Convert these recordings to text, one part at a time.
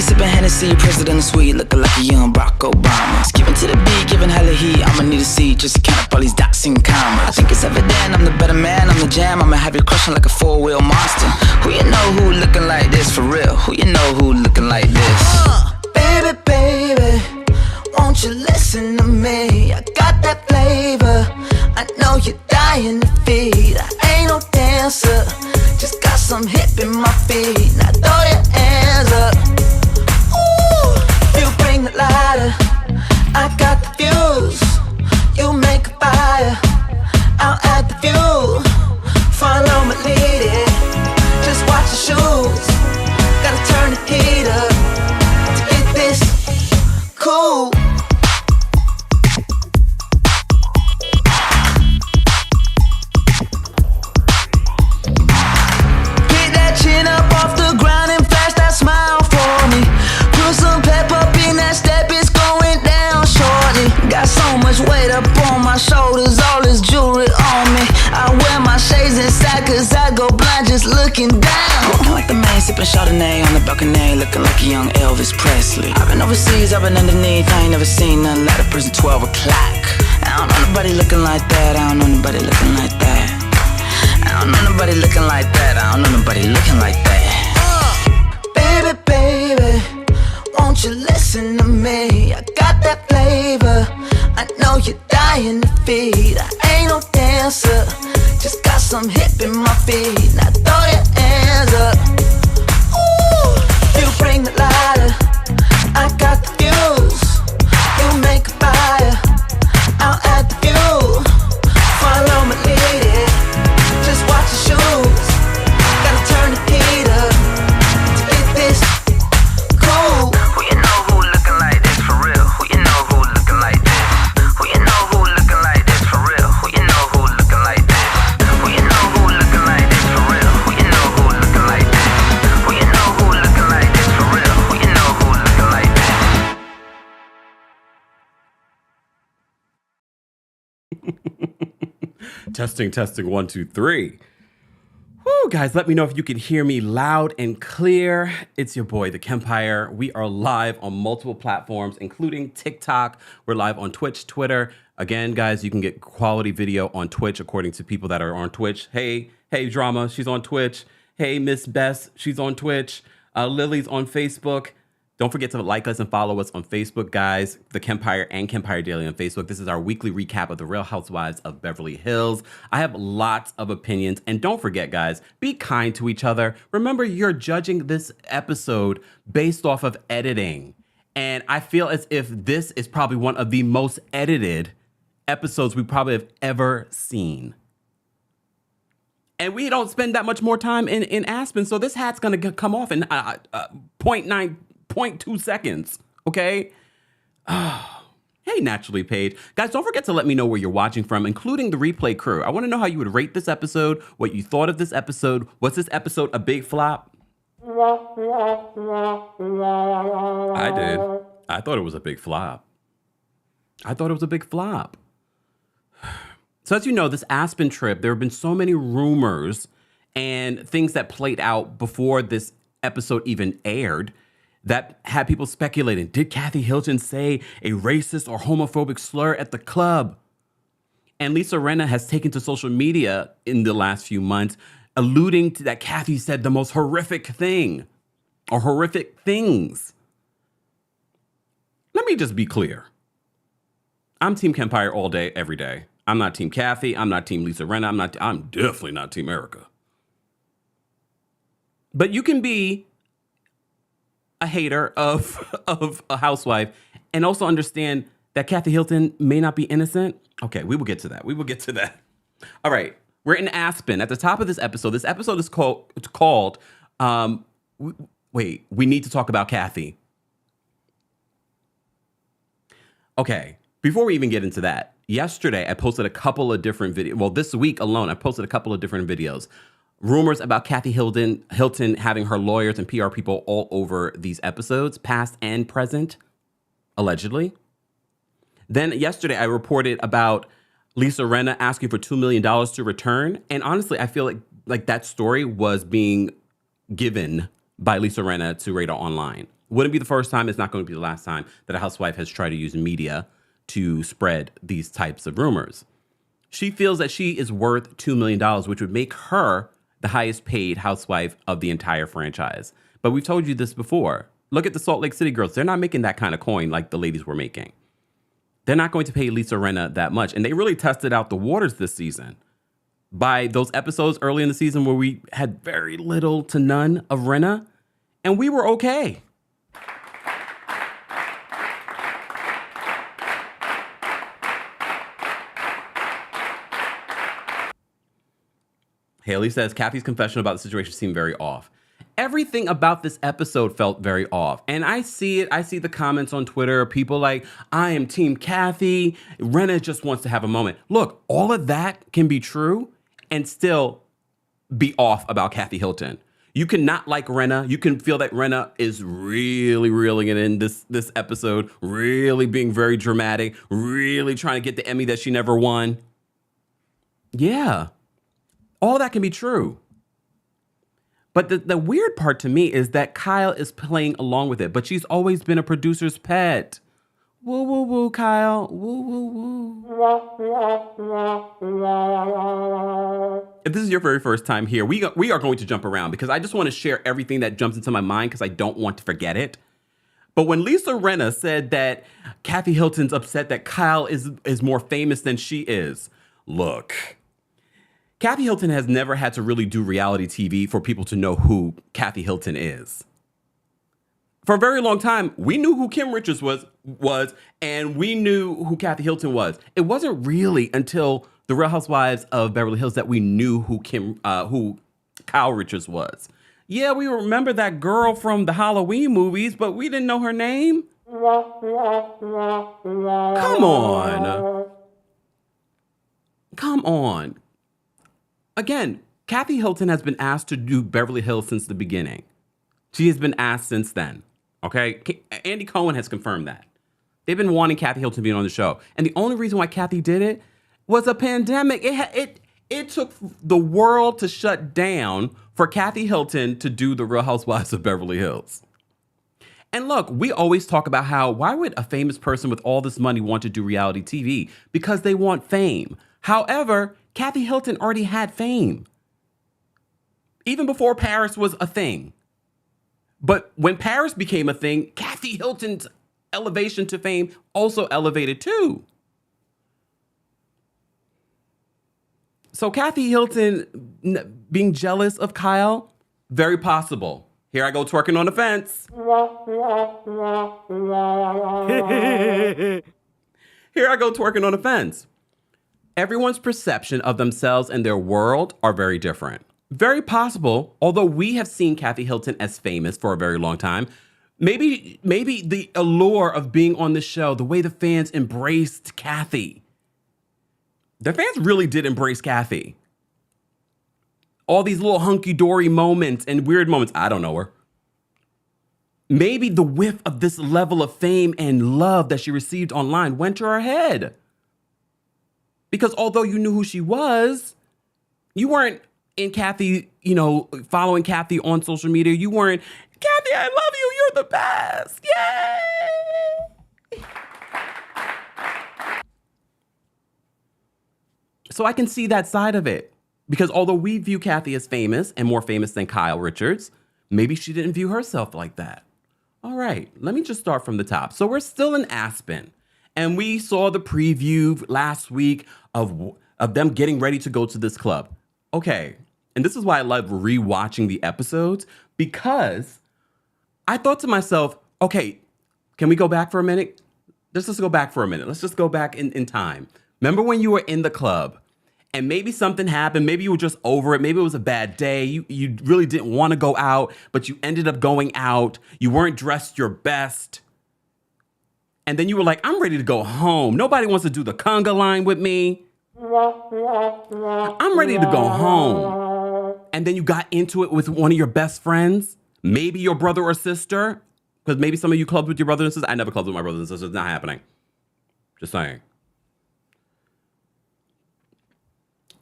sipping Hennessy, president of sweet, looking like a young Barack Obama. Skipping to the beat, giving hella heat. I'ma need a seat just to count up all these dots and commas. I think it's evident I'm the better man, I'm the jam. I'ma have you crushing like a four-wheel monster. Who you know who looking like this for real? Who you know who looking like this? Baby, baby, won't you listen to me? I got that flavor, I know you're dying to feed. I ain't no dancer, just got some hip in my feet. Now throw your hands up. Ooh, you bring the lighter, I got the fuse. You make a fire, I'll add the fuel. Follow my lead, just watch your shoes. Gotta turn the heat up to get this cool. Weight up on my shoulders, all this jewelry on me. I wear my shades inside cause I go blind just looking down. Walking like the man, sipping Chardonnay on the balcony, looking like a young Elvis Presley. I've been overseas, I've been underneath, I ain't never seen nothing like a prison 12 o'clock. I don't know nobody looking like that, I don't know nobody looking like that. I don't know nobody looking like that, I don't know nobody looking like that. Baby, baby, won't you listen to me? I got that flavor, I know you're dying to feed. I ain't no dancer, just got some hip in my feet. Now throw your hands up. Ooh, you bring the lighter, I got the fuse. You make a fire, I'll add the fuel. Follow my lead, just watch your shoes. Gotta turn the heat up to get this cool. Who you know who looking like this for real? Who you know who looking like this? Who you know who looking like this for real? Who you know who looking like this? Who you know who looking like this for real? Who you know who looking like this? Who you know who looking like this for real? Who you know who looking like this? Testing, 1, 2, 3. Woo, guys, let me know if you can hear me loud and clear. It's your boy, TheKempire. We are live on multiple platforms, including TikTok. We're live on Twitch, Twitter. Again, guys, you can get quality video on Twitch according to people that are on Twitch. Hey, Drama, she's on Twitch. Hey, Miss Bess, she's on Twitch. Lily's on Facebook. Don't forget to like us and follow us on Facebook, guys. TheKempire and Kempire Daily on Facebook. This is our weekly recap of the Real Housewives of Beverly Hills. I have lots of opinions. And don't forget, guys, be kind to each other. Remember, you're judging this episode based off of editing. And I feel as if this is probably one of the most edited episodes we probably have ever seen. And we don't spend that much more time in Aspen, so this hat's going to come off in 0.2 seconds, okay? Hey, Naturally Paid. Guys, don't forget to let me know where you're watching from, including the replay crew. I want to know how you would rate this episode, what you thought of this episode. Was this episode a big flop? I did. I thought it was a big flop. So as you know, this Aspen trip, there have been so many rumors and things that played out before this episode even aired that had people speculating, did Kathy Hilton say a racist or homophobic slur at the club? And Lisa Rinna has taken to social media in the last few months, alluding to that Kathy said the most horrific thing or horrific things. Let me just be clear. I'm Team Kempire all day, every day. I'm not Team Kathy. I'm not Team Lisa Rinna. I'm definitely not Team Erika. But you can be a hater of a housewife and also understand that Kathy Hilton may not be innocent. Okay, we will get to that. All right, we're in Aspen. At the top of this episode is called we need to talk about Kathy. Okay, before we even get into that, yesterday I posted a couple of different videos. Well, this week alone, I posted a couple of different videos. Rumors about Kathy Hilton having her lawyers and PR people all over these episodes, past and present, allegedly. Then yesterday I reported about Lisa Rinna asking for $2 million to return. And honestly, I feel like that story was being given by Lisa Rinna to Radar Online. Wouldn't be the first time. It's not going to be the last time that a housewife has tried to use media to spread these types of rumors. She feels that she is worth $2 million, which would make her the highest paid housewife of the entire franchise. But we've told you this before. Look at the Salt Lake City girls. They're not making that kind of coin like the ladies were making. They're not going to pay Lisa Rinna that much. And they really tested out the waters this season by those episodes early in the season where we had very little to none of Rinna, and we were okay. Haley says, Kathy's confession about the situation seemed very off. Everything about this episode felt very off. And I see it. I see the comments on Twitter. People like, I am Team Kathy. Rinna just wants to have a moment. Look, all of that can be true and still be off about Kathy Hilton. You can not like Rinna. You can feel that Rinna is really reeling it in this episode, really being very dramatic, really trying to get the Emmy that she never won. Yeah. All that can be true. But the weird part to me is that Kyle is playing along with it, but she's always been a producer's pet. Woo, woo, woo, Kyle. Woo, woo, woo. If this is your very first time here, we are going to jump around because I just want to share everything that jumps into my mind because I don't want to forget it. But when Lisa Rinna said that Kathy Hilton's upset that Kyle is more famous than she is, look, Kathy Hilton has never had to really do reality TV for people to know who Kathy Hilton is. For a very long time, we knew who Kim Richards was, and we knew who Kathy Hilton was. It wasn't really until The Real Housewives of Beverly Hills that we knew who Kyle Richards was. Yeah, we remember that girl from the Halloween movies, but we didn't know her name. Come on. Come on. Again, Kathy Hilton has been asked to do Beverly Hills since the beginning. She has been asked since then. Okay? Andy Cohen has confirmed that. They've been wanting Kathy Hilton to be on the show. And the only reason why Kathy did it was a pandemic. It took the world to shut down for Kathy Hilton to do The Real Housewives of Beverly Hills. And look, we always talk about how, why would a famous person with all this money want to do reality TV? Because they want fame. However, Kathy Hilton already had fame. Even before Paris was a thing. But when Paris became a thing, Kathy Hilton's elevation to fame also elevated too. So Kathy Hilton being jealous of Kyle, very possible. Here I go twerking on the fence. Here I go twerking on the fence. Everyone's perception of themselves and their world are very different. Very possible, although we have seen Kathy Hilton as famous for a very long time, maybe the allure of being on the show, the way the fans embraced Kathy. The fans really did embrace Kathy. All these little hunky-dory moments and weird moments. I don't know her. Maybe the whiff of this level of fame and love that she received online went to her head. Because although you knew who she was, you weren't in Kathy, following Kathy on social media. You weren't, Kathy, I love you. You're the best. Yay! So I can see that side of it. Because although we view Kathy as famous and more famous than Kyle Richards, maybe she didn't view herself like that. All right, let me just start from the top. So we're still in Aspen. And we saw the preview last week of them getting ready to go to this club. Okay, and this is why I love rewatching the episodes, because I thought to myself, okay, can we go back for a minute? Let's just go back for a minute. Let's just go back in time. Remember when you were in the club and maybe something happened, maybe you were just over it, maybe it was a bad day, you really didn't want to go out, but you ended up going out, you weren't dressed your best, and then you were like, I'm ready to go home. Nobody wants to do the conga line with me. I'm ready to go home. And then you got into it with one of your best friends, maybe your brother or sister, because maybe some of you clubbed with your brother and sister. I never clubbed with my brothers and sisters. It's not happening. Just saying.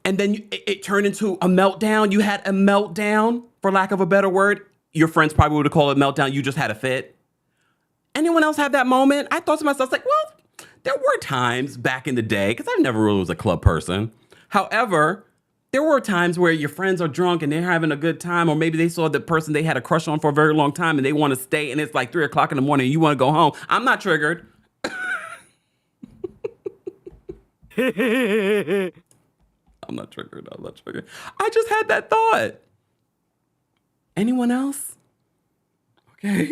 And then it turned into a meltdown. You had a meltdown, for lack of a better word. Your friends probably would have called it meltdown. You just had a fit. Anyone else have that moment? I thought to myself, like, well, there were times back in the day, because I never really was a club person. However, there were times where your friends are drunk and they're having a good time, or maybe they saw the person they had a crush on for a very long time and they want to stay, and it's like 3 o'clock in the morning and you want to go home. I'm not triggered. I'm not triggered. I just had that thought. Anyone else? Okay.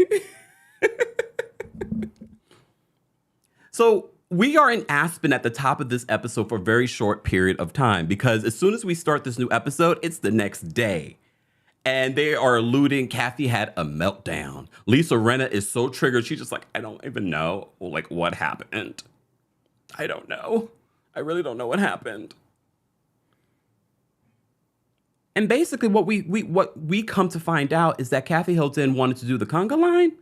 So we are in Aspen at the top of this episode for a very short period of time, because as soon as we start this new episode, it's the next day. And they are alluding Kathy had a meltdown. Lisa Rinna is so triggered. She's just like, I don't even know like what happened. I don't know. I really don't know what happened. And basically what we come to find out is that Kathy Hilton wanted to do the conga line.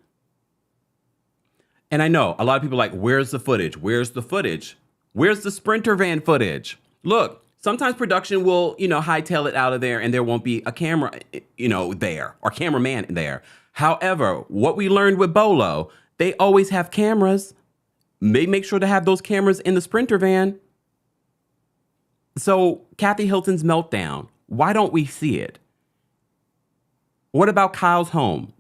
And I know a lot of people are like, where's the footage? Where's the footage? Where's the Sprinter van footage? Look, sometimes production will, hightail it out of there and there won't be a camera, there, or cameraman there. However, what we learned with Bolo, they always have cameras. They make sure to have those cameras in the Sprinter van. So Kathy Hilton's meltdown, why don't we see it? What about Kyle's home?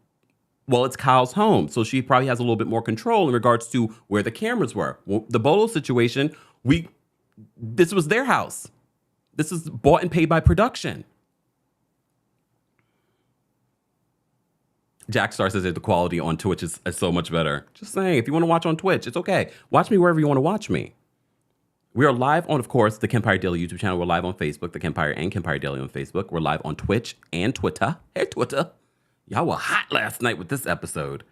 Well, it's Kyle's home, so she probably has a little bit more control in regards to where the cameras were. Well, the Bolo situation, this was their house. This is bought and paid by production. Jack Star says that the quality on Twitch is so much better. Just saying, if you want to watch on Twitch, it's okay. Watch me wherever you want to watch me. We are live on, of course, the Kempire Daily YouTube channel. We're live on Facebook, the Kempire and Kempire Daily on Facebook. We're live on Twitch and Twitter. Hey, Twitter. Y'all were hot last night with this episode.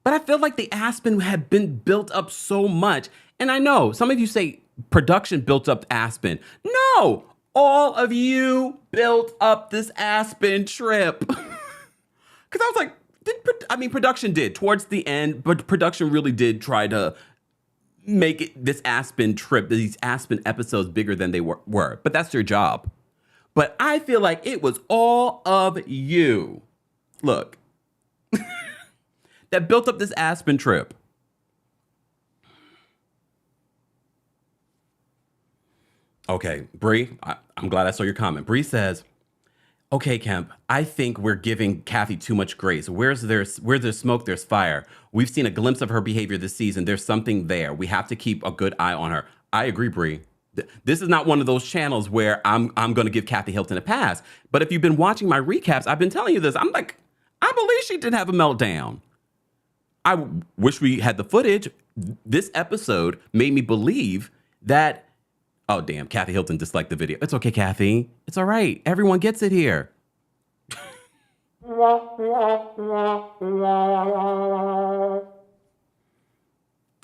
But I feel like the Aspen had been built up so much. And I know some of you say production built up Aspen. No, all of you built up this Aspen trip. Because I was like, production did towards the end, but production really did try to make it this Aspen trip, these Aspen episodes bigger than they were. But that's their job. But I feel like it was all of you. Look, that built up this Aspen trip. Okay, Bree, I'm glad I saw your comment. Bree says, okay, Kemp, I think we're giving Kathy too much grace. Where there's smoke, there's fire. We've seen a glimpse of her behavior this season. There's something there. We have to keep a good eye on her. I agree, Bree. This is not one of those channels where I'm going to give Kathy Hilton a pass. But if you've been watching my recaps, I've been telling you this. I'm like, I believe she did have a meltdown. I wish we had the footage. This episode made me believe that, oh, damn, Kathy Hilton disliked the video. It's okay, Kathy. It's all right. Everyone gets it here.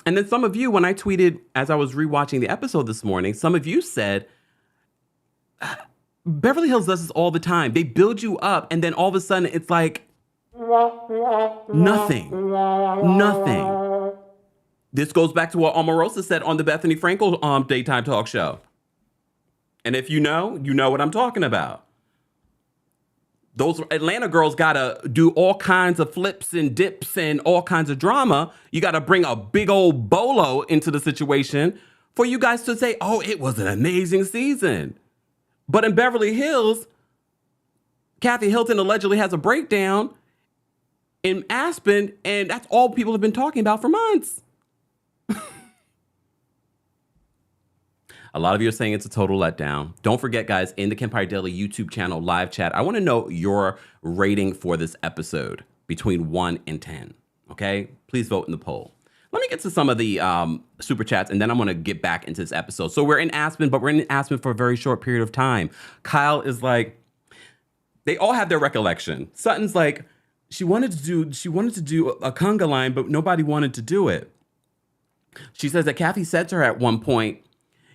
And then some of you, when I tweeted as I was rewatching the episode this morning, some of you said, Beverly Hills does this all the time. They build you up, and then all of a sudden it's like, nothing. This goes back to what Omarosa said on the Bethany Frankel daytime talk show. And if you know what I'm talking about. Those Atlanta girls gotta do all kinds of flips and dips and all kinds of drama. You gotta bring a big old bolo into the situation for you guys to say, oh, it was an amazing season. But in Beverly Hills, Kathy Hilton allegedly has a breakdown in Aspen, and that's all people have been talking about for months. A lot of you are saying it's a total letdown. Don't forget, guys, in the Kempire Daily YouTube channel live chat, I want to know your rating for this episode between 1 and 10. Okay? Please vote in the poll. Let me get to some of the super chats, and then I'm going to get back into this episode. So we're in Aspen, but we're in Aspen for a very short period of time. Kyle is like, they all have their recollection. Sutton's like, she wanted to do a conga line, but nobody wanted to do it. She says that Kathy said to her at one point,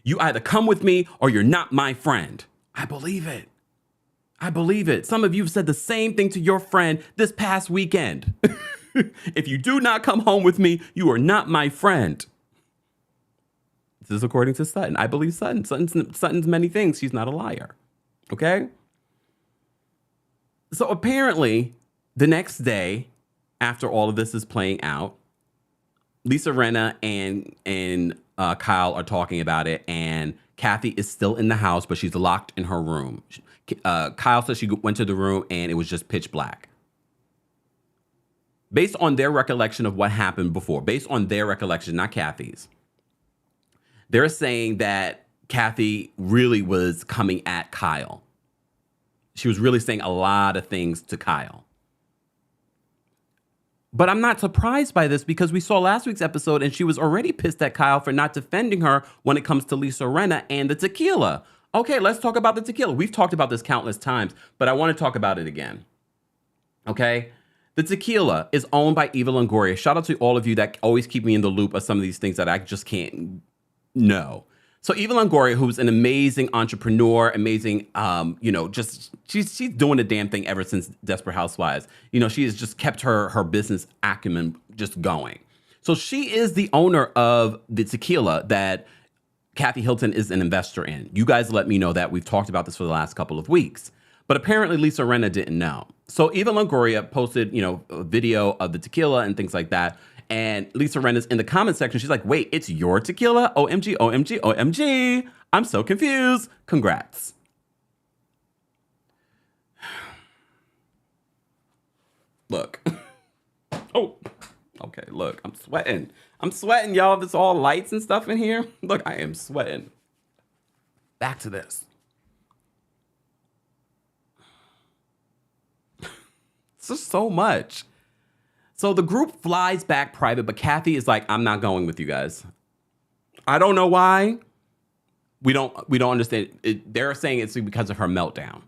you either come with me or you're not my friend. I believe it. I believe it. Some of you have said the same thing to your friend this past weekend. If you do not come home with me, you are not my friend. This is according to Sutton. I believe Sutton. Sutton's many things. She's not a liar. Okay? So apparently, the next day, after all of this is playing out, Lisa Rinna and Kyle are talking about it, and Kathy is still in the house, but she's locked in her room. Kyle says she went to the room and it was just pitch black. Based on their recollection of what happened before, based on their recollection, not Kathy's, they're saying that Kathy really was coming at Kyle. She was really saying a lot of things to Kyle. But I'm not surprised by this because we saw last week's episode and she was already pissed at Kyle for not defending her when it comes to Lisa Rinna and the tequila. Okay, let's talk about the tequila. We've talked about this countless times, but I want to talk about it again. Okay? The tequila is owned by Eva Longoria. Shout out to all of you that always keep me in the loop of some of these things that I just can't know. So Eva Longoria, who's an amazing entrepreneur, amazing, just she's doing the damn thing ever since Desperate Housewives. She has just kept her business acumen just going. So she is the owner of the tequila that Kathy Hilton is an investor in. You guys let me know that. We've talked about this for the last couple of weeks. But apparently Lisa Rinna didn't know. So Eva Longoria posted, a video of the tequila and things like that. And Lisa Rinna's in the comment section. She's like, wait, it's your tequila? OMG, OMG, OMG. I'm so confused. Congrats. Look. Oh, okay, look, I'm sweating. I'm sweating, y'all. There's all lights and stuff in here. Look, I am sweating. Back to this. It's just so much. So the group flies back private, but Kathy is like, I'm not going with you guys. I don't know why. We don't understand. They're saying it's because of her meltdown.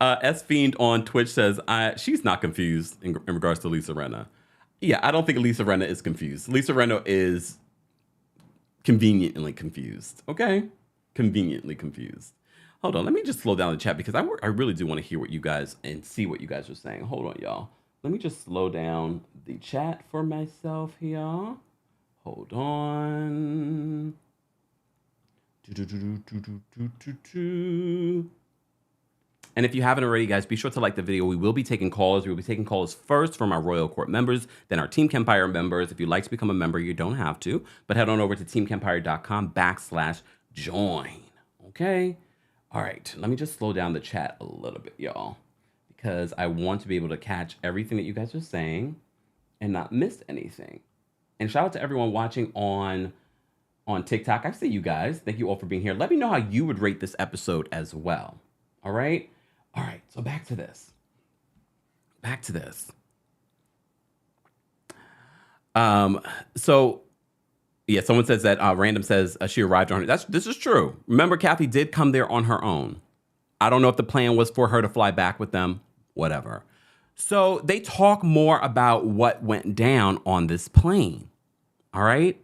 S Fiend on Twitch says she's not confused in regards to Lisa Rinna. Yeah, I don't think Lisa Rinna is confused. Lisa Rinna is conveniently confused. Okay, conveniently confused. Hold on, let me just slow down the chat because I really do want to hear what you guys and see what you guys are saying. Hold on, y'all. Let me just slow down the chat for myself here. Hold on. And if you haven't already, guys, be sure to like the video. We will be taking calls. We will be taking calls first from our Royal Court members, then our Team Kempire members. If you'd like to become a member, you don't have to. But head on over to teamkempire.com/join. Okay? All right. Let me just slow down the chat a little bit, y'all, because I want to be able to catch everything that you guys are saying and not miss anything. And shout out to everyone watching on TikTok. I see you guys. Thank you all for being here. Let me know how you would rate this episode as well. All right? All right, so back to this. So, yeah, someone says that Random says she arrived on her. This is true. Remember, Kathy did come there on her own. I don't know if the plan was for her to fly back with them, whatever. So they talk more about what went down on this plane, all right?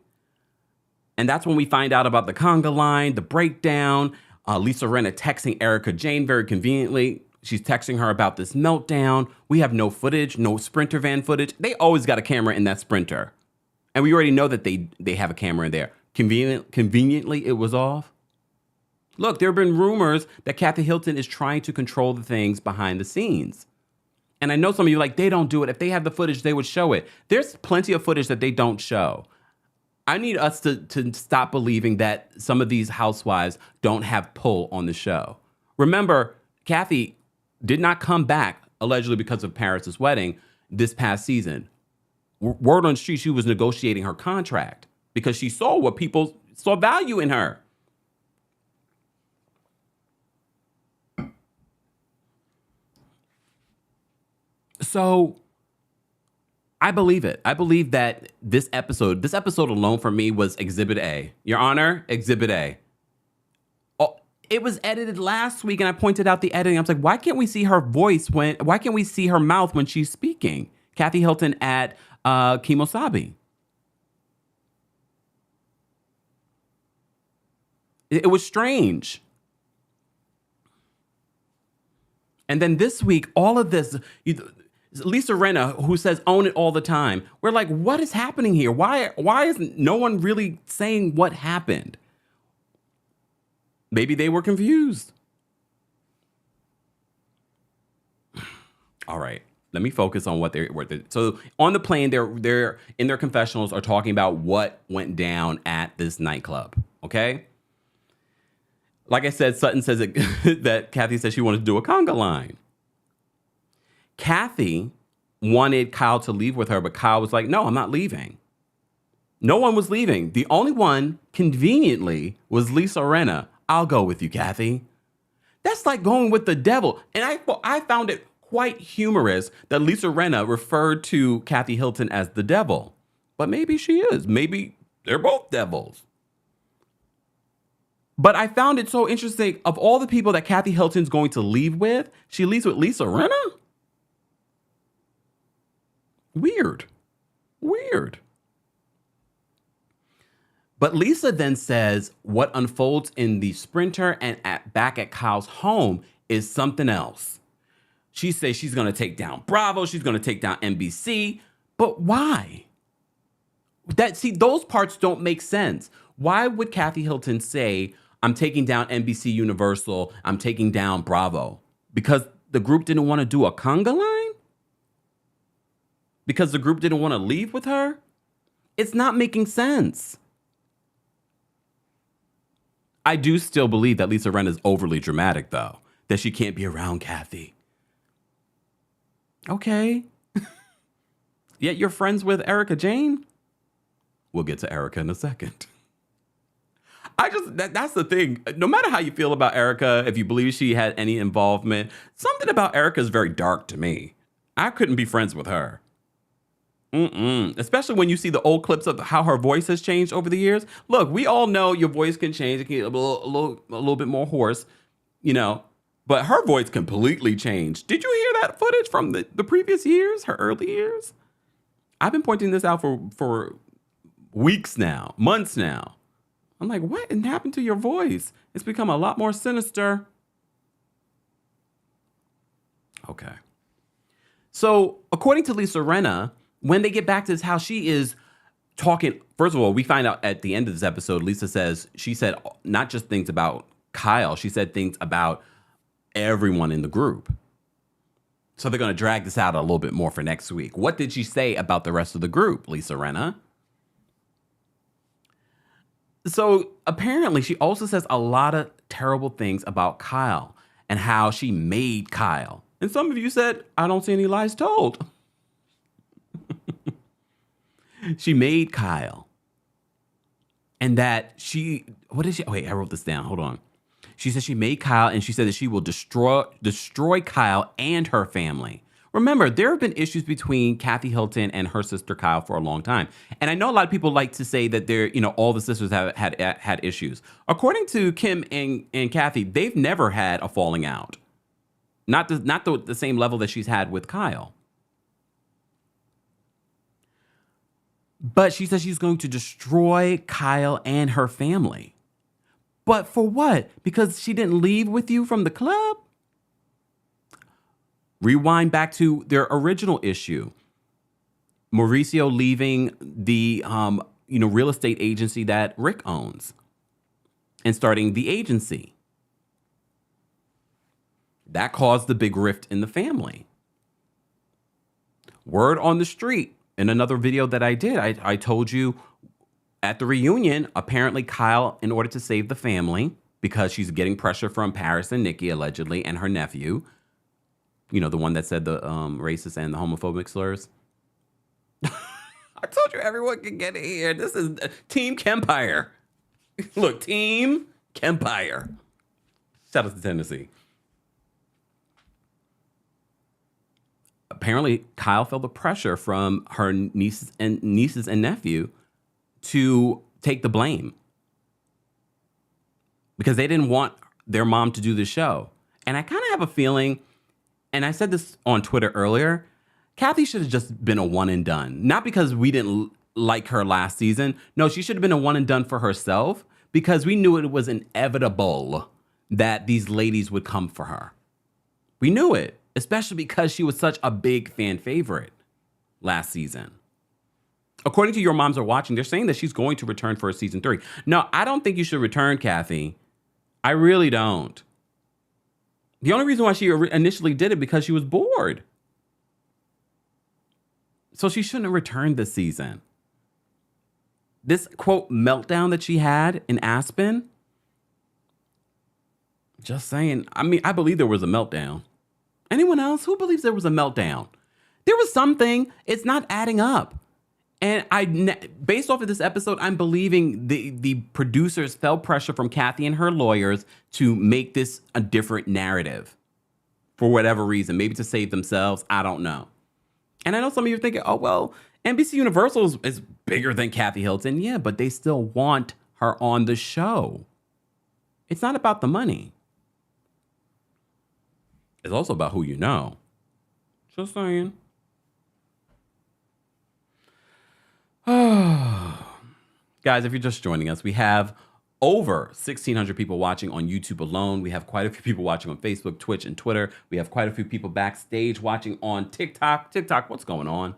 And that's when we find out about the conga line, the breakdown, Lisa Rinna texting Erika Jayne very conveniently. She's texting her about this meltdown. We have no footage, no Sprinter van footage. They always got a camera in that Sprinter. And we already know that they have a camera in there. Conveniently, it was off. Look, there have been rumors that Kathy Hilton is trying to control the things behind the scenes. And I know some of you are like, they don't do it. If they have the footage, they would show it. There's plenty of footage that they don't show. I need us to stop believing that some of these housewives don't have pull on the show. Remember, Kathy did not come back, allegedly because of Paris's wedding, this past season. Word on the street, she was negotiating her contract because she saw what people saw value in her. So I believe it. I believe that this episode alone for me was Exhibit A. Your Honor, Exhibit A. Oh, it was edited last week and I pointed out the editing. I was like, why can't we see her voice why can't we see her mouth when she's speaking? Kathy Hilton at Kemosabe. It was strange. And then this week, all of this, Lisa Rinna, who says own it all the time. We're like, what is happening here? Why isn't no one really saying what happened? Maybe they were confused. All right. Let me focus on what they're. So on the plane, they're in their confessionals are talking about what went down at this nightclub. Okay. Like I said, Sutton says that Kathy said she wanted to do a conga line. Kathy wanted Kyle to leave with her, but Kyle was like, no, I'm not leaving. No one was leaving. The only one, conveniently, was Lisa Rinna. I'll go with you, Kathy. That's like going with the devil. And I found it quite humorous that Lisa Rinna referred to Kathy Hilton as the devil. But maybe she is. Maybe they're both devils. But I found it so interesting. Of all the people that Kathy Hilton's going to leave with, she leaves with Lisa Rinna? Weird. But Lisa then says what unfolds in the Sprinter and back at Kyle's home is something else. She says she's going to take down Bravo. She's going to take down NBC. But why? Those parts don't make sense. Why would Kathy Hilton say, I'm taking down NBC Universal, I'm taking down Bravo? Because the group didn't want to do a conga line? Because the group didn't want to leave with her? It's not making sense. I do still believe that Lisa Rinna is overly dramatic, though, that she can't be around Kathy. Okay. Yet you're friends with Erika Jane? We'll get to Erika in a second. That's the thing. No matter how you feel about Erika, if you believe she had any involvement, something about Erika is very dark to me. I couldn't be friends with her. Especially when you see the old clips of how her voice has changed over the years. Look, we all know your voice can change. It can get a little bit more hoarse, but her voice completely changed. Did you hear that footage from the previous years, her early years? I've been pointing this out for weeks now, months now. I'm like, what happened to your voice? It's become a lot more sinister. Okay. So according to Lisa Rinna, when they get back to this house, she is talking. First of all, we find out at the end of this episode, she said not just things about Kyle, she said things about everyone in the group. So they're going to drag this out a little bit more for next week. What did she say about the rest of the group, Lisa Rinna? So apparently she also says a lot of terrible things about Kyle and how she made Kyle. And some of you said, I don't see any lies told. She made Kyle. And that wait, I wrote this down. Hold on. She said she made Kyle, and she said that she will destroy Kyle and her family. Remember, there have been issues between Kathy Hilton and her sister Kyle for a long time. And I know a lot of people like to say that all the sisters have had issues. According to Kim and Kathy, they've never had a falling out. Not the same level that she's had with Kyle. But she says she's going to destroy Kyle and her family. But for what? Because she didn't leave with you from the club? Rewind back to their original issue. Mauricio leaving the real estate agency that Rick owns and starting the agency. That caused the big rift in the family. Word on the street. In another video that I did, I told you at the reunion, apparently Kyle, in order to save the family, because she's getting pressure from Paris and Nikki, allegedly, and her nephew, the one that said the racist and the homophobic slurs. I told you everyone can get in here. This is Team Kempire. Look, Team Kempire. Shout out to Tennessee. Apparently, Kyle felt the pressure from her nieces and nephew to take the blame because they didn't want their mom to do the show. And I kind of have a feeling, and I said this on Twitter earlier, Kathy should have just been a one and done. Not because we didn't like her last season. No, she should have been a one and done for herself because we knew it was inevitable that these ladies would come for her. We knew it. Especially because she was such a big fan favorite last season. According to Your Moms Are Watching, they're saying that she's going to return for a season 3. No, I don't think you should return, Kathy. I really don't. The only reason why she initially did it because she was bored. So she shouldn't have returned this season. This, quote, meltdown that she had in Aspen. Just saying. I mean, I believe there was a meltdown. Anyone else? Who believes there was a meltdown? There was something. It's not adding up. And based off of this episode, I'm believing the producers felt pressure from Kathy and her lawyers to make this a different narrative for whatever reason. Maybe to save themselves. I don't know. And I know some of you are thinking, oh, well, NBC Universal is bigger than Kathy Hilton. Yeah, but they still want her on the show. It's not about the money. It's also about who you know. Just saying. Guys, if you're just joining us, we have over 1,600 people watching on YouTube alone. We have quite a few people watching on Facebook, Twitch, and Twitter. We have quite a few people backstage watching on TikTok. TikTok, what's going on?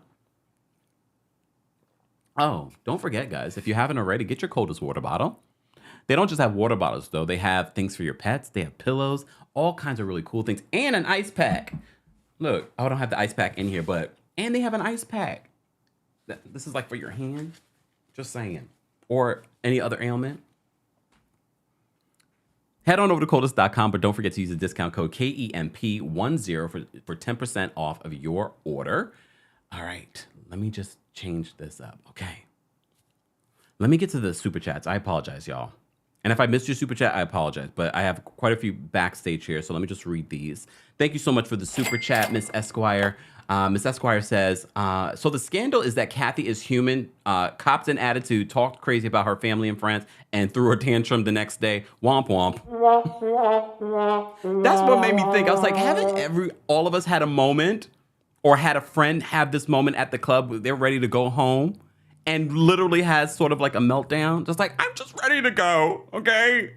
Oh, don't forget, guys, if you haven't already, get your coldest water bottle. They don't just have water bottles, though. They have things for your pets. They have pillows, all kinds of really cool things, and an ice pack. Look, I don't have the ice pack in here, and they have an ice pack. This is like for your hand. Just saying. Or any other ailment. Head on over to coldest.com, but don't forget to use the discount code KEMP10 for 10% off of your order. All right, let me just change this up. Okay. Let me get to the super chats. I apologize, y'all. And if I missed your super chat, I apologize. But I have quite a few backstage here, so let me just read these. Thank you so much for the super chat, Miss Esquire. Miss Esquire says, so the scandal is that Kathy is human, copped an attitude, talked crazy about her family and friends, and threw a tantrum the next day. Womp womp. That's what made me think. I was like, haven't all of us had a moment or had a friend have this moment at the club? They're ready to go home and literally has sort of like a meltdown. Just like, I'm just ready to go, okay?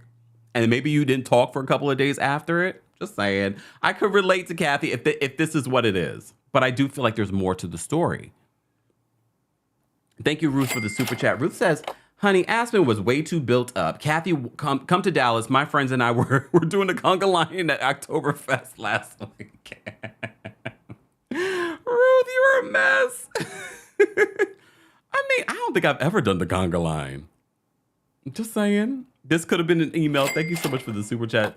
And maybe you didn't talk for a couple of days after it. Just saying. I could relate to Kathy if this is what it is. But I do feel like there's more to the story. Thank you, Ruth, for the super chat. Ruth says, honey, Aspen was way too built up. Kathy, come to Dallas. My friends and I were doing the conga line at Oktoberfest last week. Ruth, you're a mess. I mean, I don't think I've ever done the conga line. Just saying. This could have been an email. Thank you so much for the super chat.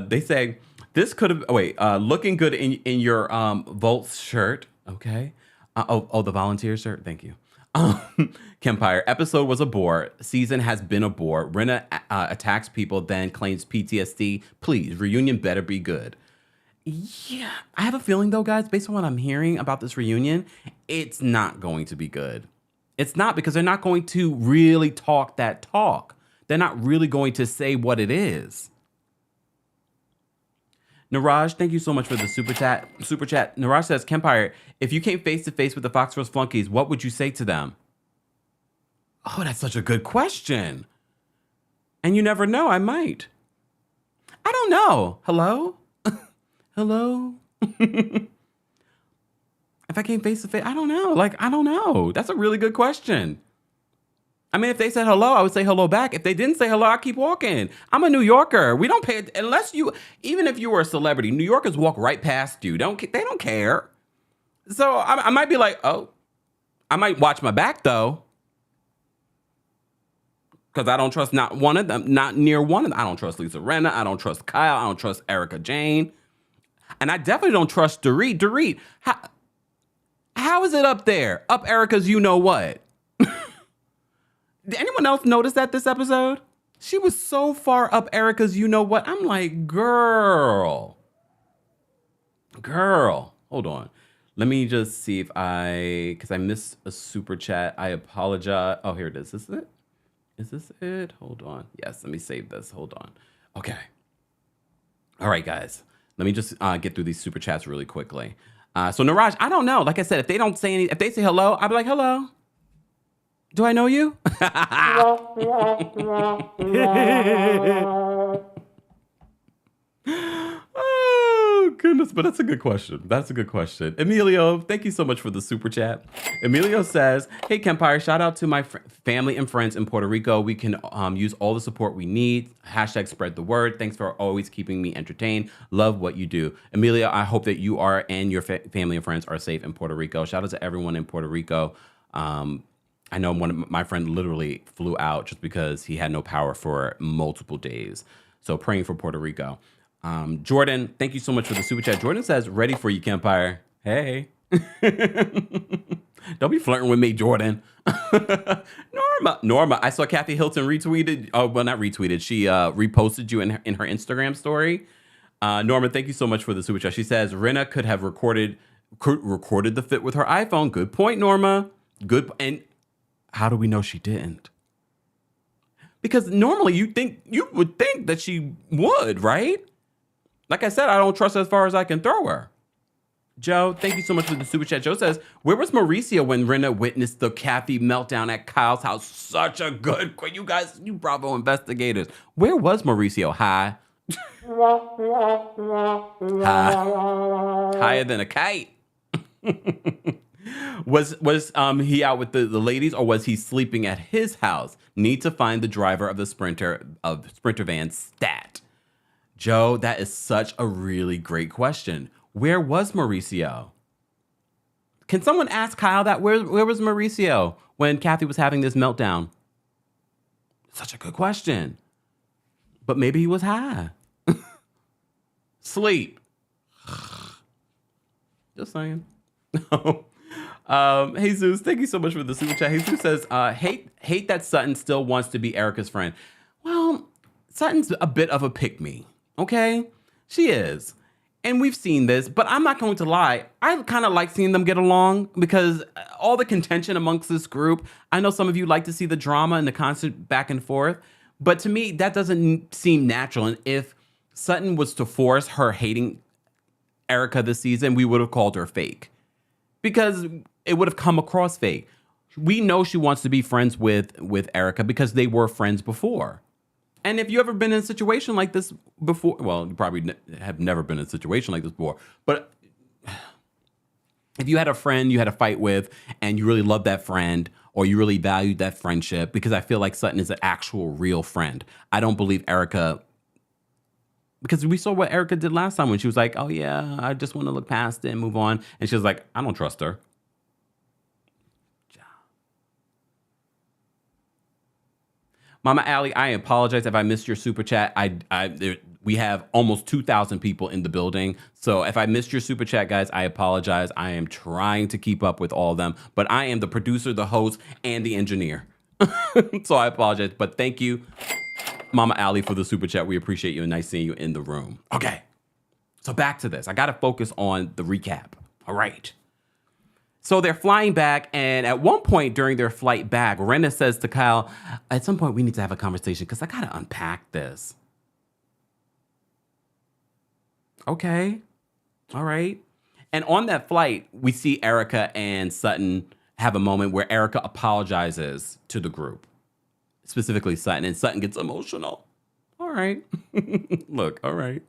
They say, this could have, looking good in your Volts shirt. Okay. The volunteer shirt. Thank you. Kempire, episode was a bore. Season has been a bore. Rinna attacks people, then claims PTSD. Please, reunion better be good. Yeah. I have a feeling, though, guys, based on what I'm hearing about this reunion, it's not going to be good. It's not, because they're not going to really talk that talk. They're not really going to say what it is. Niraj, thank you so much for the super chat. Niraj says, Kempire, if you came face to face with the Foxforce flunkies, what would you say to them? Oh, that's such a good question. And you never know, I might. I don't know. Hello? Hello? If I came face to face, I don't know. I don't know. That's a really good question. I mean, if they said hello, I would say hello back. If they didn't say hello, I keep walking. I'm a New Yorker. We don't pay, even if you were a celebrity, New Yorkers walk right past you. They don't care. So I might be like, oh, I might watch my back though. Because I don't trust not one of them, not near one of them. I don't trust Lisa Rinna. I don't trust Kyle. I don't trust Erika Jane. And I definitely don't trust Dorit. Dorit, how is it up there? Up Erika's you know what? Did anyone else notice that this episode? She was so far up Erika's you know what? I'm like, girl. Hold on. Let me just see if because I missed a super chat. I apologize. Oh, here it is. Is this it? Is this it? Hold on. Yes, let me save this. Hold on. Okay. All right, guys. Let me just get through these super chats really quickly. So Niraj, I don't know. Like I said, if they don't say anything, if they say hello, I'll be like, hello. Do I know you? Oh, goodness but that's a good question. That's a good question. Emilio, thank you so much for the super chat. Emilio says, hey, Kempire, shout out to my family and friends in Puerto Rico. We can use all the support we need. Hashtag spread the word. Thanks for always keeping me entertained. Love what you do. Emilio, I hope that you are and your family and friends are safe in Puerto Rico. Shout out to everyone in Puerto Rico. I know one of my friend literally flew out just because he had no power for multiple days. So praying for Puerto Rico. Jordan, thank you so much for the super chat. Jordan says, ready for you, Kempire. Hey. Don't be flirting with me, Jordan. Norma, I saw Kathy Hilton retweeted. Oh, well, not retweeted. She reposted you in her Instagram story. Norma, thank you so much for the super chat. She says, Rinna could have recorded the fit with her iPhone. Good point, Norma. Good. And how do we know she didn't? Because normally you would think that she would, right? Like I said, I don't trust her as far as I can throw her. Joe, thank you so much for the super chat. Joe says, where was Mauricio when Rinna witnessed the Kathy meltdown at Kyle's house? Such a good, you guys, you Bravo investigators. Where was Mauricio? High. Higher than a kite. Was he out with the ladies, or was he sleeping at his house? Need to find the driver of the Sprinter van stat. Joe, that is such a really great question. Where was Mauricio? Can someone ask Kyle that? Where was Mauricio when Kathy was having this meltdown? Such a good question. But maybe he was high. Sleep. Just saying. Jesus, thank you so much for the super chat. Jesus says, hate that Sutton still wants to be Erika's friend. Well, Sutton's a bit of a pick-me, okay? She is. And we've seen this, but I'm not going to lie. I kind of like seeing them get along because all the contention amongst this group, I know some of you like to see the drama and the constant back and forth, but to me, that doesn't seem natural. And if Sutton was to force her hating Erika this season, we would have called her fake because it would have come across fake. We know she wants to be friends with Erika because they were friends before. And if you ever been in a situation like this before, well, you probably have never been in a situation like this before, but if you had a friend you had a fight with and you really loved that friend or you really valued that friendship, because I feel like Sutton is an actual real friend. I don't believe Erika, because we saw what Erika did last time when she was like, oh yeah, I just want to look past it and move on. And she was like, I don't trust her. Mama Allie, I apologize if I missed your super chat. We have almost 2,000 people in the building. So if I missed your super chat, guys, I apologize. I am trying to keep up with all of them, but I am the producer, the host, and the engineer. So I apologize, but thank you, Mama Allie, for the super chat. We appreciate you and nice seeing you in the room. Okay, so back to this. I got to focus on the recap. All right. So they're flying back, and at one point during their flight back, Rinna says to Kyle, at some point we need to have a conversation because I got to unpack this. Okay. All right. And on that flight, we see Erika and Sutton have a moment where Erika apologizes to the group, specifically Sutton, and Sutton gets emotional. All right. Look, all right.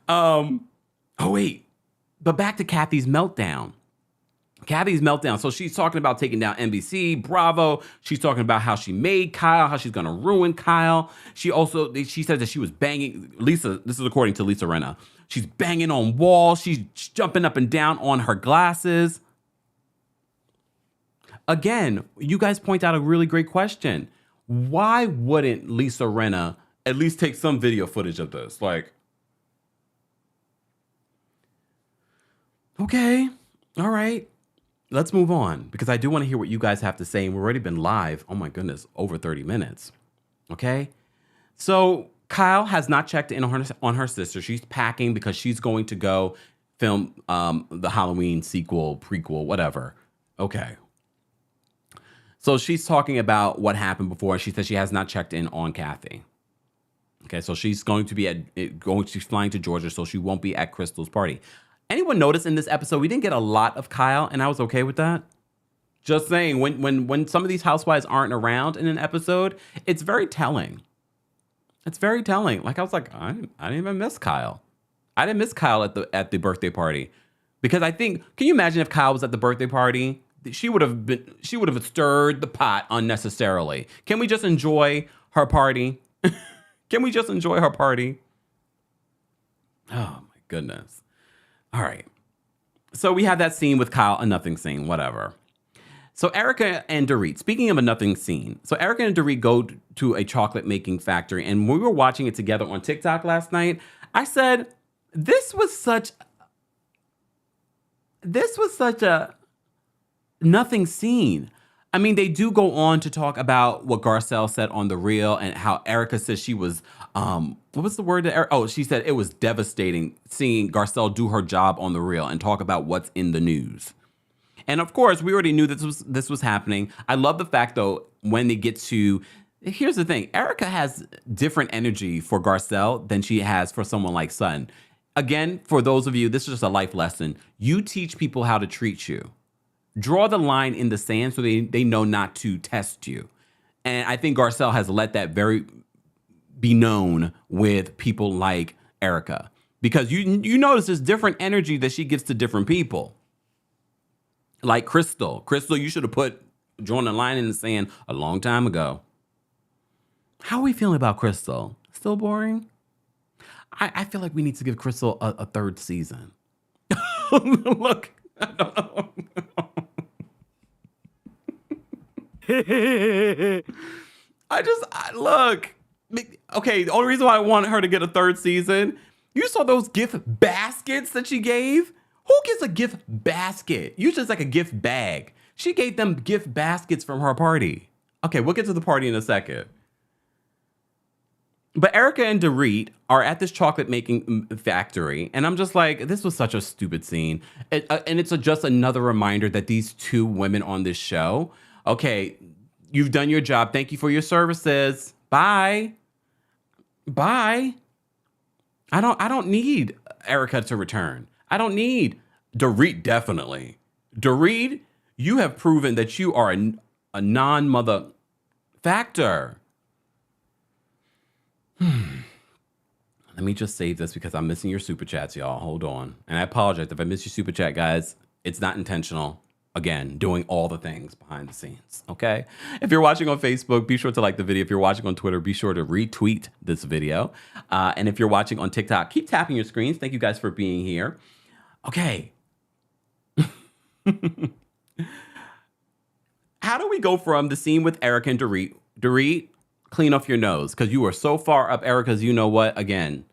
Oh, wait. But back to Kathy's meltdown. So she's talking about taking down NBC, Bravo. She's talking about how she made Kyle, how she's going to ruin Kyle. She says that she was banging, Lisa, this is according to Lisa Rinna. She's banging on walls. She's jumping up and down on her glasses. Again, you guys point out a really great question. Why wouldn't Lisa Rinna at least take some video footage of this? Like, okay, all right. Let's move on because I do want to hear what you guys have to say. And we've already been live. Oh my goodness, over 30 minutes. Okay. So Kyle has not checked in on her sister. She's packing because she's going to go film the Halloween sequel, prequel, whatever. Okay. So she's talking about what happened before. She says she has not checked in on Kathy. Okay. So she's going to be she's flying to Georgia, so she won't be at Crystal's party. Anyone notice in this episode, we didn't get a lot of Kyle, and I was okay with that. Just saying, when some of these housewives aren't around in an episode, it's very telling. It's very telling. Like, I was like, I didn't even miss Kyle. I didn't miss Kyle at the birthday party because I think. Can you imagine if Kyle was at the birthday party? She would have stirred the pot unnecessarily. Can we just enjoy her party? Can we just enjoy her party? Oh my goodness. All right. So we have that scene with Kyle, a nothing scene, whatever. So Erika and Dorit, speaking of a nothing scene, so Erika and Dorit go to a chocolate making factory, and when we were watching it together on TikTok last night, I said, this was such a nothing scene. I mean, they do go on to talk about what Garcelle said on The Real and how Erika says she was, what was the word that she said it was devastating seeing Garcelle do her job on The Real and talk about what's in the news. And of course, we already knew this was happening. I love the fact, though, when they get to, here's the thing, Erika has different energy for Garcelle than she has for someone like Sutton. Again, for those of you, this is just a life lesson. You teach people how to treat you. Draw the line in the sand so they know not to test you. And I think Garcelle has let that very be known with people like Erika. Because you notice there's different energy that she gives to different people. Like Crystal. Crystal, you should have drawn a line in the sand a long time ago. How are we feeling about Crystal? Still boring? I feel like we need to give Crystal a third season. Look. Look. Okay, the only reason why I want her to get a third season, you saw those gift baskets that she gave? Who gets a gift basket? Usually it's like a gift bag. She gave them gift baskets from her party. Okay, we'll get to the party in a second. But Erika and Dorit are at this chocolate making factory. And I'm just like, this was such a stupid scene. And it's just another reminder that these two women on this show, okay, you've done your job. Thank you for your services. Bye. Bye. I don't need Erika to return. I don't need Dorit, definitely. Dorit, you have proven that you are a non-mother factor. Let me just save this because I'm missing your super chats, y'all. Hold on. And I apologize if I miss your super chat, guys. It's not intentional. Again, doing all the things behind the scenes, okay? If you're watching on Facebook, be sure to like the video. If you're watching on Twitter, be sure to retweet this video. And if you're watching on TikTok, keep tapping your screens. Thank you guys for being here. Okay. How do we go from the scene with Erika and Dorit? Dorit, clean off your nose because you are so far up Erika's you know what again.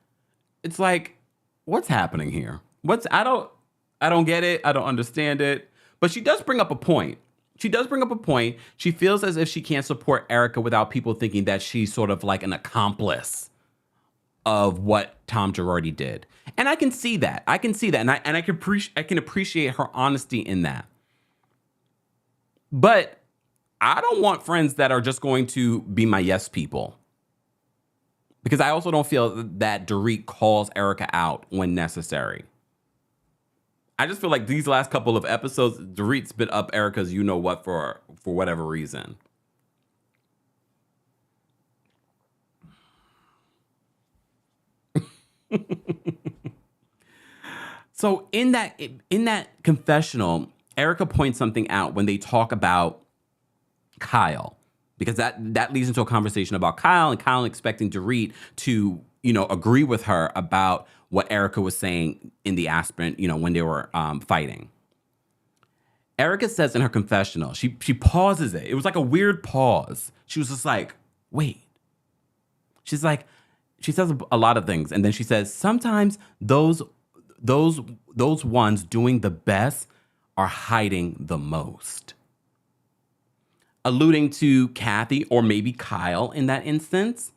It's like, what's happening here? I don't get it. I don't understand it. But she does bring up a point. She feels as if she can't support Erika without people thinking that she's sort of like an accomplice of what Tom Girardi did. And I can see that. And I can appreciate her honesty in that. But I don't want friends that are just going to be my yes people. Because I also don't feel that Dorit calls Erika out when necessary. I just feel like these last couple of episodes, Dorit's been up Erika's you know what for whatever reason. So in that confessional, Erika points something out when they talk about Kyle, because that leads into a conversation about Kyle and Kyle expecting Dorit to, agree with her about what Erika was saying in the Aspen, when they were fighting. Erika says in her confessional, she pauses it. It was like a weird pause. She was just like, wait. She's like, she says a lot of things. And then she says, sometimes those ones doing the best are hiding the most. Alluding to Kathy or maybe Kyle in that instance.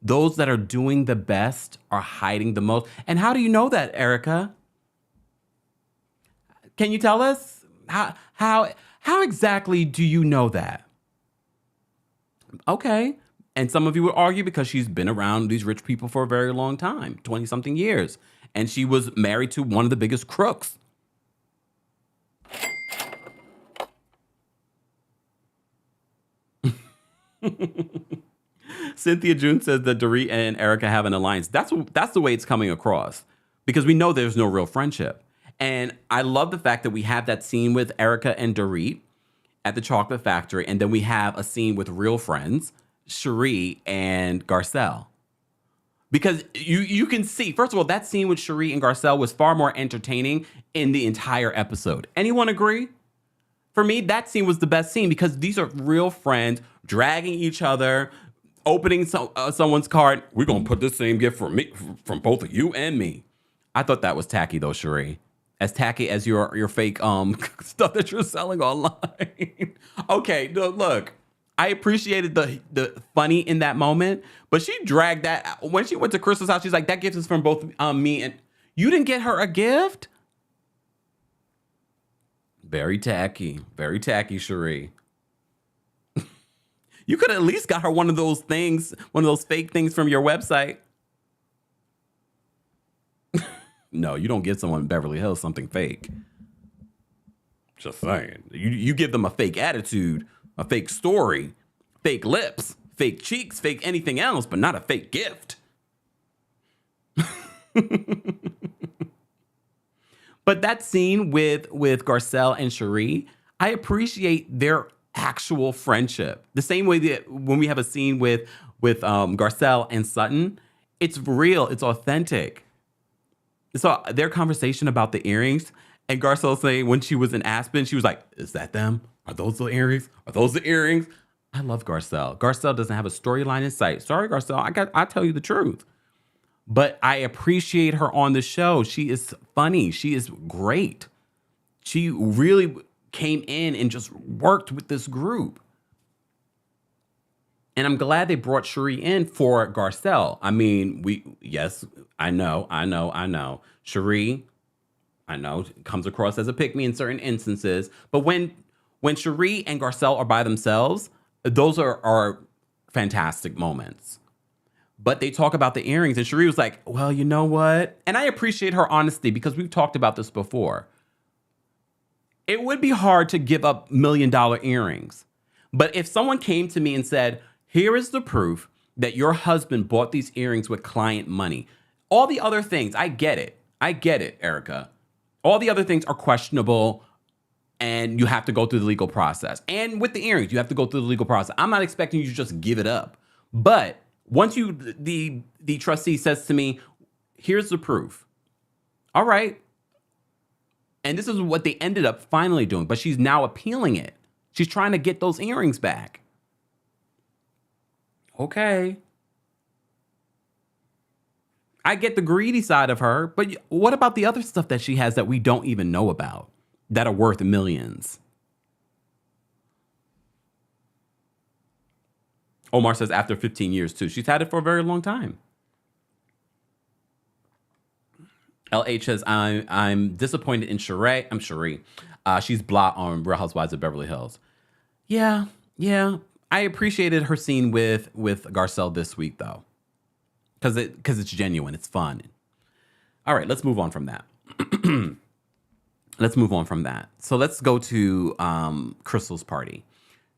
Those that are doing the best are hiding the most. And how do you know that, Erika? Can you tell us? How exactly do you know that? Okay. And some of you would argue because she's been around these rich people for a very long time, 20-something years. And she was married to one of the biggest crooks. Cynthia June says that Dorit and Erika have an alliance. That's the way it's coming across. because we know there's no real friendship. And I love the fact that we have that scene with Erika and Dorit at the chocolate factory, and then we have a scene with real friends, Cherie and Garcelle. Because you can see, first of all, that scene with Cherie and Garcelle was far more entertaining in the entire episode. Anyone agree? For me, that scene was the best scene because these are real friends dragging each other, opening someone's card. We're going to put this same gift from both of you and me. I thought that was tacky though, Cherie. As tacky as your fake stuff that you're selling online. Okay, look. I appreciated the funny in that moment, but she dragged that when she went to Crystal's house. She's like, that gift is from both me and you. Didn't get her a gift. Very tacky, Cherie. You could at least got her one of those things, one of those fake things from your website. No, you don't give someone in Beverly Hills something fake. Just saying. You give them a fake attitude, a fake story, fake lips, fake cheeks, fake anything else, but not a fake gift. But that scene with Garcelle and Cherie, I appreciate their actual friendship. The same way that when we have a scene with Garcelle and Sutton, it's real, it's authentic. So their conversation about the earrings, and Garcelle saying when she was in Aspen, she was like, is that them? Are those the earrings? Are those the earrings? I love Garcelle. Garcelle doesn't have a storyline in sight. Sorry, Garcelle, I tell you the truth. But I appreciate her on the show. She is funny. She is great. She really came in and just worked with this group. And I'm glad they brought Cherie in for Garcelle. I mean, yes, I know. Cherie, I know, comes across as a pick-me in certain instances. But when Cherie and Garcelle are by themselves, those are fantastic moments. But they talk about the earrings, and Cherie was like, well, you know what? And I appreciate her honesty because we've talked about this before. It would be hard to give up $1 million earrings. But if someone came to me and said, here is the proof that your husband bought these earrings with client money. All the other things, I get it, Erika. All the other things are questionable, and you have to go through the legal process. And with the earrings, you have to go through the legal process. I'm not expecting you to just give it up. But once the trustee says to me, here's the proof. All right. And this is what they ended up finally doing. But she's now appealing it. She's trying to get those earrings back. Okay. I get the greedy side of her, but what about the other stuff that she has that we don't even know about that are worth millions? Omar says after 15 years too. She's had it for a very long time. LH says, I'm disappointed in Cherie. I'm Cherie. She's blah on Real Housewives of Beverly Hills. Yeah. I appreciated her scene with Garcelle this week though. Because it's genuine. It's fun. All right, let's move on from that. So let's go to Crystal's party.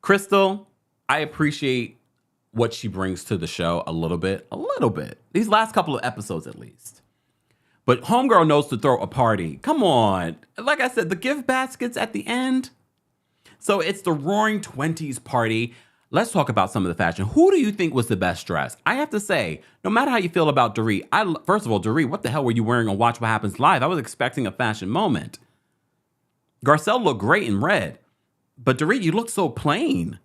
Crystal, I appreciate what she brings to the show a little bit. These last couple of episodes at least. But homegirl knows to throw a party. Come on. Like I said, the gift baskets at the end. So it's the Roaring 20s party. Let's talk about some of the fashion. Who do you think was the best dressed? I have to say, no matter how you feel about Dorit, first of all, Dorit, what the hell were you wearing on Watch What Happens Live? I was expecting a fashion moment. Garcelle looked great in red. But Dorit, you look so plain.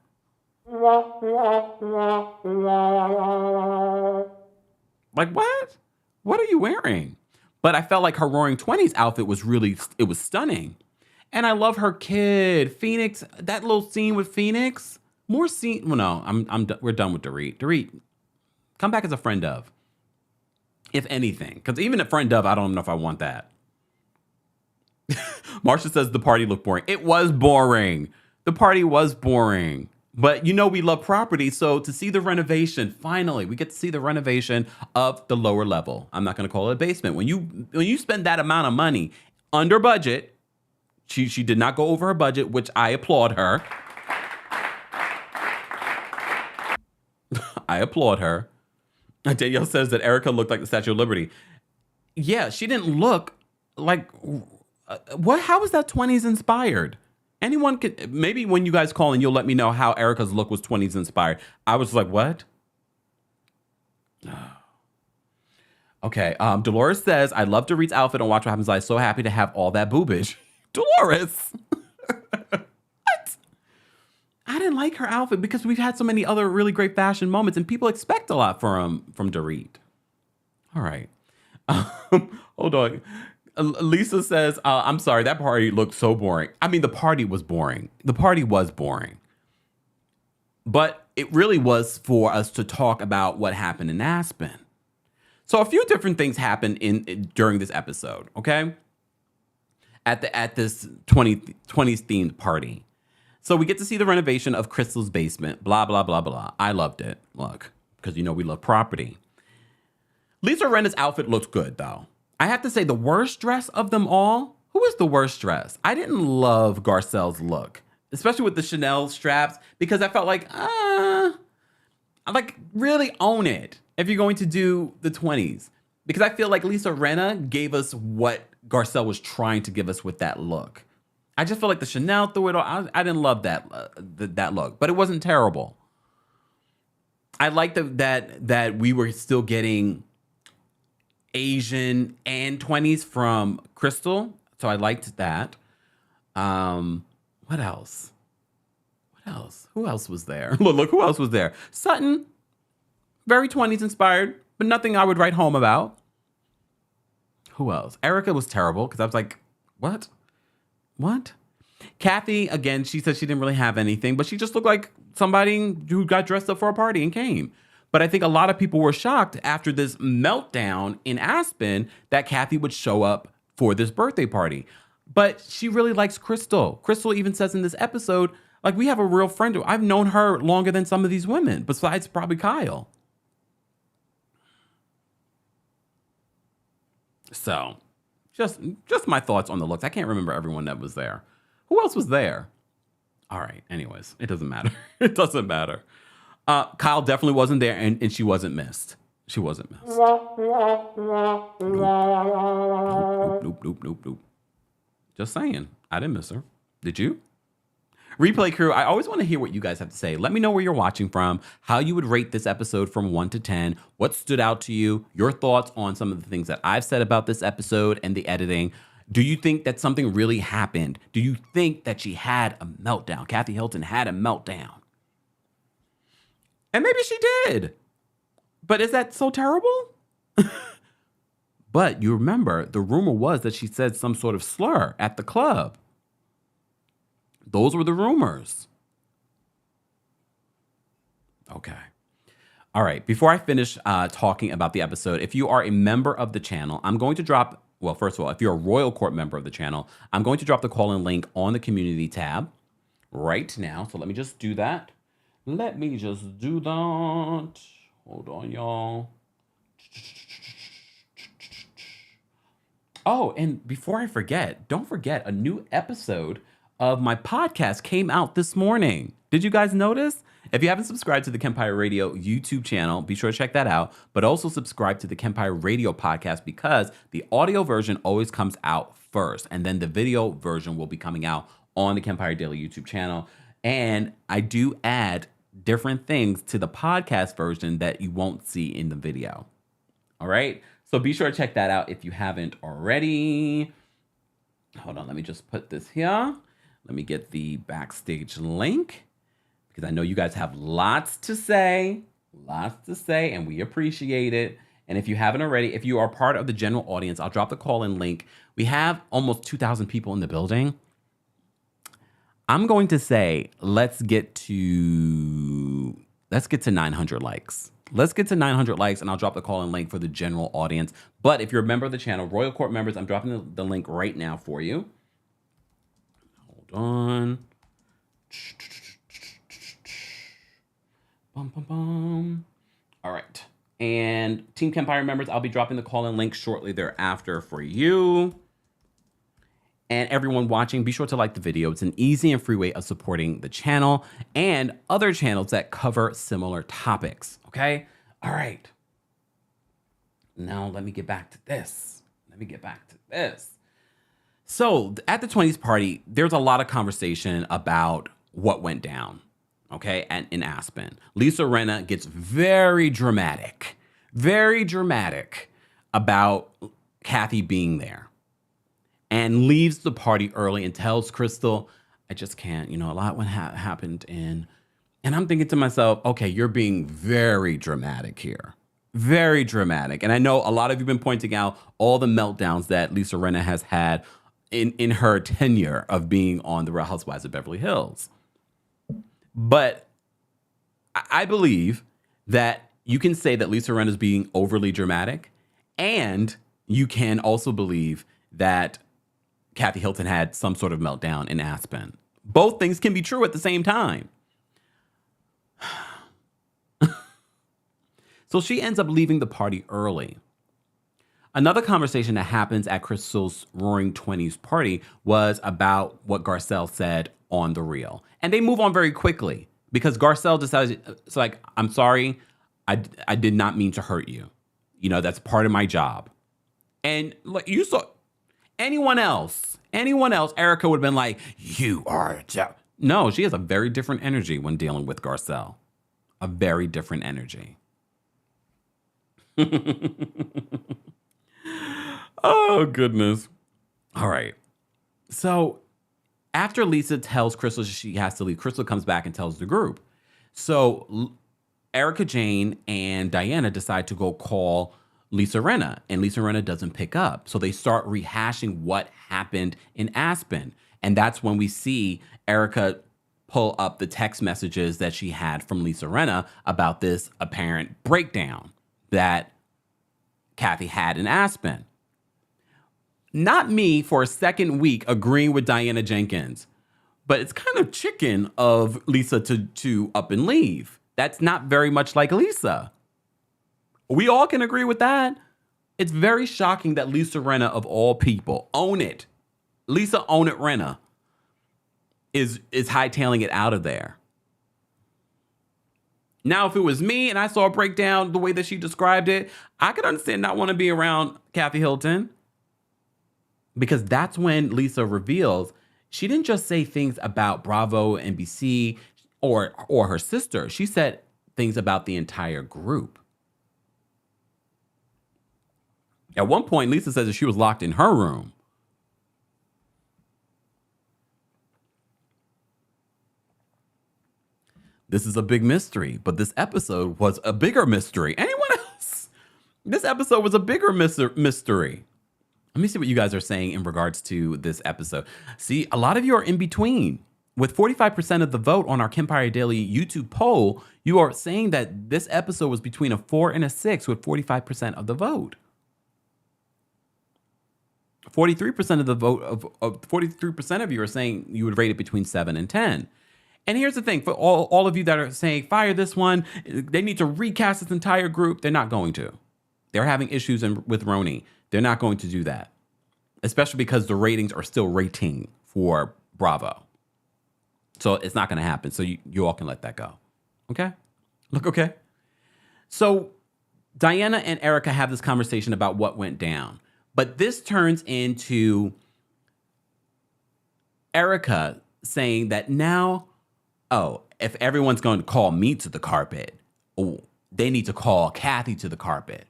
Like, what? What are you wearing? But I felt like her Roaring 20s outfit was it was stunning. And I love her kid, Phoenix, that little scene with Phoenix. More scene. Well, no, we're done with Dorit. Dorit, come back as a friend of, if anything. Because even a friend of, I don't know if I want that. Marsha says the party looked boring. It was boring. The party was boring. But we love property. So to see the renovation, finally, we get to see the renovation of the lower level. I'm not going to call it a basement. When you spend that amount of money under budget, she did not go over her budget, which I applaud her. I applaud her. Danielle says that Erika looked like the Statue of Liberty. yeah, she didn't look like what? How was that 20s inspired? Anyone could maybe when you guys call and you'll let me know how Erika's look was 20s inspired. I was like, what? Okay. Dolores says, I love Dorit's outfit and Watch What Happens Live. So happy to have all that boobage. Dolores. What? I didn't like her outfit because we've had so many other really great fashion moments and people expect a lot from Dorit. All right. Hold on. Lisa says, I'm sorry, that party looked so boring. I mean, the party was boring. The party was boring. But it really was for us to talk about what happened in Aspen. So a few different things happened during this episode, okay? At this 20s themed party. So we get to see the renovation of Crystal's basement, blah, blah, blah, blah. I loved it. Look, because you know we love property. Lisa Rinna's outfit looks good, though. I have to say, the worst dress of them all, who was the worst dress? I didn't love Garcelle's look, especially with the Chanel straps, because I felt like, really own it if you're going to do the 20s. Because I feel like Lisa Rinna gave us what Garcelle was trying to give us with that look. I just feel like the Chanel threw it all. I didn't love that look, but it wasn't terrible. I liked that we were still getting Asian and 20s from Crystal. So I liked that. What else? Who else was there? Look, who else was there? Sutton, very 20s inspired, but nothing I would write home about. Who else? Erika was terrible because I was like, what? Kathy, again, she said she didn't really have anything, but she just looked like somebody who got dressed up for a party and came. But I think a lot of people were shocked after this meltdown in Aspen that Kathy would show up for this birthday party. But she really likes Crystal. Crystal even says in this episode, like, we have a real friend. I've known her longer than some of these women, besides probably Kyle. So, just my thoughts on the looks. I can't remember everyone that was there. Who else was there? All right. Anyways, it doesn't matter. It doesn't matter. Kyle definitely wasn't there, and she wasn't missed. She wasn't missed. Nope. Just saying. I didn't miss her. Did you? Replay crew, I always want to hear what you guys have to say. Let me know where you're watching from, how you would rate this episode from 1 to 10, what stood out to you, your thoughts on some of the things that I've said about this episode and the editing. Do you think that something really happened? Do you think that she had a meltdown? Kathy Hilton had a meltdown. And maybe she did. But is that so terrible? But you remember, the rumor was that she said some sort of slur at the club. Those were the rumors. Okay. All right. Before I finish talking about the episode, if you are a member of the channel, I'm going to drop, well, first of all, if you're a Royal Court member of the channel, I'm going to drop the call-in link on the community tab right now. So let me just do that. Hold on, y'all. Oh, and before I forget, don't forget, a new episode of my podcast came out this morning. Did you guys notice? If you haven't subscribed to the Kempire Radio YouTube channel, be sure to check that out. But also subscribe to the Kempire Radio podcast because the audio version always comes out first. And then the video version will be coming out on the Kempire Daily YouTube channel. And I do add different things to the podcast version that you won't see in the video. All right? So be sure to check that out if you haven't already. Hold on, let me just put this here. Let me get the backstage link because I know you guys have lots to say, and we appreciate it. And if you haven't already, if you are part of the general audience, I'll drop the call-in link. We have almost 2,000 people in the building. I'm going to say, let's get to 900 likes. Let's get to 900 likes, and I'll drop the call-in link for the general audience. But if you're a member of the channel, Royal Court members, I'm dropping the link right now for you. Hold on. All right. And Team Kempire members, I'll be dropping the call-in link shortly thereafter for you. And everyone watching, be sure to like the video. It's an easy and free way of supporting the channel and other channels that cover similar topics. Okay? All right. Now let me get back to this. let me get back to this. So at the 20s party, there's a lot of conversation about what went down, okay, in Aspen. Lisa Rinna gets very dramatic about Kathy being there and leaves the party early and tells Crystal, I just can't, a lot happened. And I'm thinking to myself, okay, you're being very dramatic here. Very dramatic. And I know a lot of you have been pointing out all the meltdowns that Lisa Rinna has had in her tenure of being on the Real Housewives of Beverly Hills. But I believe that you can say that Lisa Rinna is being overly dramatic, and you can also believe that Kathy Hilton had some sort of meltdown in Aspen. Both things can be true at the same time. So she ends up leaving the party early. Another conversation that happens at Crystal's Roaring 20s party was about what Garcelle said on The Real. And they move on very quickly because Garcelle decides, it's like, I'm sorry, I did not mean to hurt you. That's part of my job. And like you saw, anyone else, Erika would have been like, you are a job. No, she has a very different energy when dealing with Garcelle. A very different energy. Oh, goodness. All right. So after Lisa tells Crystal she has to leave, Crystal comes back and tells the group. So Erika Jane and Diana decide to go call Lisa Rinna, and Lisa Rinna doesn't pick up. So they start rehashing what happened in Aspen. And that's when we see Erika pull up the text messages that she had from Lisa Rinna about this apparent breakdown that Kathy had in Aspen. Not me for a second week agreeing with Diana Jenkins, but it's kind of chicken of Lisa to up and leave. That's not very much like Lisa. We all can agree with that. It's very shocking that Lisa Rinna, of all people, own it. Lisa Own It Rinna is hightailing it out of there. Now, if it was me and I saw a breakdown the way that she described it, I could understand not want to be around Kathy Hilton. Because that's when Lisa reveals she didn't just say things about Bravo, NBC, or her sister. She said things about the entire group. At one point, Lisa says that she was locked in her room. This is a big mystery, but this episode was a bigger mystery. Anyone else? This episode was a bigger mystery. Let me see what you guys are saying in regards to this episode. See, a lot of you are in between. With 45% of the vote on our Kempire Daily YouTube poll, you are saying that this episode was between a 4 and a 6 with 45% of the vote. 43% of the vote of 43% of you are saying you would rate it between 7 and 10. And here's the thing, for all of you that are saying fire this one, they need to recast this entire group. They're not going to. They're having issues with Roni. They're not going to do that, especially because the ratings are still rating for Bravo. So it's not going to happen. So you all can let that go. Okay? Look, okay? So Diana and Erika have this conversation about what went down. But this turns into Erika saying that now, if everyone's going to call me to the carpet, they need to call Kathy to the carpet.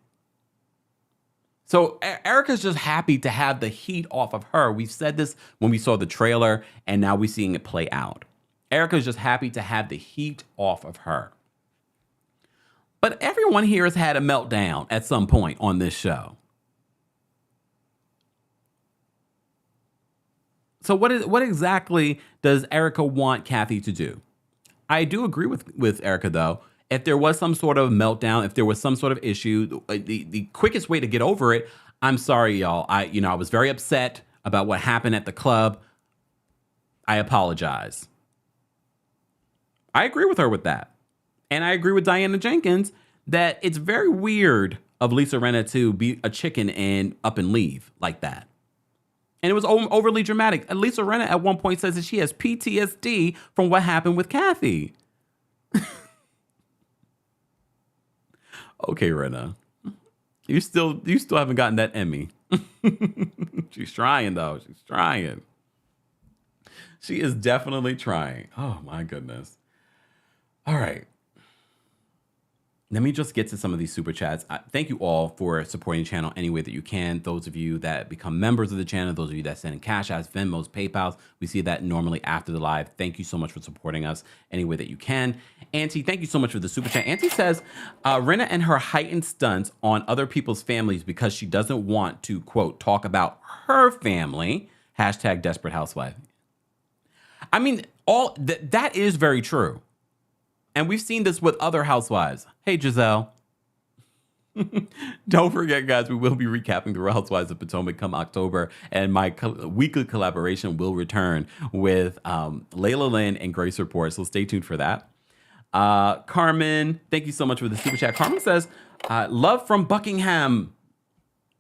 So Erika's just happy to have the heat off of her. We said this when we saw the trailer, and now we're seeing it play out. Erika's just happy to have the heat off of her. But everyone here has had a meltdown at some point on this show. So what exactly does Erika want Kathy to do? I do agree with Erika, though. If there was some sort of meltdown, if there was some sort of issue, the quickest way to get over it, I'm sorry, y'all. I was very upset about what happened at the club. I apologize. I agree with her with that. And I agree with Diana Jenkins that it's very weird of Lisa Rinna to be a chicken and up and leave like that. And it was overly dramatic. And Lisa Rinna at one point says that she has PTSD from what happened with Kathy. Okay, Rinna. You still haven't gotten that Emmy. She's trying, though. She's trying. She is definitely trying. Oh, my goodness. All right. Let me just get to some of these super chats. Thank you all for supporting the channel any way that you can. Those of you that become members of the channel, those of you that send in cash apps, Venmos, PayPals, we see that normally after the live. Thank you so much for supporting us any way that you can. Auntie, thank you so much for the super chat. Auntie says, Rinna and her heightened stunts on other people's families because she doesn't want to, quote, talk about her family. Hashtag desperate housewife. I mean, that is very true. And we've seen this with other housewives. Hey, Giselle. Don't forget, guys, we will be recapping the Housewives of Potomac come October. And my weekly collaboration will return with Layla Lynn and Grace Report. So stay tuned for that. Carmen, thank you so much for the super chat. Carmen says, love from Buckingham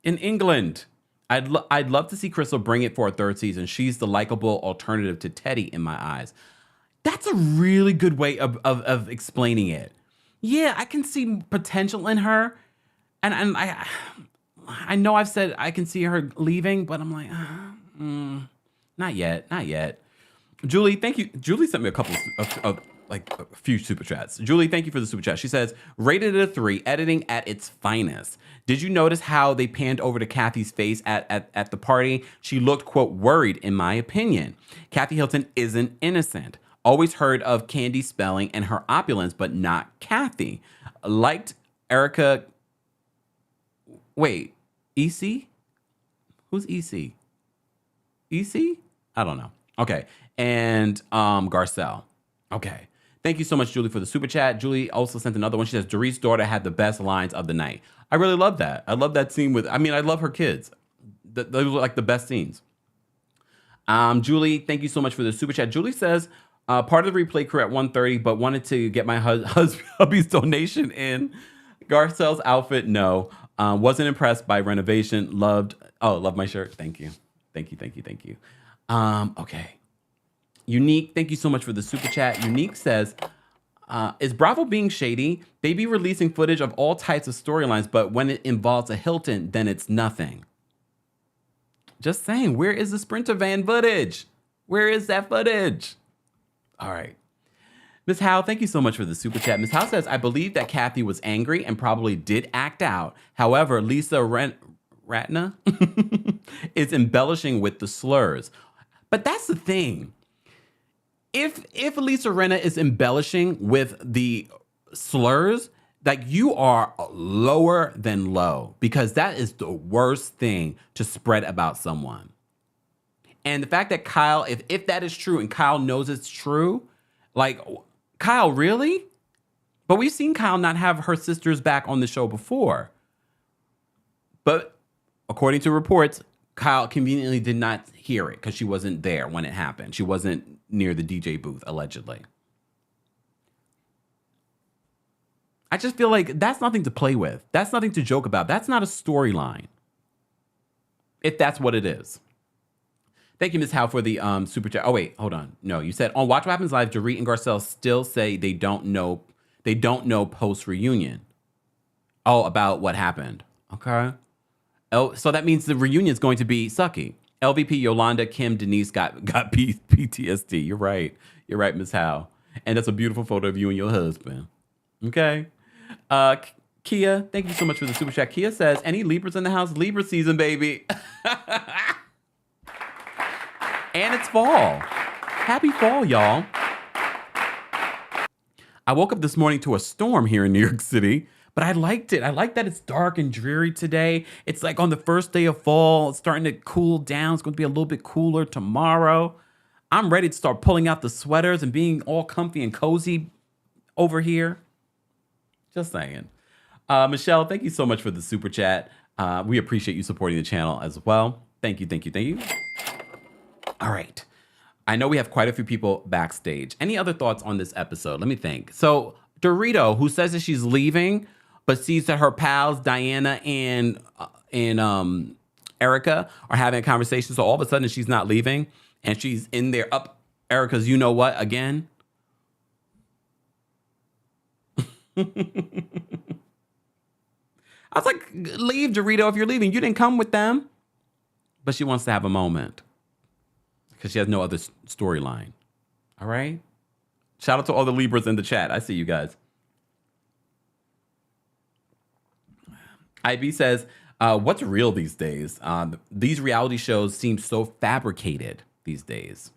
in England. I'd love to see Crystal bring it for a third season. She's the likable alternative to Teddy in my eyes. That's a really good way of explaining it. Yeah, I can see potential in her. And I know I've said I can see her leaving, but I'm like, not yet. Julie, thank you. Julie sent me a couple of a few super chats. Julie, thank you for the super chat. She says, rated a 3, editing at its finest. Did you notice how they panned over to Kathy's face at the party? She looked, quote, worried, in my opinion. Kathy Hilton isn't innocent. Always heard of Candy Spelling and her opulence, but not Kathy. Liked Erika. Wait, EC? Who's EC? EC? I don't know. Okay. And Garcelle. Okay. Thank you so much, Julie, for the super chat. Julie also sent another one. She says, Dorit's daughter had the best lines of the night. I really love that. I love that scene I love her kids. Those were like the best scenes. Julie, thank you so much for the super chat. Julie says, part of the replay crew at 1:30, but wanted to get my hubby's donation in. Garcelle's outfit, no. Wasn't impressed by renovation. Loved my shirt. Thank you. Okay. Unique, thank you so much for the super chat. Unique says, is Bravo being shady? They be releasing footage of all types of storylines, but when it involves a Hilton, then it's nothing. Just saying, where is the Sprinter van footage? Where is that footage? All right. Miss Howe, thank you so much for the super chat. Miss Howe says, I believe that Kathy was angry and probably did act out. However, Lisa Ratna is embellishing with the slurs. But that's the thing. If Lisa Rinna is embellishing with the slurs, like, you are lower than low, because that is the worst thing to spread about someone. And the fact that Kyle, if that is true and Kyle knows it's true, like, Kyle, really? But we've seen Kyle not have her sisters back on the show before. But according to reports, Kyle conveniently did not hear it because she wasn't there when it happened. She wasn't near the DJ booth, allegedly. I just feel like that's nothing to play with. That's nothing to joke about. That's not a storyline, if that's what it is. Thank you, Ms. Howe, for the super chat. Oh, wait, hold on. No, you said on Watch What Happens Live, Dorit and Garcelle still say they don't know post-reunion. Oh, about what happened. Okay. Oh, so that means the reunion is going to be sucky. LVP, Yolanda, Kim, Denise got PTSD. You're right. You're right, Ms. Howe. And that's a beautiful photo of you and your husband. Okay. Kia, thank you so much for the super chat. Kia says, any Libras in the house? Libra season, baby. And it's fall. Happy fall, y'all. I woke up this morning to a storm here in New York City, but I liked it. I like that it's dark and dreary today. It's like on the first day of fall. It's starting to cool down. It's going to be a little bit cooler tomorrow. I'm ready to start pulling out the sweaters and being all comfy and cozy over here. Just saying. Michelle, thank you so much for the super chat. We appreciate you supporting the channel as well. Thank you. All right. I know we have quite a few people backstage. Any other thoughts on this episode? Let me think. So Dorito, who says that she's leaving, but sees that her pals Diana and Erika are having a conversation. So all of a sudden she's not leaving, and she's in there up Erika's you know what again. I was like, leave, Dorito, if you're leaving. You didn't come with them. but she wants to have a moment because she has no other storyline. All right? Shout out to all the Libras in the chat. I see you guys. IB says, what's real these days? These reality shows seem so fabricated these days.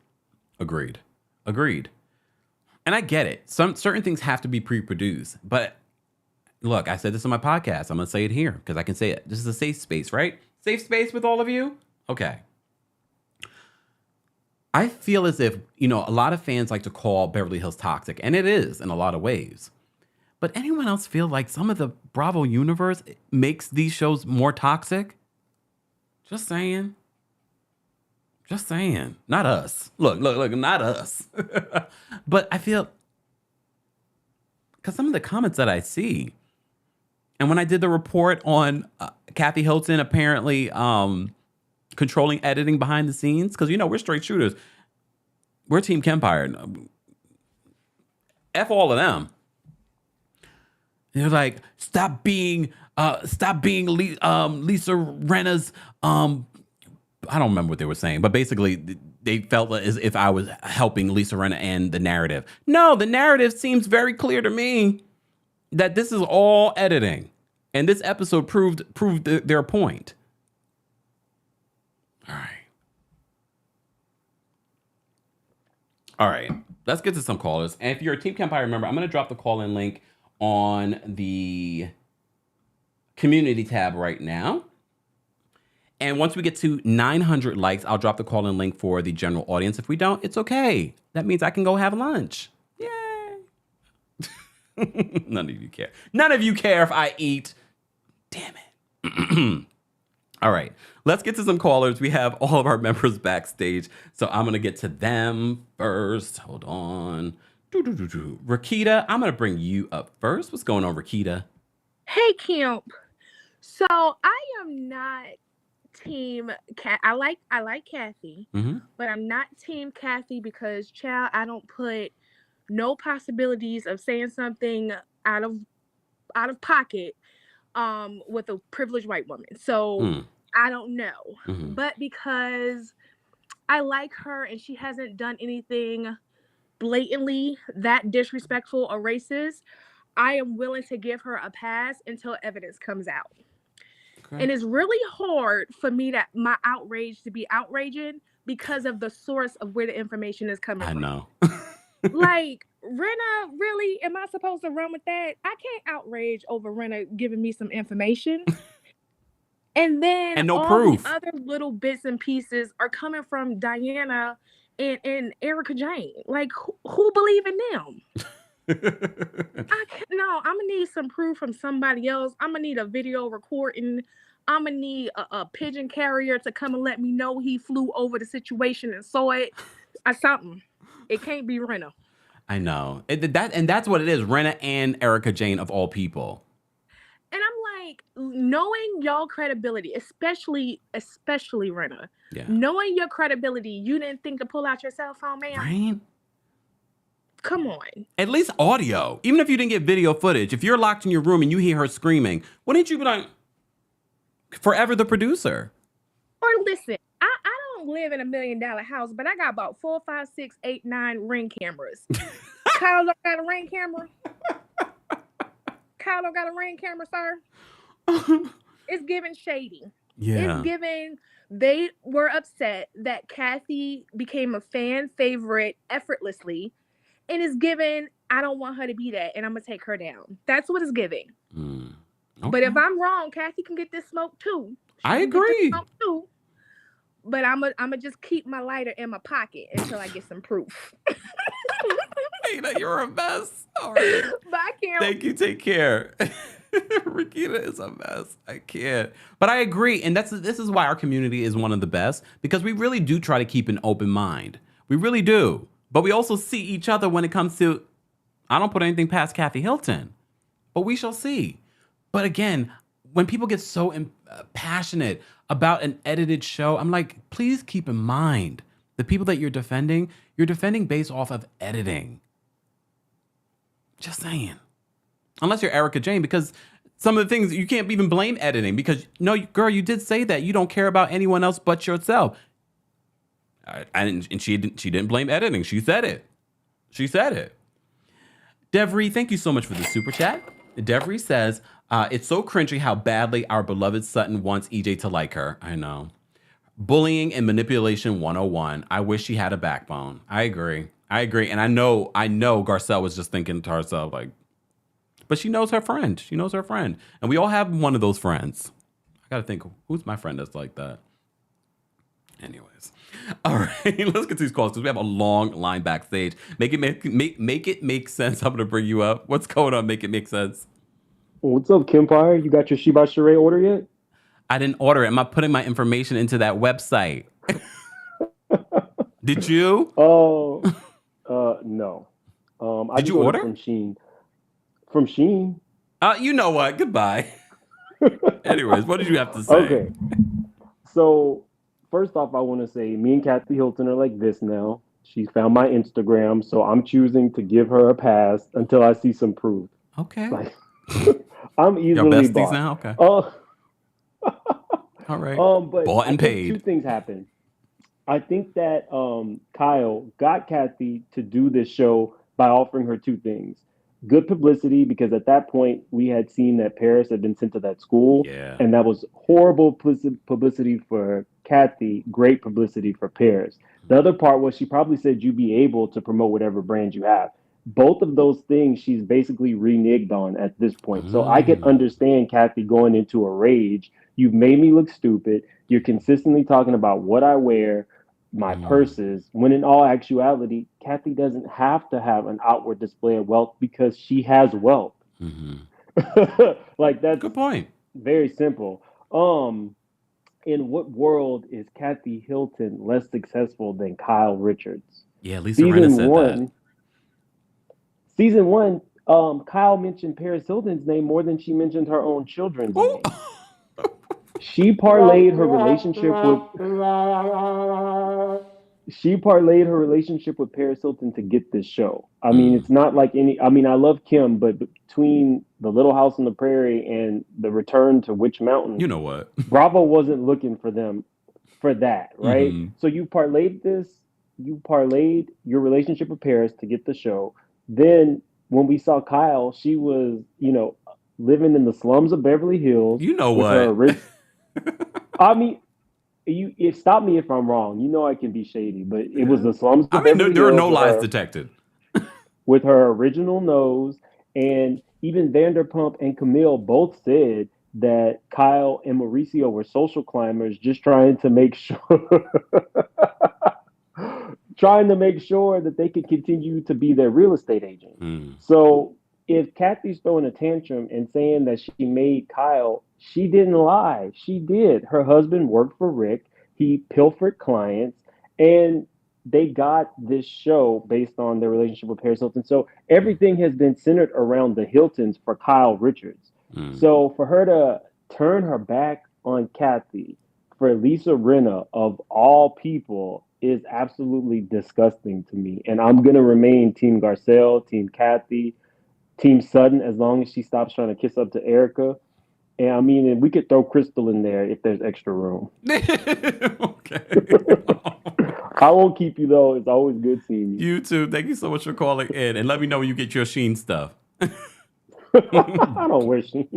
Agreed. And I get it. Certain things have to be pre-produced. But look, I said this on my podcast. I'm going to say it here because I can say it. This is a safe space, right? Safe space with all of you? Okay. I feel as if, a lot of fans like to call Beverly Hills toxic, and it is in a lot of ways. But anyone else feel like some of the Bravo universe makes these shows more toxic? Just saying. Not us. Look, not us. But I feel, because some of the comments that I see, and when I did the report on Kathy Hilton apparently controlling editing behind the scenes, because, we're straight shooters. We're Team Kempire. F all of them. They're like, stop being Lisa Rinna's, I don't remember what they were saying, but basically they felt as if I was helping Lisa Rinna and the narrative. No, the narrative seems very clear to me that this is all editing. And this episode proved their point. All right. Let's get to some callers. And if you're a Team Kempire, remember, I'm going to drop the call-in link on the community tab right now. And once we get to 900 likes, I'll drop the call-in link for the general audience. If we don't, it's okay. That means I can go have lunch. Yay. None of you care. None of you care if I eat. Damn it. All right. Let's get to some callers. We have all of our members backstage, so I'm going to get to them first. Hold on. Rakita, I'm going to bring you up first. What's going on, Rakita? Hey, Kemp. So I am not team I like Kathy, but I'm not team Kathy because, child, I don't put no possibilities of saying something out of pocket with a privileged white woman. So I don't know. But because I like her and she hasn't done anything blatantly that disrespectful or racist, I am willing to give her a pass until evidence comes out. Okay. And it's really hard for me my outrage to be outraging because of the source of where the information is coming from. I know. Like, Rinna, really? Am I supposed to run with that? I can't outrage over Rinna giving me some information. And then no all proof. The other little bits and pieces are coming from Diana and Erika Jane. Like, who believe in them? I'm gonna need some proof from somebody else. I'm gonna need a video recording. I'm gonna need a pigeon carrier to come and let me know he flew over the situation and saw it. Something. It can't be Rinna. I know. That's what it is. Rinna and Erika Jane of all people. And I'm like, knowing y'all credibility, especially Rinna, knowing your credibility, you didn't think to pull out your cell phone, man. Right? Come on. At least audio. Even if you didn't get video footage, if you're locked in your room and you hear her screaming, wouldn't you be like, forever the producer? Or listen, I don't live in $1 million house, but I got about 4, 5, 6, 8, 9 Ring cameras. Kyle don't got a Ring camera? Kyle don't got a Ring camera, sir? It's giving shady. Yeah. It's giving, they were upset that Kathy became a fan favorite effortlessly. And it's given, I don't want her to be that, and I'm going to take her down. That's what it's giving. Okay. But if I'm wrong, Kathy can get this smoke too. I agree. But I'm gonna just keep my lighter in my pocket until I get some proof. You're a mess. All right. Bye, Kim. Thank you. Take care. Rakita is a mess. I can't. But I agree. And this is why our community is one of the best, because we really do try to keep an open mind. We really do. But we also see each other when it comes to, I don't put anything past Kathy Hilton, but we shall see. But again, when people get so passionate about an edited show, I'm like, please keep in mind the people that you're defending based off of editing. Just saying. Unless you're Erika Jane, because some of the things you can't even blame editing because no, girl, you did say that you don't care about anyone else but yourself. And she didn't blame editing. She said it. She said it. Devry, thank you so much for the super chat. Devry says, it's so cringy how badly our beloved Sutton wants EJ to like her. I know. Bullying and manipulation 101. I wish she had a backbone. I agree. And I know Garcelle was just thinking to herself, like, but she knows her friend. And we all have one of those friends. I got to think, who's my friend that's like that? Anyways. All right, let's get to these calls because we have a long line backstage. Make it make sense. I'm going to bring you up. What's going on? Make it make sense. What's up, Kempire? You got your Shiba Sheree order yet? I didn't order it. I'm not putting my information into that website. Did you? Oh, no. I Did you order from Shein? From Shein? You know what? Goodbye. Anyways, what did you have to say? Okay. So, first off, I want to say me and Kathy Hilton are like this now. She found my Instagram, so I'm choosing to give her a pass until I see some proof. Okay. Like, I'm easily besties bought. now? Okay. All right. But bought and paid. Two things happened. I think that Kyle got Kathy to do this show by offering her two things. Good publicity, because at that point we had seen that Paris had been sent to that school. Yeah. And that was horrible publicity for Kathy, great publicity for Paris. The other part was she probably said you'd be able to promote whatever brand you have. Both of those things she's basically reneged on at this point. So I can understand Kathy going into a rage. You've made me look stupid. You're consistently talking about what I wear, my purses, when in all actuality, Kathy doesn't have to have an outward display of wealth because she has wealth. Like, that's good point. Very simple. In what world is Kathy Hilton less successful than Kyle Richards? Yeah, Lisa Rinna said that. Season one, Kyle mentioned Paris Hilton's name more than she mentioned her own children's name. She parlayed her relationship with Paris Hilton to get this show. I mean, it's not like I love Kim, but between The Little House on the Prairie and The Return to Witch Mountain, you know what? Bravo wasn't looking for them for that, right? So you parlayed your relationship with Paris to get the show. Then when we saw Kyle, she was, living in the slums of Beverly Hills. You know what? I mean, stop me if I'm wrong. You know I can be shady, but it was the slums of Beverly Hills. There are no lies detected. With her original nose, and even Vanderpump and Camille both said that Kyle and Mauricio were social climbers just trying to make sure that they could continue to be their real estate agent. So if Kathy's throwing a tantrum and saying that she made Kyle, she didn't lie. She did. Her husband worked for Rick. He pilfered clients, and they got this show based on their relationship with Paris Hilton. So everything has been centered around the Hiltons for Kyle Richards. So for her to turn her back on Kathy for Lisa Rinna, of all people, is absolutely disgusting to me. And I'm going to remain Team Garcelle, Team Kathy, Team Sutton, as long as she stops trying to kiss up to Erika. And I mean, and we could throw Crystal in there if there's extra room. Okay. I won't keep you, though. It's always good seeing you. You too. Thank you so much for calling in. And let me know when you get your Shein stuff. I don't wear Shein.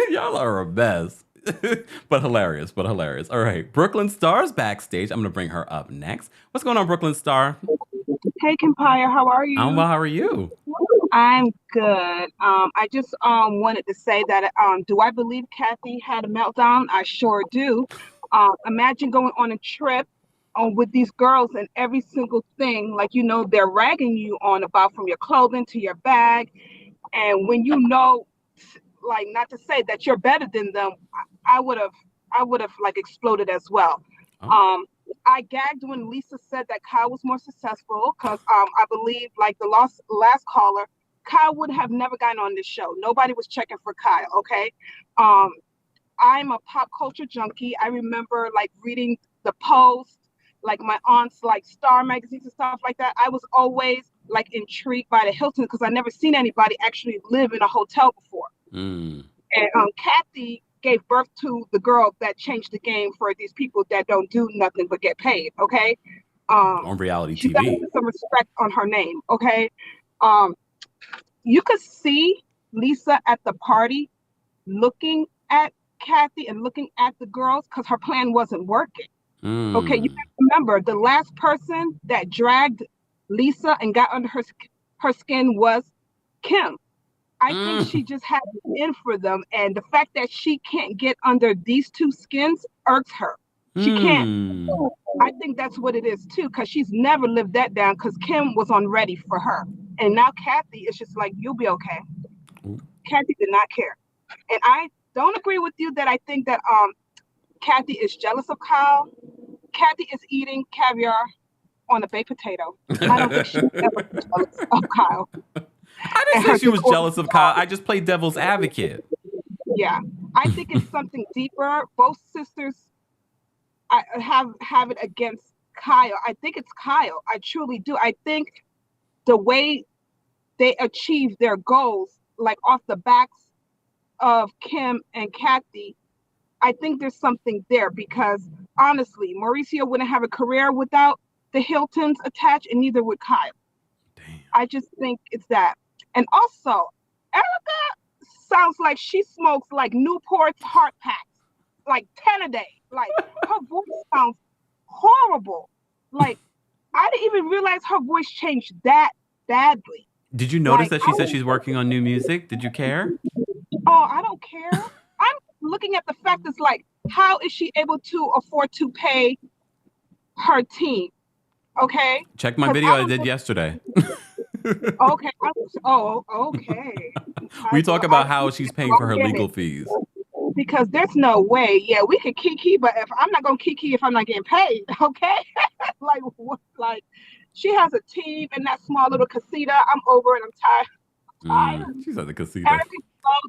Y'all are a mess. but hilarious. All right. Brooklyn Star's backstage. I'm going to bring her up next. What's going on, Brooklyn Star? Hey, Kempire. How are you? I'm well. How are you? I'm good. I just wanted to say that do I believe Kathy had a meltdown? I sure do. Imagine going on a trip with these girls and every single thing, like, they're ragging you on about, from your clothing to your bag. And when like, not to say that you're better than them, I would have like exploded as well. I gagged when Lisa said that Kyle was more successful, because I believe, like the last caller, Kyle would have never gotten on this show. Nobody was checking for Kyle, okay? I'm a pop culture junkie. I remember like reading the Post, like my aunt's like Star magazines and stuff like that. I was always like intrigued by the Hilton because I never seen anybody actually live in a hotel before. And Kathy gave birth to the girl that changed the game for these people that don't do nothing but get paid. Okay. On reality she TV. Got some respect on her name. Okay. You could see Lisa at the party looking at Kathy and looking at the girls because her plan wasn't working. Okay, you have to remember the last person that dragged Lisa and got under her skin was Kim. I think she just had it in for them, and the fact that she can't get under these two skins irks her. She can't. I think that's what it is too, because she's never lived that down. Because Kim was on ready for her, and now Kathy is just like, "You'll be okay." Kathy did not care, and I don't agree with you that I think that Kathy is jealous of Kyle. Kathy is eating caviar on a baked potato. I don't think she's ever jealous of Kyle. I didn't say she was jealous of Kyle. I just played devil's advocate. Yeah, I think it's something deeper. Both sisters I have it against Kyle. I think it's Kyle. I truly do. I think the way they achieve their goals, like off the backs of Kim and Kathy, I think there's something there because honestly, Mauricio wouldn't have a career without the Hiltons attached, and neither would Kyle. Damn. I just think it's that. And also, Erika sounds like she smokes like Newport's heart packs, like 10 a day. Like her voice sounds horrible. Like I didn't even realize her voice changed that badly. Did you notice that she said she's working on new music? Did you care? Oh, I don't care. I'm looking at the fact that's like, how is she able to afford to pay her team? Okay. Check my video I did yesterday. Okay. Okay. We talk about how she's paying for her legal fees. Because there's no way. Yeah, we can kiki, but if I'm not gonna kiki if I'm not getting paid, okay? like she has a team in that small little casita. I'm over it. I'm tired. She's at the casita. Erika can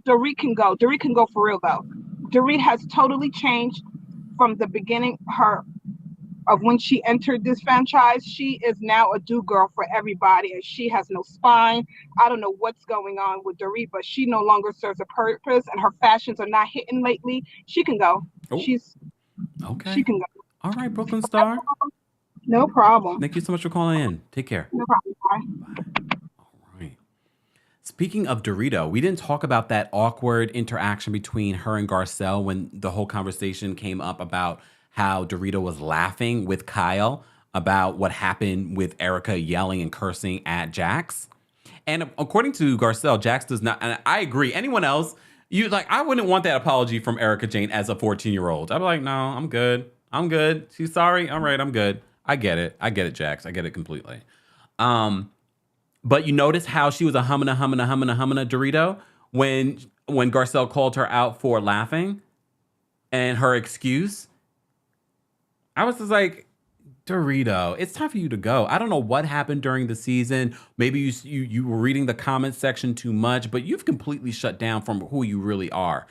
go. Dorit can go. Dorit can go for real though. Dorit has totally changed from the beginning. Of when she entered this franchise, she is now a do girl for everybody, and she has no spine. I don't know what's going on with Dorit, but she no longer serves a purpose, and her fashions are not hitting lately. She can go. Oh. She's okay. She can go. All right, Brooklyn Star. No problem. Thank you so much for calling in. Take care. No problem. Bye. All right. Speaking of Dorito, we didn't talk about that awkward interaction between her and Garcelle when the whole conversation came up about how Dorito was laughing with Kyle about what happened with Erika yelling and cursing at Jax. And according to Garcelle, Jax does not, and I agree, anyone else, I wouldn't want that apology from Erika Jane as a 14-year-old. I'd be like, no, I'm good. I'm good. She's sorry. All right, I'm good. I get it, Jax. I get it completely. But you notice how she was a humming Dorito when Garcelle called her out for laughing and her excuse. I was just like, Dorito, it's time for you to go. I don't know what happened during the season. Maybe you were reading the comments section too much, but you've completely shut down from who you really are.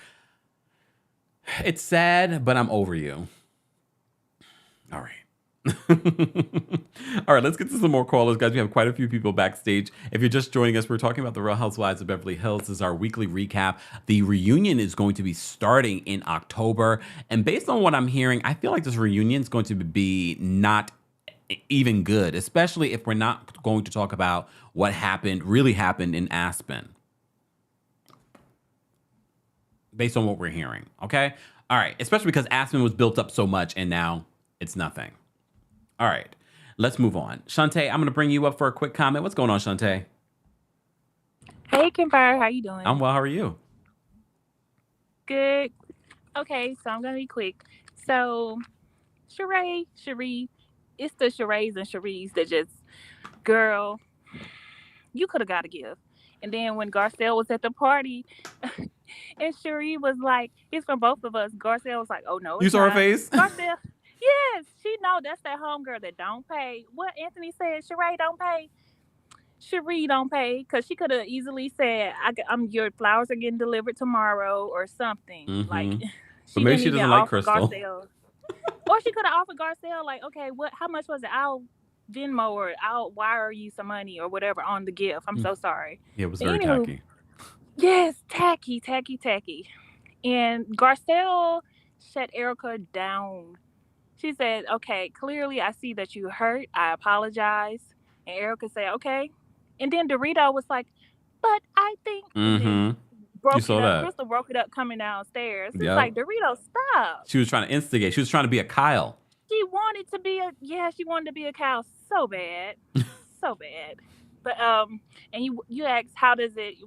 It's sad, but I'm over you. All right. All right, let's get to some more callers, guys. We have quite a few people backstage. If you're just joining us, we're talking about the Real Housewives of Beverly Hills. This is our weekly recap. The reunion is going to be starting in October. And based on what I'm hearing, I feel like this reunion is going to be not even good, especially if we're not going to talk about what really happened in Aspen. Based on what we're hearing, okay? All right, especially because Aspen was built up so much and now it's nothing. All right, let's move on. Shantae, I'm going to bring you up for a quick comment. What's going on, Shantae? Hey, Kempire, how you doing? I'm well. How are you? Good. Okay, so I'm going to be quick. So, Sheree, it's the Sherees and Sherees that just, girl, you could have got a gift. And then when Garcelle was at the party, and Sheree was like, it's from both of us. Garcelle was like, oh, no, it's You saw not. her face? Garcelle, yes, she know that's that homegirl that don't pay. What Anthony said, Sheree don't pay. Sheree don't pay, because she could have easily said, your flowers are getting delivered tomorrow or something. Mm-hmm. Like, but maybe she doesn't like Crystal. Garcelle. Or she could have offered Garcelle, like, okay, how much was it? I'll Venmo or I'll wire you some money or whatever on the gift. I'm so sorry. Yeah, it was But very anywho, tacky. yes, tacky. And Garcelle shut Erika down. She said, okay, clearly I see that you hurt. I apologize. And Erika said, okay. And then Dorito was like, but I think, and then You broke saw it up. that. Crystal broke it up coming downstairs. It's Yep. like, Dorito, stop. She was trying to instigate. She was trying to be a Kyle. She wanted to be a cow so bad. So bad. But and you asked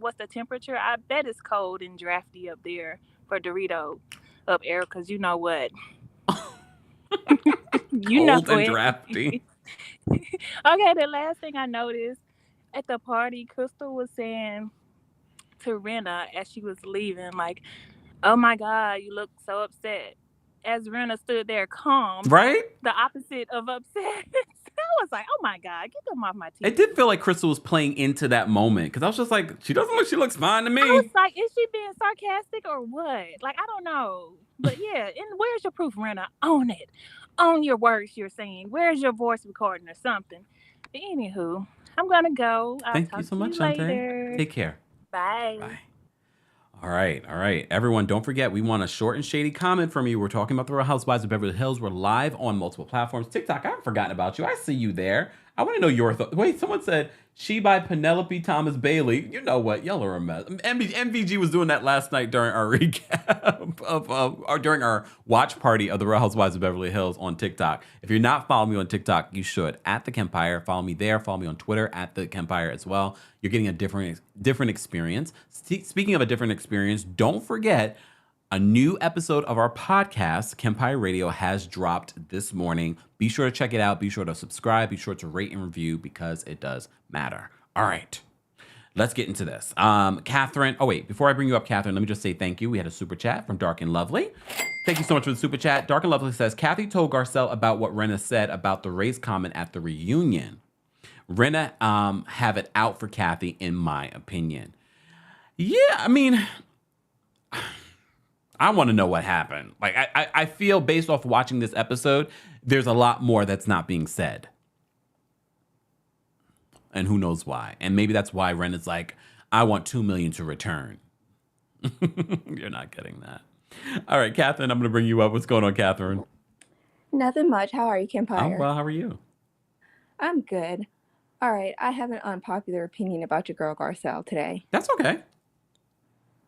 what's the temperature? I bet it's cold and drafty up there for Dorito up air, because you know what? You know Cold and it. drafty. Okay, the last thing I noticed at the party, Crystal was saying to Rinna as she was leaving, like, oh my God, you look so upset. As Rinna stood there calm, Right? the opposite of upset. I was like, oh my God, get them off my TV. It did feel like Crystal was playing into that moment, because I was just like, she looks fine to me. I was like, is she being sarcastic or what? Like, I don't know. But yeah, and where's your proof, Rinna? Own it. Own your words you're saying. Where's your voice recording or something? But anywho, I'm going to go. I'll Thank talk you so to much, you later. Shante. Take care. Bye. Bye. All right. Everyone, don't forget, we want a short and shady comment from you. We're talking about the Real Housewives of Beverly Hills. We're live on multiple platforms. TikTok, I haven't forgotten about you. I see you there. I want to know your thoughts. Wait, someone said, she by Penelope Thomas Bailey. You know what? Y'all are a mess. MVG was doing that last night during our recap or during our watch party of the Real Housewives of Beverly Hills on TikTok. If you're not following me on TikTok, you should. At TheKempire. Follow me there. Follow me on Twitter at TheKempire as well. You're getting a different experience. Speaking of a different experience, don't forget, a new episode of our podcast, Kempire Radio, has dropped this morning. Be sure to check it out. Be sure to subscribe. Be sure to rate and review, because it does matter. All right. Let's get into this. Catherine. Oh, wait. Before I bring you up, Catherine, let me just say thank you. We had a super chat from Dark and Lovely. Thank you so much for the super chat. Dark and Lovely says, Kathy told Garcelle about what Rinna said about the race comment at the reunion. Rinna have it out for Kathy, in my opinion. Yeah, I mean, I want to know what happened. Like, I feel, based off watching this episode, there's a lot more that's not being said. And who knows why. And maybe that's why Ren is like, I want $2 million to return. You're not getting that. All right, Catherine, I'm going to bring you up. What's going on, Catherine? Nothing much. How are you, Kempire? I'm well. How are you? I'm good. All right. I have an unpopular opinion about your girl Garcelle today. That's okay.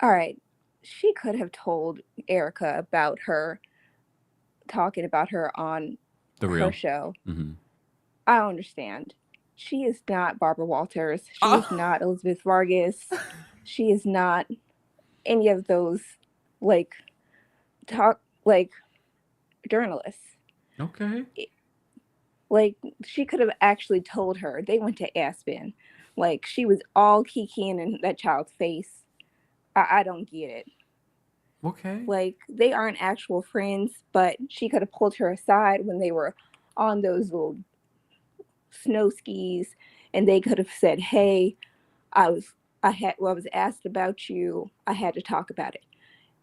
All right. She could have told Erika about her talking about her on her show. Mm-hmm. I understand. She is not Barbara Walters. She is not Elizabeth Vargas. She is not any of those journalists. Okay. She could have actually told her. They went to Aspen. She was all kikiing in that child's face. I don't get it. Okay. They aren't actual friends, but she could have pulled her aside when they were on those little snow skis, and they could have said, hey, I was asked about you. I had to talk about it.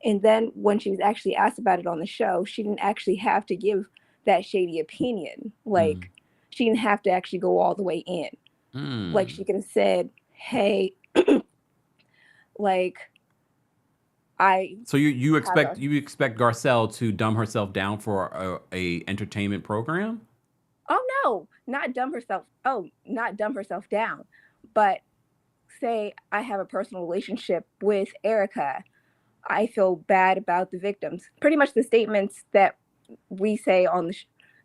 And then when she was actually asked about it on the show, she didn't actually have to give that shady opinion. She didn't have to actually go all the way in. She could have said, hey, So you expect Garcelle to dumb herself down for a entertainment program? Oh no, not dumb herself down, but say I have a personal relationship with Erika. I feel bad about the victims. Pretty much the statements that we say on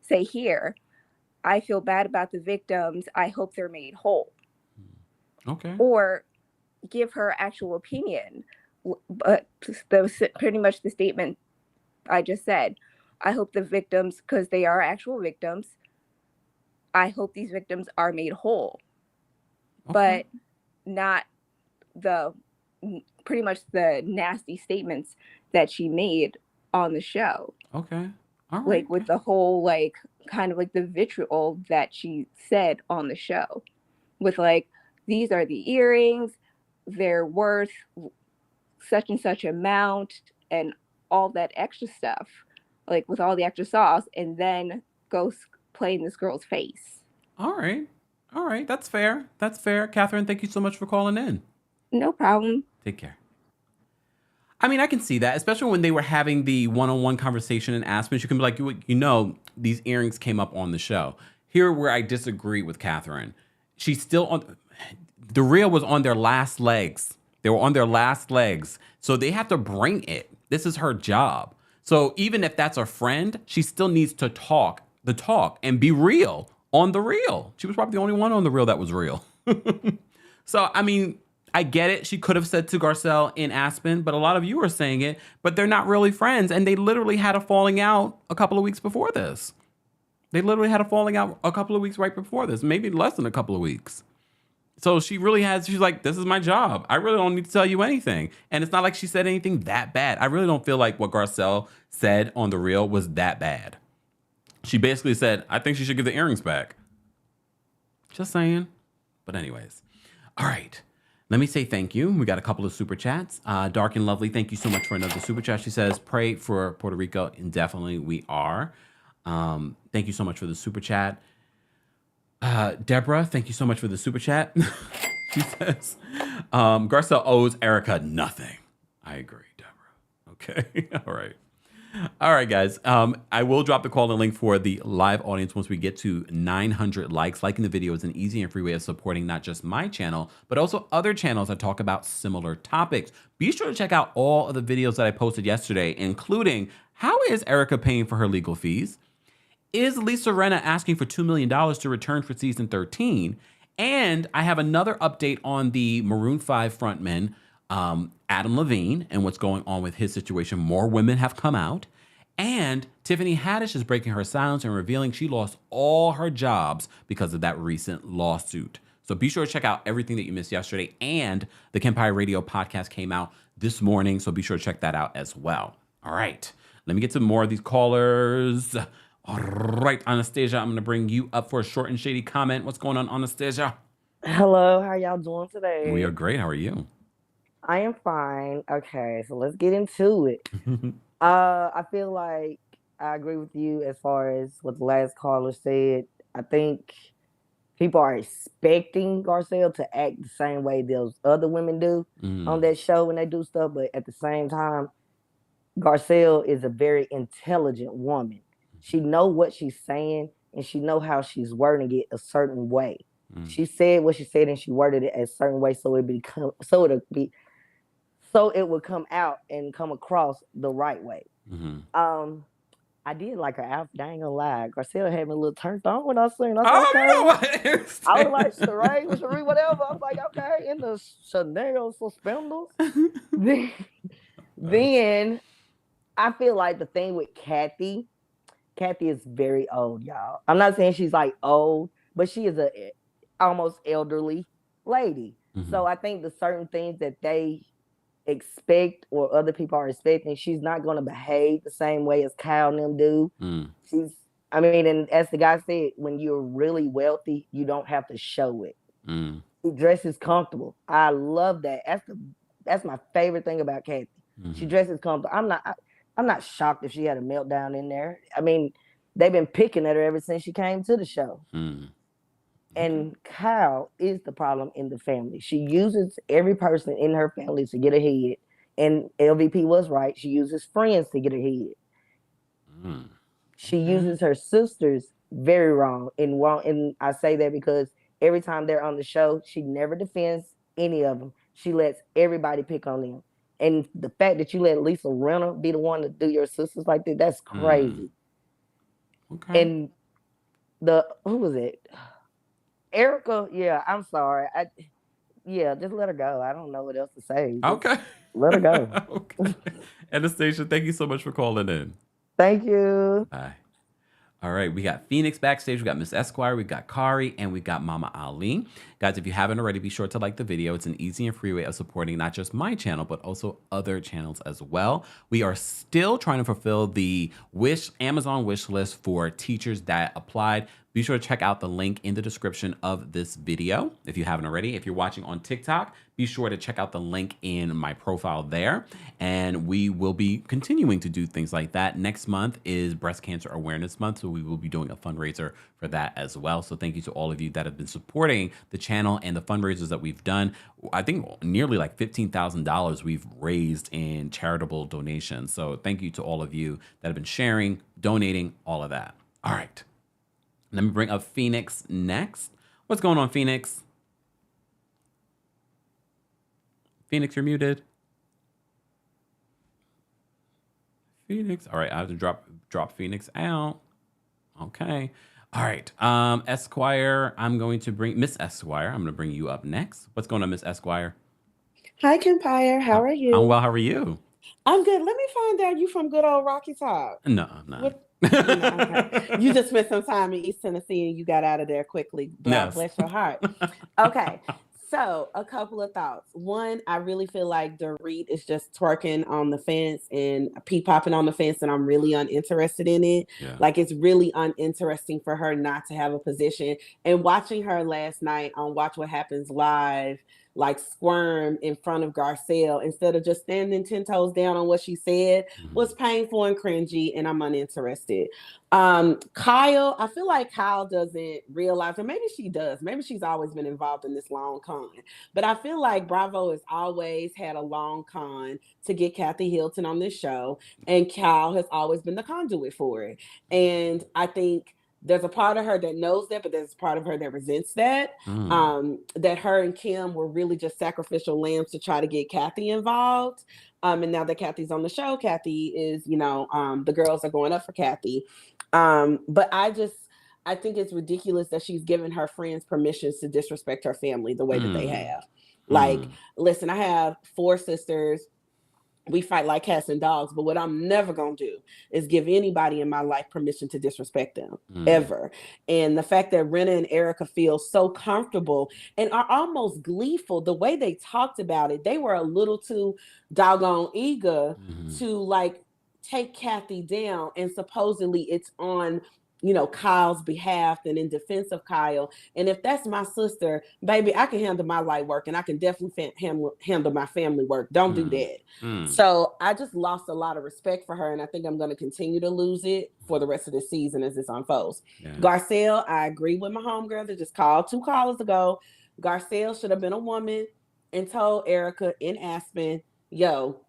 say here. I feel bad about the victims. I hope they're made whole. Okay. Or give her actual opinion. But pretty much the statement I just said. I hope the victims, because they are actual victims, I hope these victims are made whole. Okay. But not pretty much the nasty statements that she made on the show. Okay. All right. With the whole kind of the vitriol that she said on the show, with these are the earrings, they're worth such and such amount, and all that extra stuff, with all the extra sauce, and then goes play in this girl's face. All right. All right. That's fair. That's fair. Catherine, thank you so much for calling in. No problem. Take care. I mean, I can see that, especially when they were having the one-on-one conversation in Aspen. You can be like, these earrings came up on the show. Here where I disagree with Catherine. She's still on, the reel was on their last legs. They were on their last legs. So they have to bring it. This is her job. So even if that's a friend, she still needs to talk the talk and be real on the reel. She was probably the only one on the reel that was real. So, I mean, I get it. She could have said to Garcelle in Aspen, but a lot of you are saying it, but they're not really friends. And they literally had a falling out a couple of weeks before this. They literally had a falling out a couple of weeks right before this, maybe less than a couple of weeks. So she's like, this is my job. I really don't need to tell you anything. And it's not like she said anything that bad. I really don't feel like what Garcelle said on the reel was that bad. She basically said, I think she should give the earrings back. Just saying. But anyways. All right. Let me say thank you. We got a couple of super chats. Dark and Lovely, thank you so much for another super chat. She says, pray for Puerto Rico. And definitely we are. Thank you so much for the super chat. Deborah, thank you so much for the super chat. She says, Garcelle owes Erika nothing. I agree, Deborah. Okay. All right. All right, guys. I will drop the call and link for the live audience once we get to 900 likes. Liking the video is an easy and free way of supporting not just my channel, but also other channels that talk about similar topics. Be sure to check out all of the videos that I posted yesterday, including how is Erika paying for her legal fees? Is Lisa Rinna asking for $2 million to return for season 13? And I have another update on the Maroon 5 frontman, Adam Levine, and what's going on with his situation. More women have come out. And Tiffany Haddish is breaking her silence and revealing she lost all her jobs because of that recent lawsuit. So be sure to check out everything that you missed yesterday. And the Kempire Radio podcast came out this morning, so be sure to check that out as well. All right. Let me get to more of these callers. All right, Anastasia, I'm going to bring you up for a short and shady comment. What's going on, Anastasia? Hello, how y'all doing today? We are great. How are you? I am fine. Okay, so let's get into it. I feel like I agree with you as far as what the last caller said. I think people are expecting Garcelle to act the same way those other women do on that show when they do stuff, but at the same time, Garcelle is a very intelligent woman. She know what she's saying and she know how she's wording it a certain way. She said what she said and she worded it a certain way so it would come out and come across the right way. I did like her outfit. I ain't gonna lie. Garcelle had me a little turned on when I seen. I was like, okay. I was like, Sheree, whatever. I was like, okay, in the Chanel suspenders. Then I feel like the thing with Kathy is very old, y'all. I'm not saying she's like old, but she is a almost elderly lady. So I think the certain things that they expect or other people are expecting, she's not going to behave the same way as Kyle and them do. And as the guy said, when you're really wealthy, you don't have to show it. She dresses comfortable. I love that. That's my favorite thing about Kathy. She dresses comfortable. I'm not shocked if she had a meltdown in there. I mean, they've been picking at her ever since she came to the show. And Kyle is the problem in the family. She uses every person in her family to get ahead. And LVP was right. She uses friends to get ahead. She uses her sisters very wrong. And I say that because every time they're on the show, she never defends any of them. She lets everybody pick on them. And the fact that you let Lisa Rinna be the one to do your sisters like that, that's crazy. Okay. And who was it? Erika, yeah, I'm sorry. Just let her go. I don't know what else to say. Okay. Let her go. Okay. Anastasia, thank you so much for calling in. Thank you. Bye. All right, we got Phoenix backstage, we got Miss Esquire, we got Kari, and we got Mama Ali. Guys, if you haven't already, be sure to like the video. It's an easy and free way of supporting not just my channel, but also other channels as well. We are still trying to fulfill the Amazon wish list for teachers that applied. Be sure to check out the link in the description of this video if you haven't already. If you're watching on TikTok, be sure to check out the link in my profile there. And we will be continuing to do things like that. Next month is Breast Cancer Awareness Month, so we will be doing a fundraiser for that as well. So thank you to all of you that have been supporting the channel and the fundraisers that we've done. I think nearly like $15,000 we've raised in charitable donations. So thank you to all of you that have been sharing, donating, all of that. All right. Let me bring up Phoenix next. What's going on, Phoenix? Phoenix, you're muted. Phoenix. All right, I have to drop Phoenix out. Okay. All right. Esquire, I'm going to bring Miss Esquire. I'm going to bring you up next. What's going on, Miss Esquire? Hi, Kempire. How are you? I'm well. How are you? I'm good. Let me find out you from good old Rocky Top. No, I'm not. What? Okay. You just spent some time in East Tennessee and you got out of there quickly. Yes. Bless your heart. Okay. So a couple of thoughts. One, I really feel like Dorit is just twerking on the fence and popping on the fence, and I'm really uninterested in it. Yeah. Like, it's really uninteresting for her not to have a position. And watching her last night on Watch What Happens Live, like squirm in front of Garcelle instead of just standing 10 toes down on what she said was painful and cringy, and I'm uninterested. Kyle, I feel like Kyle doesn't realize, or maybe she does, maybe she's always been involved in this long con, but I feel like Bravo has always had a long con to get Kathy Hilton on this show, and Kyle has always been the conduit for it. And I think there's a part of her that knows that, but there's a part of her that resents that. That her and Kim were really just sacrificial lambs to try to get Kathy involved. And now that Kathy's on the show, Kathy is, the girls are going up for Kathy. But I think it's ridiculous that she's given her friends permissions to disrespect her family the way that they have. Like, listen, I have 4 sisters. We fight like cats and dogs, but what I'm never going to do is give anybody in my life permission to disrespect them, ever. And the fact that Rinna and Erika feel so comfortable and are almost gleeful, the way they talked about it, they were a little too doggone eager to like take Kathy down. And supposedly it's on, Kyle's behalf and in defense of Kyle. And if that's my sister, baby, I can handle my light work and I can definitely handle my family work. Don't do that. So I just lost a lot of respect for her. And I think I'm going to continue to lose it for the rest of the season as this unfolds. Yeah. Garcelle, I agree with my homegirl that just called 2 callers ago. Garcelle should have been a woman and told Erika in Aspen, yo,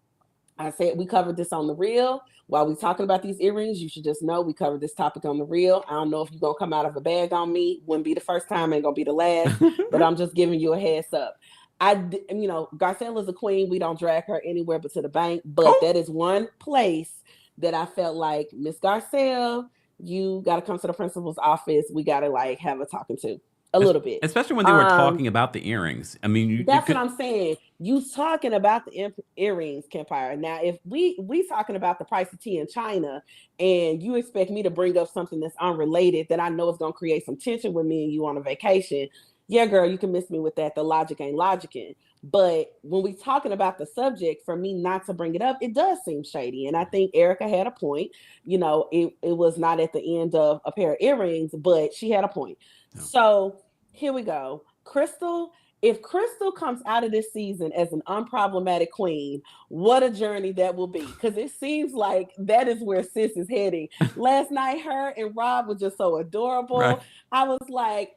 I said, we covered this on The Real. While we talking about these earrings, you should just know we covered this topic on The Real. I don't know if you're going to come out of a bag on me. Wouldn't be the first time, ain't going to be the last. But I'm just giving you a heads up. Garcelle is a queen. We don't drag her anywhere but to the bank. But that is one place that I felt like, Miss Garcelle, you got to come to the principal's office. We got to have a talking to. A little bit. Especially when they were talking about the earrings. I mean, that's what I'm saying. You talking about the earrings, Kempire. Now, if we talking about the price of tea in China, and you expect me to bring up something that's unrelated that I know is going to create some tension with me and you on a vacation, yeah, girl, you can miss me with that. The logic ain't logicking. But when we talking about the subject, for me not to bring it up, it does seem shady. And I think Erika had a point. It was not at the end of a pair of earrings, but she had a point. No. So here we go. Crystal, if Crystal comes out of this season as an unproblematic queen, what a journey that will be. Because it seems like that is where sis is heading. Last night, her and Rob were just so adorable. Right. I was like,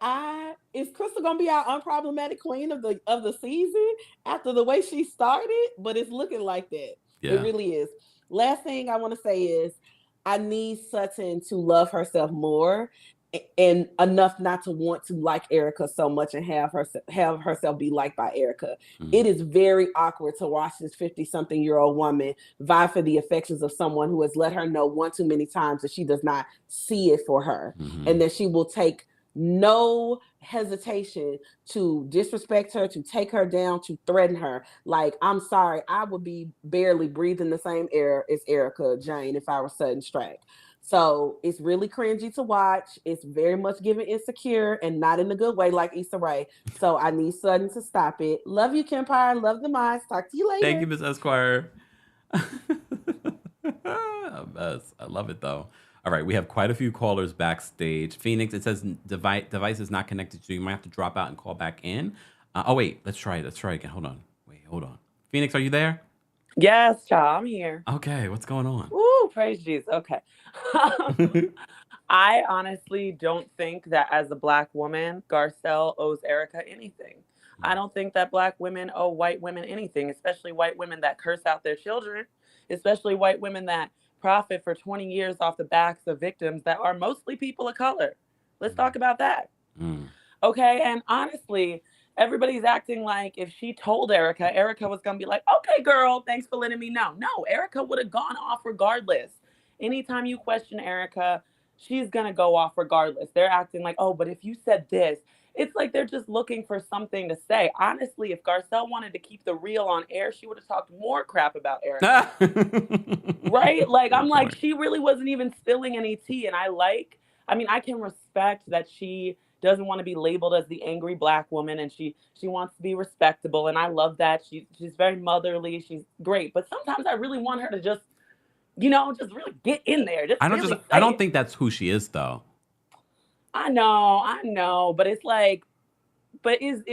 is Crystal gonna be our unproblematic queen of the season after the way she started? But it's looking like that. Yeah. It really is. Last thing I want to say is I need Sutton to love herself more and enough not to want to like Erika so much and have herself be liked by Erika. It is very awkward to watch this 50-something-year-old woman vie for the affections of someone who has let her know one too many times that she does not see it for her, and that she will take no hesitation to disrespect her, to take her down, to threaten her. Like, I'm sorry, I would be barely breathing the same air as Erika Jane if I were Sutton Stracke. So it's really cringy to watch. It's very much giving Insecure and not in a good way like Issa Rae. So I need Sutton to stop it. Love you, Kempire. Love the minds. Talk to you later. Thank you, Miss Esquire. I love it, though. All right, we have quite a few callers backstage. Phoenix, it says device is not connected to you. You might have to drop out and call back in. Oh, wait, let's try it. Let's try it again. Hold on. Phoenix, are you there? Yes, child, I'm here. Okay, what's going on? Ooh, praise Jesus. Okay. I honestly don't think that as a Black woman, Garcelle owes Erika anything. I don't think that Black women owe white women anything, especially white women that curse out their children, especially white women that profit for 20 years off the backs of victims that are mostly people of color. Let's talk about that. Okay, and honestly, everybody's acting like if she told Erika was going to be like, okay, girl, thanks for letting me know. No, Erika would have gone off regardless. Anytime you question Erika, she's going to go off regardless. They're acting like, oh, but if you said this, it's like they're just looking for something to say. Honestly, if Garcelle wanted to keep the real on air, she would have talked more crap about Erika. Right? Like, I'm like, she really wasn't even spilling any tea. And I can respect that she doesn't want to be labeled as the angry Black woman, and she wants to be respectable, and I love that. She's very motherly. She's great, but sometimes I really want her to just really get in there. I don't think that's who she is, though. I know, but it's like, but is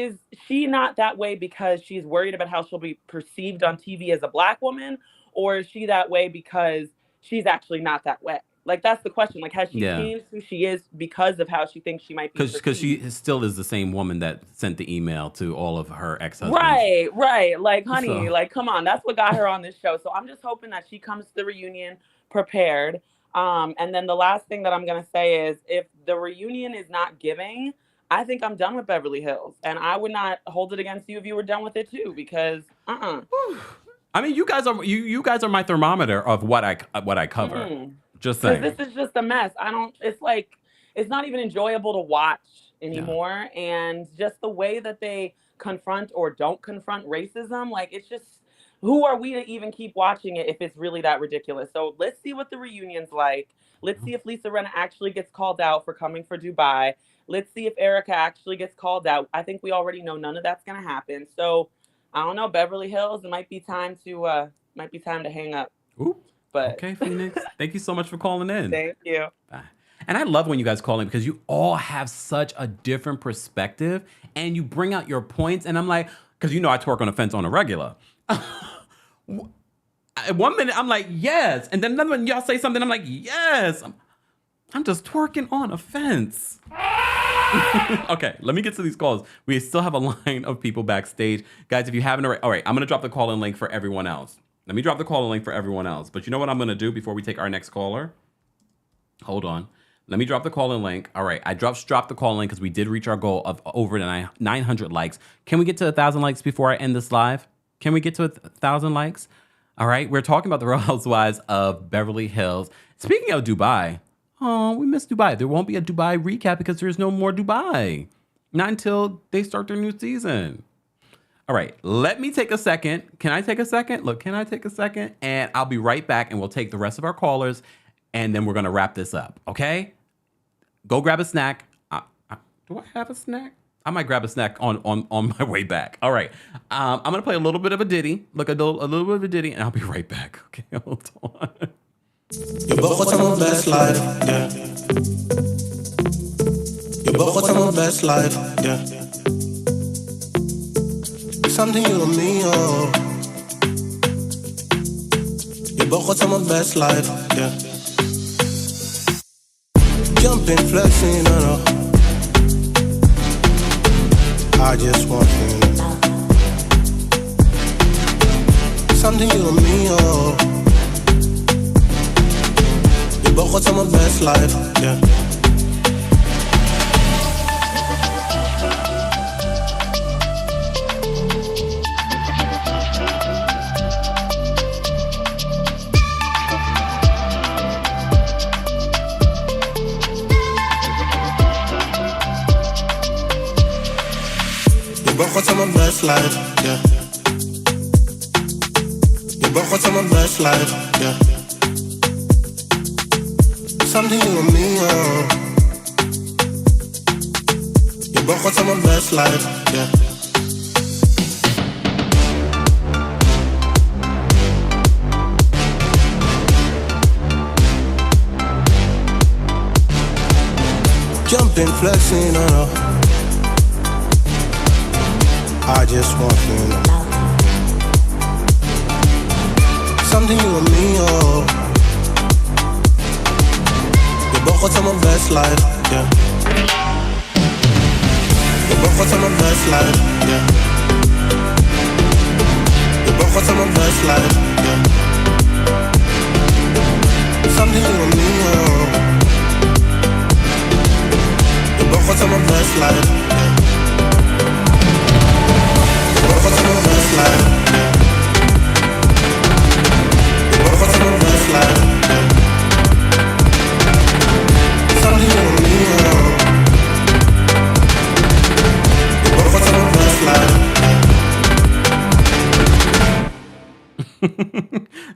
she not that way because she's worried about how she'll be perceived on TV as a Black woman, or is she that way because she's actually not that way? Like, that's the question. Like, has she changed who she is because of how she thinks she might be? Because she still is the same woman that sent the email to all of her ex-husbands. Right. Like, honey, like, come on. That's what got her on this show. So I'm just hoping that she comes to the reunion prepared. And then the last thing that I'm going to say is if the reunion is not giving, I think I'm done with Beverly Hills. And I would not hold it against you if you were done with it, too, because, I mean, you guys are my thermometer of what I cover. Just saying. This is just a mess. It's not even enjoyable to watch anymore. Yeah. And just the way that they confront or don't confront racism, like, it's just, who are we to even keep watching it if it's really that ridiculous? So let's see what the reunion's like. Let's see if Lisa Rinna actually gets called out for coming for Dubai. Let's see if Erika actually gets called out. I think we already know none of that's going to happen. So I don't know, Beverly Hills, it might be time to hang up. Ooh. But okay, Phoenix. Thank you so much for calling in. Thank you. Bye. And I love when you guys call in because you all have such a different perspective and you bring out your points. And I'm like, because I twerk on a fence on a regular. 1 minute I'm like, yes. And then another one, y'all say something, I'm like, yes. I'm just twerking on a fence. Okay, let me get to these calls. We still have a line of people backstage. Guys, if you haven't already, all right, I'm going to drop the call-in link for everyone else. Let me drop the call-in link for everyone else. But you know what I'm going to do before we take our next caller? Hold on. Let me drop the call-in link. All right, I dropped the call-in link because we did reach our goal of over 900 likes. Can we get to 1,000 likes before I end this live? Can we get to 1,000 likes? All right, we're talking about the Real Housewives of Beverly Hills. Speaking of Dubai, we missed Dubai. There won't be a Dubai recap because there's no more Dubai. Not until they start their new season. All right, let me take a second. Can I take a second? Look, can I take a second? And I'll be right back and we'll take the rest of our callers and then we're going to wrap this up, okay? Go grab a snack. Do I have a snack? I might grab a snack on my way back. All right, I'm going to play a little bit of a ditty. Look, a little bit of a ditty and I'll be right back. Okay, hold on. You both what's my best life, yeah. You both what's my best life, yeah. Something you and me, oh. You both what's my best life, yeah. Jumping, flexing, I just want you to know. Something you and me, oh. You both what's my best life, yeah. You both what's my best life, yeah. You both what's my best life, yeah. Something you and me, oh. You both what's my best life, yeah. Jumping, flexing, I just want you to know something you and me, we both got some of best life, yeah. We both got some of best life, yeah. We both got some of best life, yeah. Something you and me, we both got some of best life, yeah. We both got some of best life, yeah. We both got some of best life, yeah. Something you and me, we both got some of best life,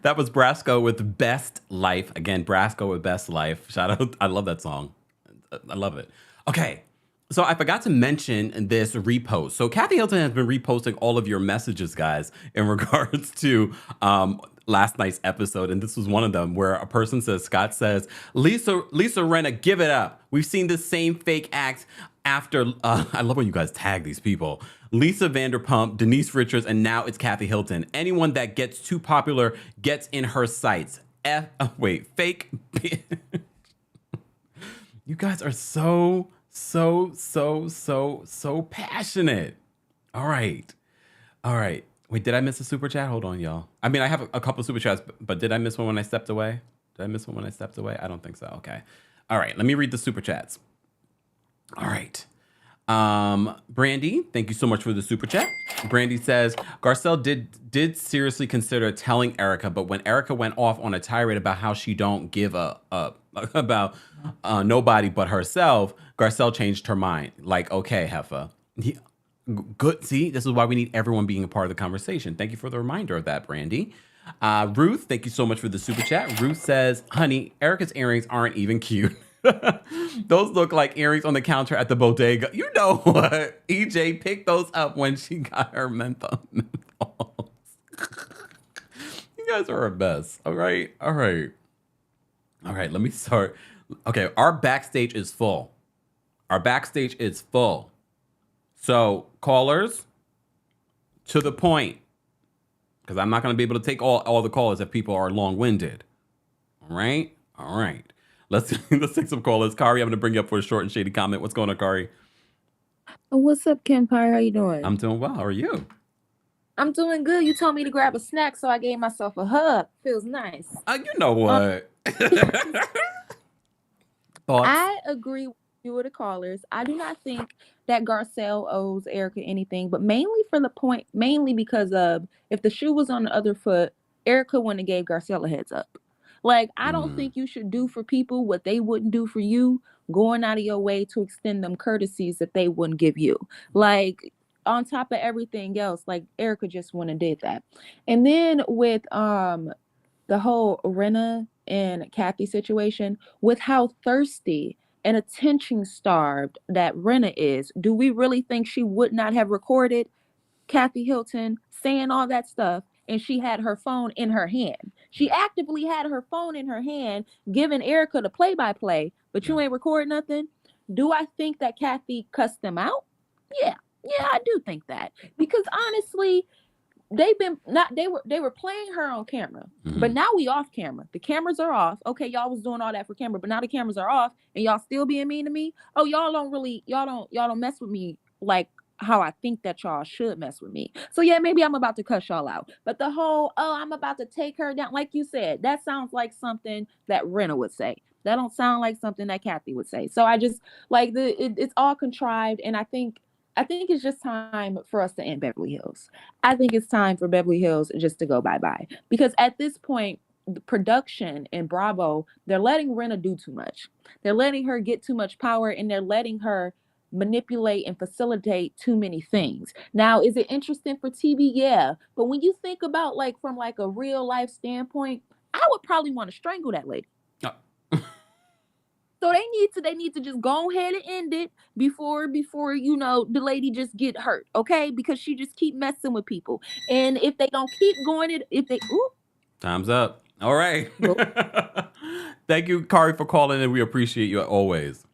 That was Brasco with Best Life. Again, Brasco with Best Life. Shout out. I love that song. I love it. Okay. So I forgot to mention this repost. So Kathy Hilton has been reposting all of your messages, guys, in regards to last night's episode. And this was one of them where a person says, Scott says, Lisa Rinna, give it up. We've seen the same fake act after, I love when you guys tag these people. Lisa Vanderpump, Denise Richards, and now it's Kathy Hilton. Anyone that gets too popular gets in her sights. Fake. You guys are so passionate. All right. Wait, did I miss a super chat? Hold on, y'all. I mean, I have a couple super chats, but did I miss one when I stepped away? I don't think so. Okay. All right, let me read the super chats. All right. Brandy, thank you so much for the super chat. Brandy says, Garcelle did seriously consider telling Erika, but when Erika went off on a tirade about how she don't give about nobody but herself, Garcelle changed her mind. Like, okay, Heffa. Good. See, this is why we need everyone being a part of the conversation. Thank you for the reminder of that, Brandy. Ruth, thank you so much for the super chat. Ruth says, honey, Erika's earrings aren't even cute. Those look like earrings on the counter at the bodega. You know what? EJ picked those up when she got her menthols. You guys are a mess. All right. Let me start. Okay, our backstage is full. So, callers, to the point, because I'm not going to be able to take all the callers if people are long-winded. All right. Let's take some callers. Kari, I'm going to bring you up for a short and shady comment. What's going on, Kari? What's up, Kempire? How you doing? I'm doing well. How are you? I'm doing good. You told me to grab a snack, so I gave myself a hug. Feels nice. You know what? Thoughts? I agree with you with the callers. I do not think that Garcelle owes Erika anything, but mainly because of if the shoe was on the other foot, Erika wouldn't have gave Garcelle a heads up. Like, I don't think you should do for people what they wouldn't do for you, going out of your way to extend them courtesies that they wouldn't give you. Like, on top of everything else, like, Erika just wouldn't have did that. And then with the whole Rinna and Kathy situation, with how thirsty and attention-starved that Rinna is, do we really think she would not have recorded Kathy Hilton saying all that stuff? And she had her phone in her hand. She actively had her phone in her hand, giving Erika the play-by-play, but you ain't record nothing. Do I think that Kathy cussed them out? Yeah, I do think that. Because honestly, they were playing her on camera, but now we off camera. The cameras are off. Okay, y'all was doing all that for camera, but now the cameras are off, and y'all still being mean to me. Oh, y'all don't mess with me like how I think that y'all should mess with me. So yeah, maybe I'm about to cuss y'all out. But the whole, I'm about to take her down, like you said, that sounds like something that Rinna would say. That don't sound like something that Kathy would say. So I just like it's all contrived, and I think it's just time for us to end Beverly Hills. I think it's time for Beverly Hills just to go bye-bye. Because at this point, the production and Bravo, they're letting Rinna do too much. They're letting her get too much power, and they're letting her manipulate and facilitate too many things. Now, is it interesting for TV? Yeah. But when you think about from a real life standpoint, I would probably want to strangle that lady. So they need to just go ahead and end it before the lady just get hurt, okay? Because she just keep messing with people. And if they don't keep going Time's up. All right. Thank you, Kari, for calling in. We appreciate you always.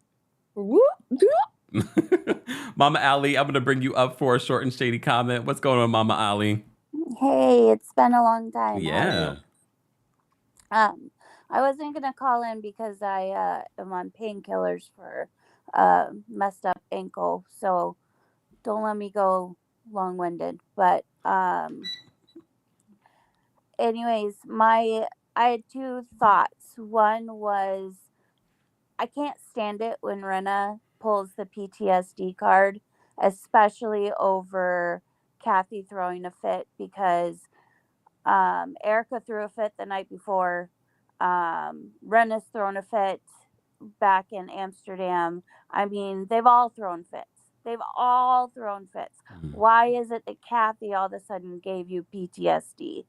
Woo! Mama Ali, I'm going to bring you up for a short and shady comment. What's going on, Mama Ali? Hey, it's been a long time. Yeah. I wasn't gonna call in because I am on painkillers for messed up ankle, so don't let me go long-winded. But anyways, I had two thoughts. One was I can't stand it when Rinna pulls the PTSD card, especially over Kathy throwing a fit because Erika threw a fit the night before. Rinna's thrown a fit back in Amsterdam. I mean, they've all thrown fits. They've all thrown fits. Why is it that Kathy all of a sudden gave you PTSD?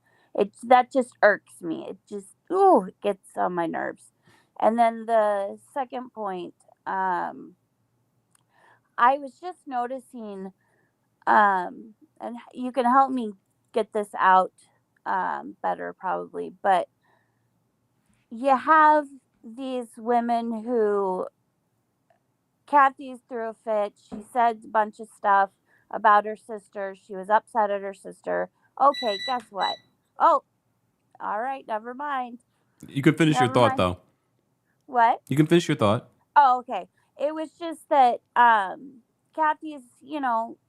That just irks me. It just it gets on my nerves. And then the second point, I was just noticing, and you can help me get this out better probably, but you have these women who Kathy's threw a fit. She said a bunch of stuff about her sister. She was upset at her sister. Okay, guess what? Oh, all right, never mind. You can finish your thought, though. What? You can finish your thought. Oh, okay. It was just that Kathy's,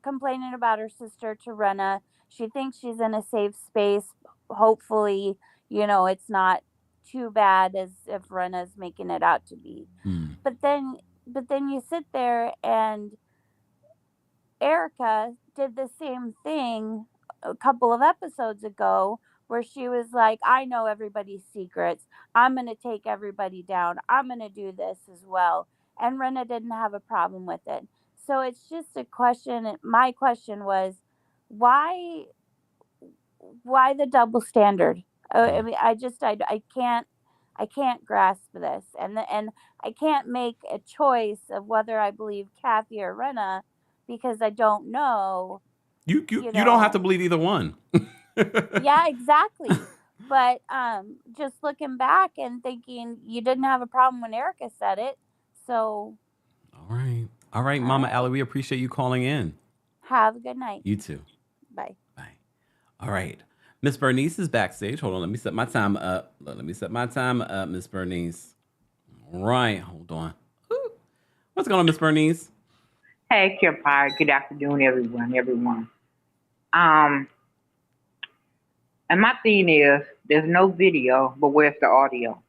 complaining about her sister to Rinna. She thinks she's in a safe space. Hopefully, it's not too bad as if Rinna's making it out to be. But then you sit there and Erika did the same thing a couple of episodes ago where she was like, I know everybody's secrets. I'm going to take everybody down. I'm going to do this as well. And Rinna didn't have a problem with it. So it's just a question. My question was, why the double standard? I mean, I can't grasp this. And I can't make a choice of whether I believe Kathy or Rinna because I don't know. You don't have to believe either one. Yeah, exactly. But just looking back and thinking you didn't have a problem when Erika said it. So All right, Mama Ali, we appreciate you calling in. Have a good night. You too. Bye. All right. Miss Bernice is backstage. Hold on, let me set my time up. Miss Bernice. All right, hold on. Ooh. What's going on, Miss Bernice? Hey, Kempire. Good afternoon, everyone. And my thing is, there's no video, but where's the audio?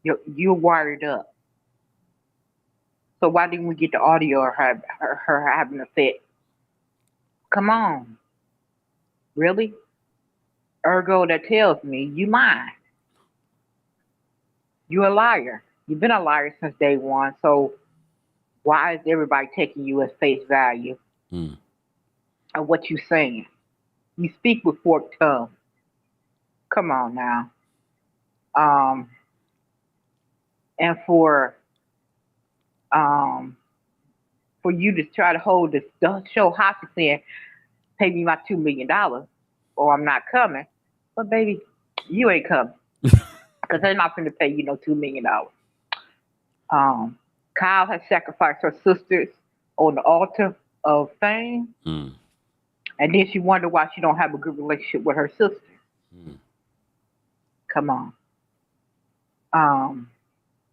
You're wired up. So why didn't we get the audio of her having a fit? Come on. Really? Ergo, that tells me you lied. You're a liar. You've been a liar since day one. So why is everybody taking you as face value of what you're saying? You speak with forked tongue. Come on now. And for you to try to hold this show hostage saying, pay me my $2 million or I'm not coming. But baby, you ain't coming. Because they're not going to pay you no $2 million. Kyle has sacrificed her sisters on the altar of fame. And then she wondered why she don't have a good relationship with her sister. Come on.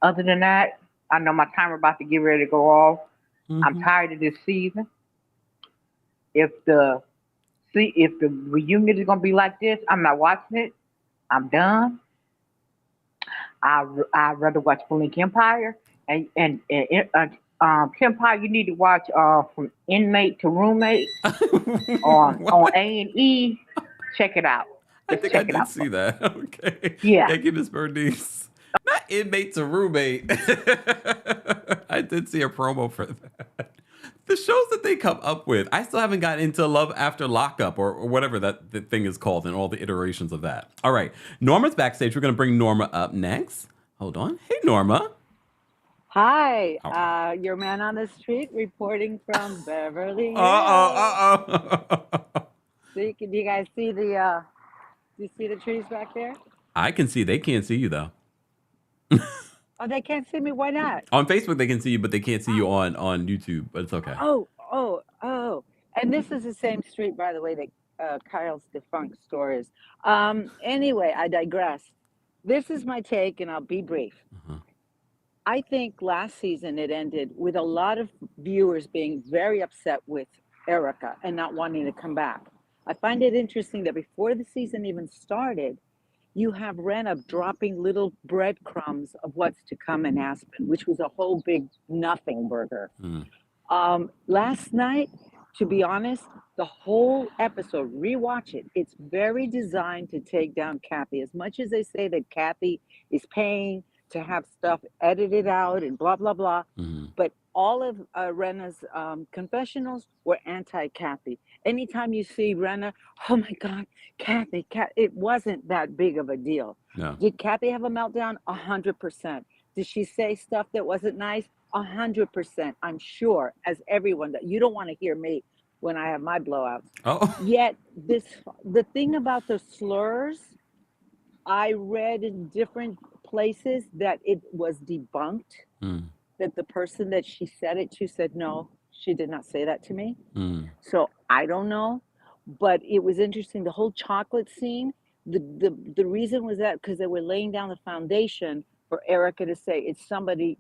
Other than that, I know my timer about to get ready to go off. I'm tired of this season. If the reunion is gonna be like this, I'm not watching it. I'm done. I'd rather watch Fully Kempire and Kempire. You need to watch From Inmate to Roommate on A&E. Check it out. I think I did see that. Okay. Yeah. Thank you, Miss Bernice. Not Inmate to Roommate. I did see a promo for that. The shows that they come up with, I still haven't gotten into Love After Lockup or whatever the thing is called and all the iterations of that. All right. Norma's backstage. We're going to bring Norma up next. Hold on. Hey, Norma. Hi. Your man on the street reporting from Beverly Hills. See, do you guys see do you see the trees back there? I can see. They can't see you, though. Oh, they can't see me. Why not? On Facebook, they can see you, but they can't see you on YouTube. But it's okay. Oh. And this is the same street, by the way, that Kyle's defunct store is. Anyway, I digress. This is my take, and I'll be brief. I think last season it ended with a lot of viewers being very upset with Erika and not wanting to come back. I find it interesting that before the season even started, you have Rinna dropping little breadcrumbs of what's to come in Aspen, which was a whole big nothing burger. Last night, to be honest, the whole episode, rewatch it. It's very designed to take down Kathy. As much as they say that Kathy is paying to have stuff edited out and blah, blah, blah. But all of Rinna's confessionals were anti-Kathy. Anytime you see Rinna, oh my God, Kathy, it wasn't that big of a deal. No. Did Kathy have a meltdown? 100%. Did she say stuff that wasn't nice? 100%. I'm sure, as everyone, that you don't want to hear me when I have my blowouts. Yet the thing about the slurs, I read in different places that it was debunked, that the person that she said it to said, no, she did not say that to me. So I don't know, but it was interesting. The whole chocolate scene, the reason was that because they were laying down the foundation for Erika to say it's somebody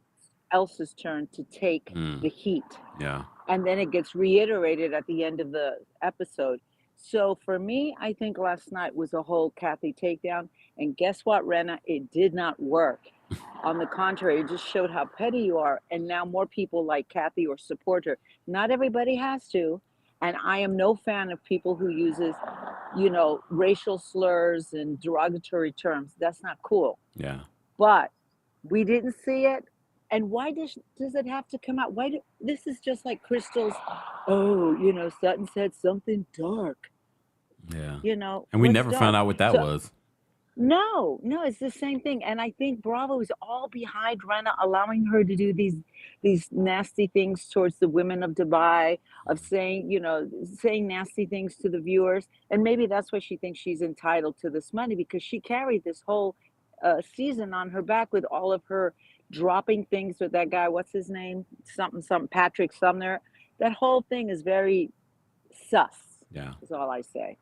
else's turn to take the heat. Yeah. And then it gets reiterated at the end of the episode. So for me, I think last night was a whole Kathy takedown. And guess what, Rinna? It did not work. On the contrary, it just showed how petty you are. And now more people like Kathy or support her. Not everybody has to. And I am no fan of people who uses, racial slurs and derogatory terms. That's not cool. Yeah. But we didn't see it. And why does it have to come out? This is just like Crystal's, Sutton said something dark. Yeah. And we never found out what that was. No, it's the same thing. And I think Bravo is all behind Rinna, allowing her to do these nasty things towards the women of Dubai, of saying nasty things to the viewers. And maybe that's why she thinks she's entitled to this money, because she carried this whole season on her back with all of her dropping things with that guy. What's his name? Something, Patrick Sumner. That whole thing is very sus. Yeah. Is all I say.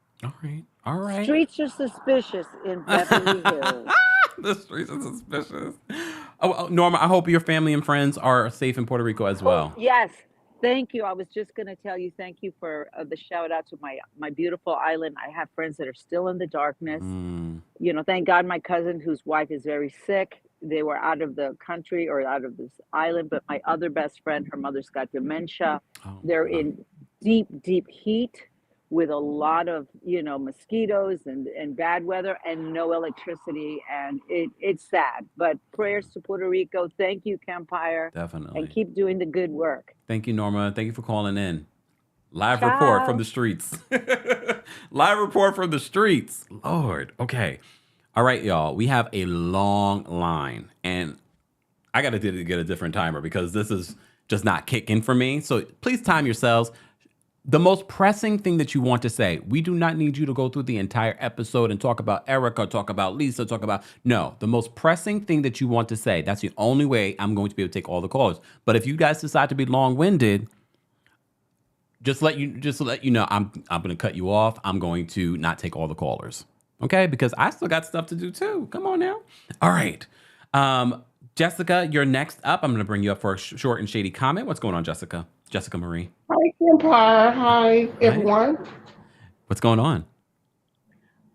All right. Streets are suspicious in Beverly Hills. The streets are suspicious. Oh, Norma, I hope your family and friends are safe in Puerto Rico as well. Yes. Thank you. I was just going to tell you, thank you for the shout out to my beautiful island. I have friends that are still in the darkness. Thank God my cousin, whose wife is very sick, they were out of the country or out of this island. But my other best friend, her mother's got dementia. They're in deep, deep heat with a lot of, mosquitoes and bad weather and no electricity. And it's sad. But prayers to Puerto Rico. Thank you, Kempire. Definitely. And keep doing the good work. Thank you, Norma. Thank you for calling in. Live report from the streets. Live report from the streets. Lord. Okay. All right, y'all. We have a long line. And I got to get a different timer because this is just not kicking for me. So please time yourselves. The most pressing thing that you want to say, we do not need you to go through the entire episode and talk about Erika, talk about Lisa, no. The most pressing thing that you want to say, that's the only way I'm going to be able to take all the callers. But if you guys decide to be long-winded, just let you know, I'm going to cut you off. I'm going to not take all the callers. Okay? Because I still got stuff to do too. Come on now. All right. Jessica, you're next up. I'm going to bring you up for a short and shady comment. What's going on, Jessica? Jessica Marie. Hi, Kempire. Hi, everyone. What's going on?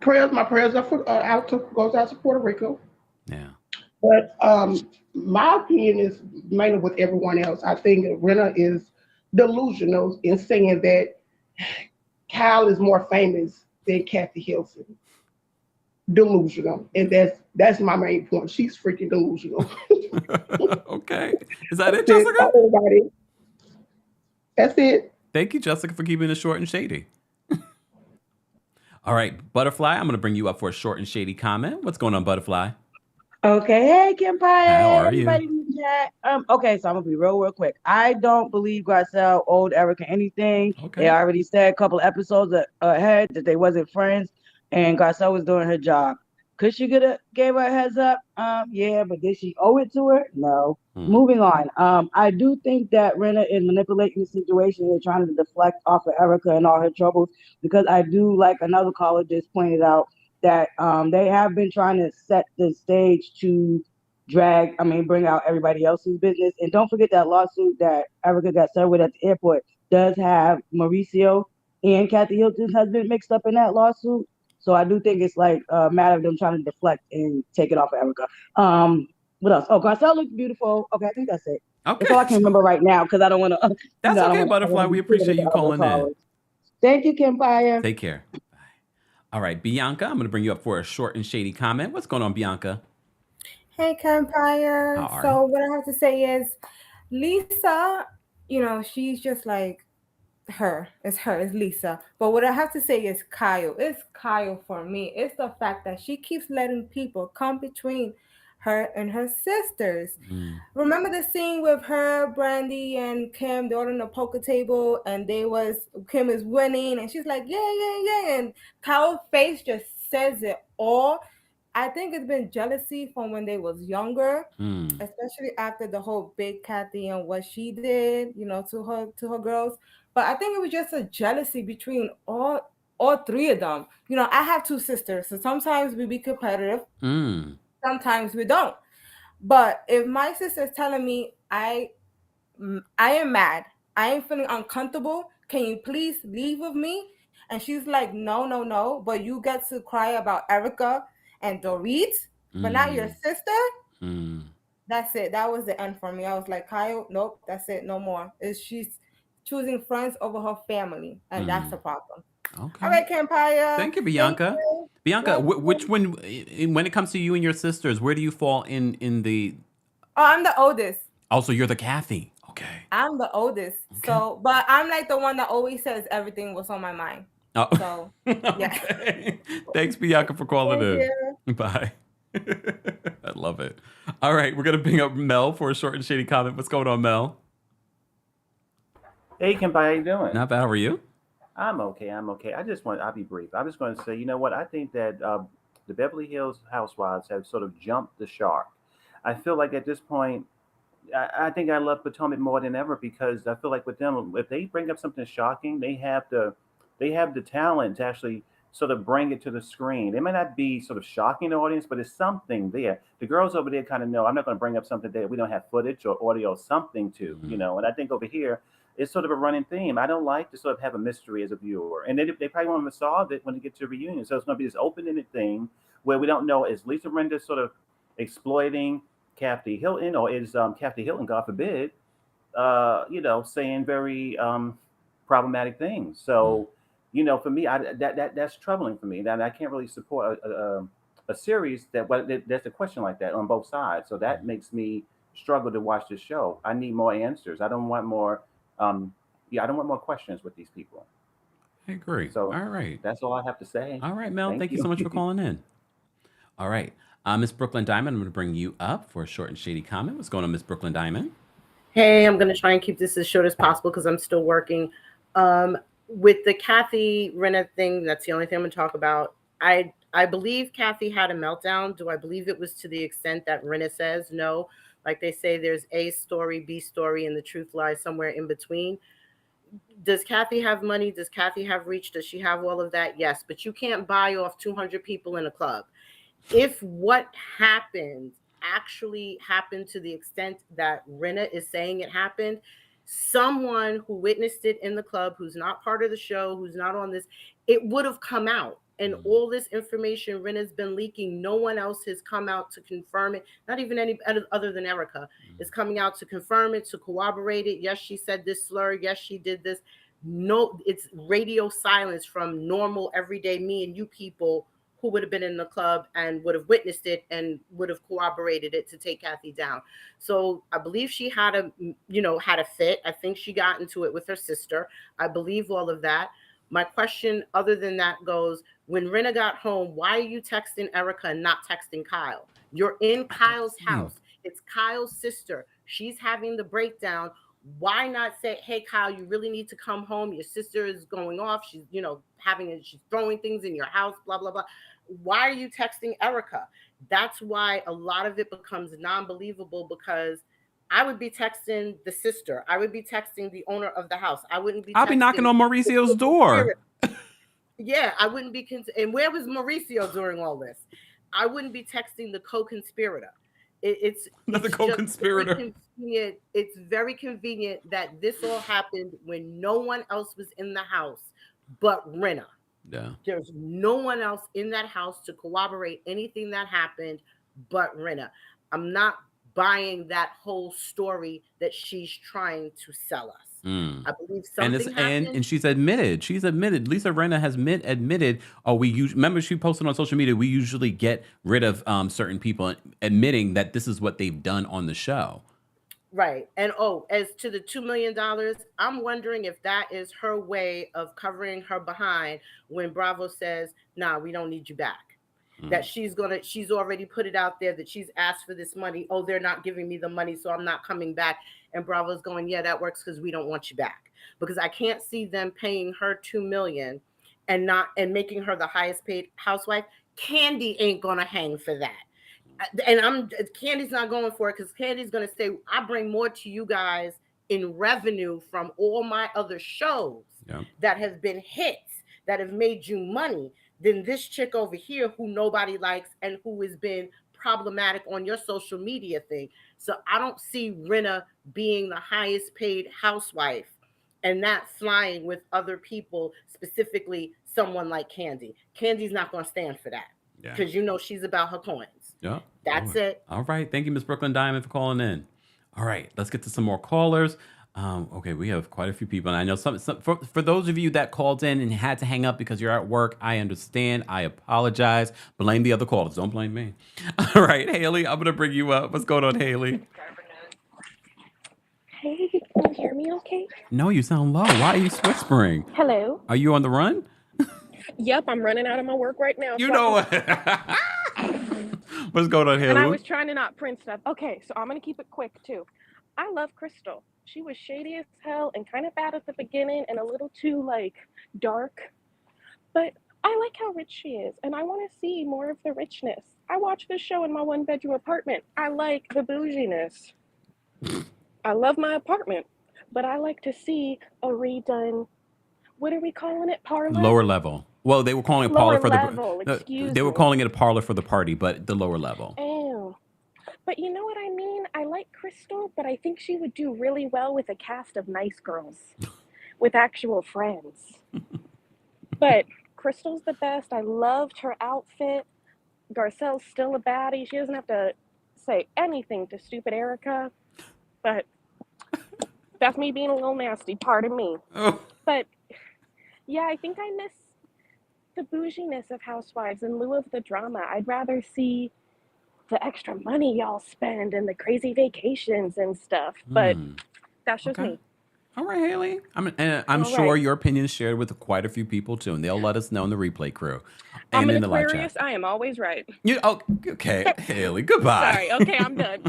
My prayers are goes out to Puerto Rico. Yeah. But my opinion is mainly with everyone else. I think Rinna is delusional in saying that Kyle is more famous than Kathy Hilton. Delusional, and that's my main point. She's freaking delusional. Okay, is that it, Jessica? Everybody. That's it. Thank you, Jessica, for keeping it short and shady. All right, Butterfly, I'm going to bring you up for a short and shady comment. What's going on, Butterfly? Okay, hey, Kempire. How are Everybody you? in the chat. Okay, so I'm going to be real quick. I don't believe Garcelle owed Erika anything. Okay. They already said a couple episodes ahead that they wasn't friends, and Garcelle was doing her job. Could she could have gave her a heads up? Yeah, but did she owe it to her? No. Moving on. I do think that Rinna is manipulating the situation and trying to deflect off of Erika and all her troubles because I do, like another caller just pointed out, that they have been trying to set the stage to bring out everybody else's business. And don't forget that lawsuit that Erika got served with at the airport does have Mauricio and Kathy Hilton's husband mixed up in that lawsuit. So I do think it's like a matter of them trying to deflect and take it off of Erika. What else? Oh, Garcelle looks beautiful. Okay, I think that's it. Okay. That's all I can remember right now because I don't want to. That's okay, Butterfly. We appreciate you calling in. Thank you, Kempire. Take care. Bye. All right, Bianca, I'm going to bring you up for a short and shady comment. What's going on, Bianca? Hey, Kempire. So what I have to say is, Lisa, she's just like her. It's Lisa. But what I have to say is Kyle. It's Kyle for me. It's the fact that she keeps letting people come between her and her sisters. Remember the scene with her, Brandy, and Kim? They're on the poker table, and Kim is winning, and she's like, yeah, and Kyle's face just says it all. I think it's been jealousy from when they was younger, especially after the whole Big Kathy and what she did, to her girls. But I think it was just a jealousy between all three of them. I have two sisters, so sometimes we be competitive. Sometimes we don't. But if my sister's telling me I am mad, I am feeling uncomfortable, can you please leave with me? And she's like, no, but you get to cry about Erika and Dorit, but not your sister. That's it. That was the end for me. I was like, Kyle, nope, that's it, no more. She's choosing friends over her family, and that's the problem. Okay. All right, Kempire. Thank you, Bianca. Bianca, which when it comes to you and your sisters, where do you fall in the? Oh, I'm the oldest. Also, you're the Kathy. Okay. I'm the oldest. Okay. So, but I'm like the one that always says everything was on my mind. Oh. So, yeah. Thanks, Bianca, for calling in. Bye. I love it. All right, we're gonna bring up Mel for a short and shady comment. What's going on, Mel? Hey, Kempire, how you doing? Not bad. How are you? I'm okay. I'll be brief. I'm just going to say, you know what? I think that the Beverly Hills Housewives have sort of jumped the shark. I feel like at this point, I think I love Potomac more than ever because I feel like with them, if they bring up something shocking, they have the talent to actually sort of bring it to the screen. It may not be sort of shocking the audience, but it's something there. The girls over there kind of know I'm not going to bring up something that we don't have footage or audio, something to, And I think over here, it's sort of a running theme. I don't like to sort of have a mystery as a viewer. And they probably want to solve it when they get to a reunion. So it's going to be this open-ended thing where we don't know, is Lisa Rinna sort of exploiting Kathy Hilton, or is Kathy Hilton, God forbid, saying very problematic things. So, for me, that's troubling for me. That I can't really support a series that's a question like that on both sides. So that makes me struggle to watch this show. I need more answers. I don't want more. I don't want more questions with these people. I agree. So, all right, that's all I have to say. All right, Mel. Thank you so much for calling in. All right, Miss Brooklyn Diamond, I'm going to bring you up for a short and shady comment. What's going on, Miss Brooklyn Diamond? Hey, I'm going to try and keep this as short as possible because I'm still working. With the Kathy Rinna thing, that's the only thing I'm going to talk about. I believe Kathy had a meltdown. Do I believe it was to the extent that Rinna says? No. Like they say, there's A story, B story, and the truth lies somewhere in between. Does Kathy have money? Does Kathy have reach? Does she have all of that? Yes, but you can't buy off 200 people in a club. If what happened actually happened to the extent that Rinna is saying it happened, someone who witnessed it in the club, who's not part of the show, who's not on this, it would have come out. And all this information Rinna's been leaking, no one else has come out to confirm it. Not even any other than Erika is coming out to confirm it, to corroborate it. Yes, she said this slur. Yes, she did this. No, it's radio silence from normal, everyday me and you people who would have been in the club and would have witnessed it and would have corroborated it to take Kathy down. So I believe she had a fit. I think she got into it with her sister. I believe all of that. My question other than that goes, when Rinna got home, why are you texting Erika and not texting Kyle? You're in Kyle's house. It's Kyle's sister. She's having the breakdown. Why not say, hey, Kyle, you really need to come home. Your sister is going off. She's, she's throwing things in your house, blah, blah, blah. Why are you texting Erika? That's why a lot of it becomes non-believable, because I would be texting the sister. I would be texting the owner of the house. I wouldn't be I'll be knocking on Mauricio's door. Yeah, I wouldn't be. And where was Mauricio during all this? I wouldn't be texting the co-conspirator. It's the co-conspirator. It's very convenient that this all happened when no one else was in the house but Rinna. Yeah. There's no one else in that house to corroborate anything that happened but Rinna. I'm not buying that whole story that she's trying to sell us. I believe something happened. And she's admitted. Lisa Rinna has admitted. Remember she posted on social media. We usually get rid of certain people admitting that this is what they've done on the show. Right. And as to the $2 million, I'm wondering if that is her way of covering her behind when Bravo says, nah, we don't need you back. That she's already put it out there that she's asked for this money. Oh, they're not giving me the money, so I'm not coming back. And Bravo's going, yeah, that works because we don't want you back. Because I can't see them paying her $2 million and making her the highest paid housewife. Kandi ain't gonna hang for that. And Candy's not going for it, because Candy's gonna say, I bring more to you guys in revenue from all my other shows that have been hits, that have made you money, than this chick over here who nobody likes and who has been problematic on your social media thing. So I don't see Rinna being the highest paid housewife and not flying with other people, specifically someone like Kandi. Candy's not going to stand for that, because she's about her coins. Yeah. That's it. All right. Thank you, Miss Brooklyn Diamond, for calling in. All right. Let's get to some more callers. Okay, we have quite a few people. And I know for those of you that called in and had to hang up because you're at work, I understand. I apologize. Blame the other callers. Don't blame me. All right, Haley, I'm going to bring you up. What's going on, Haley? Hey, can you hear me okay? No, you sound low. Why are you whispering? Hello? Are you on the run? Yep, I'm running out of my work right now. You know what? What's going on, Haley? And I was trying to not print stuff. Okay, so I'm going to keep it quick, too. I love Crystal. She was shady as hell and kind of bad at the beginning and a little too, dark. But I like how rich she is, and I want to see more of the richness. I watch this show in my one-bedroom apartment. I like the bouginess. I love my apartment, but I like to see a redone, what are we calling it, parlor? Lower level. Well, they were calling it parlor for they were calling it a parlor for the party, but the lower level. Ew. But you know what I mean? I like Crystal, but I think she would do really well with a cast of nice girls, with actual friends. But Crystal's the best. I loved her outfit. Garcelle's still a baddie. She doesn't have to say anything to stupid Erika. But that's me being a little nasty. Pardon me. Oh. But yeah, I think I miss the bouginess of Housewives in lieu of the drama. I'd rather see the extra money y'all spend and the crazy vacations and stuff. But that's just me. All right, Haley. I'm sure your opinion is shared with quite a few people too, and they'll let us know in the replay crew. And I'm in an the live Aquarius. chat. I am always right. Okay, Haley. Goodbye. Sorry. Okay, I'm done.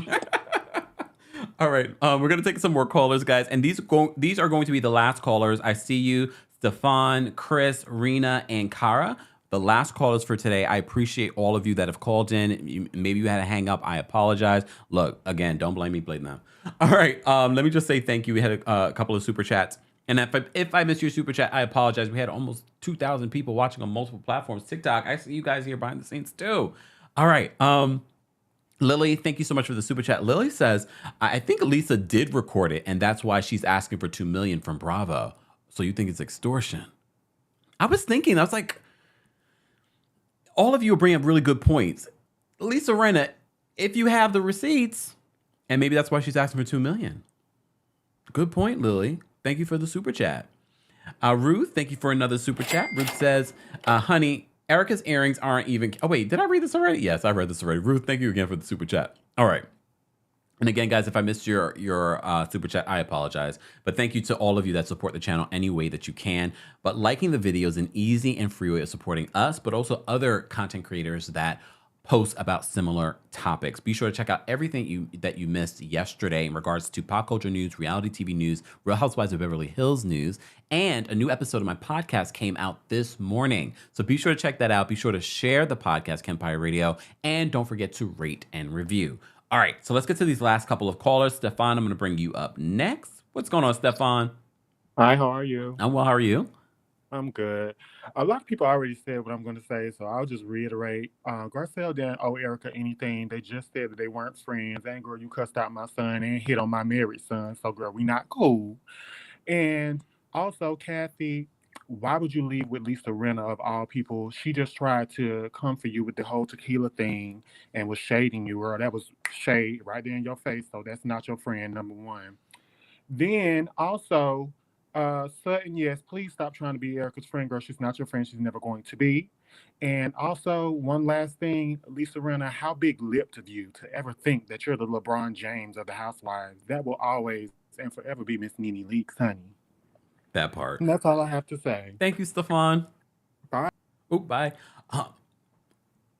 All right, we're gonna take some more callers, guys, and these are going to be the last callers. I see you, Stefan, Chris, Rinna, and Kara. The last callers for today. I appreciate all of you that have called in. Maybe you had to hang up. I apologize. Look, again, don't blame me, blame them. All right, let me just say thank you. We had a couple of super chats. And if I missed your super chat, I apologize. We had almost 2,000 people watching on multiple platforms. TikTok, I see you guys here behind the scenes too. All right, Lily, thank you so much for the super chat. Lily says, I think Lisa did record it, and that's why she's asking for $2 million from Bravo. So you think it's extortion? I was like, all of you are bringing up really good points. Lisa Rinna, if you have the receipts, and maybe that's why she's asking for $2 million. Good point, Lily. Thank you for the super chat. Ruth, thank you for another super chat. Ruth says, honey, Erika's earrings aren't even... Oh, wait, did I read this already? Yes, I read this already. Ruth, thank you again for the super chat. All right. And again, guys, if I missed your super chat, I apologize. But thank you to all of you that support the channel any way that you can. But liking the video is an easy and free way of supporting us, but also other content creators that posts about similar topics. Be sure to check out everything that you missed yesterday in regards to pop culture news, reality TV news, Real Housewives of Beverly Hills news, and a new episode of my podcast came out this morning. So be sure to check that out. Be sure to share the podcast, Kempire Radio, and don't forget to rate and review. All right, so let's get to these last couple of callers. Stefan, I'm going to bring you up next. What's going on, Stefan? Hi, how are you? I'm well. How are you? I'm good. A lot of people already said what I'm going to say, so I'll just reiterate. Garcelle didn't owe Erika anything. They just said that they weren't friends. And girl, you cussed out my son and hit on my married son. So girl, we not cool. And also, Kathy, why would you leave with Lisa Rinna of all people? She just tried to come for you with the whole tequila thing and was shading you, girl. That was shade right there in your face. So that's not your friend, number one. Then also, Sutton, yes, please stop trying to be Erika's friend, girl. She's not your friend. She's never going to be. And also, one last thing, Lisa Rinna, how big-lipped of you to ever think that you're the LeBron James of the Housewives. That will always and forever be Miss Nene Leakes, honey. That part. And that's all I have to say. Thank you, Stefan. Bye. Oh, bye.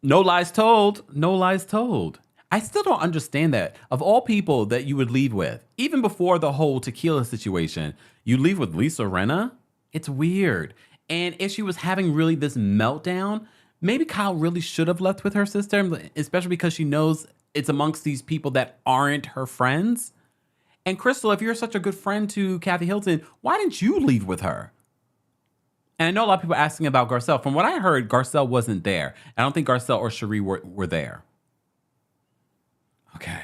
No lies told. No lies told. I still don't understand that. Of all people that you would leave with, even before the whole tequila situation, you leave with Lisa Rinna? It's weird. And if she was having really this meltdown, maybe Kyle really should have left with her sister, especially because she knows it's amongst these people that aren't her friends. And Crystal, if you're such a good friend to Kathy Hilton, why didn't you leave with her? And I know a lot of people are asking about Garcelle. From what I heard, Garcelle wasn't there. I don't think Garcelle or Cherie were there. Okay.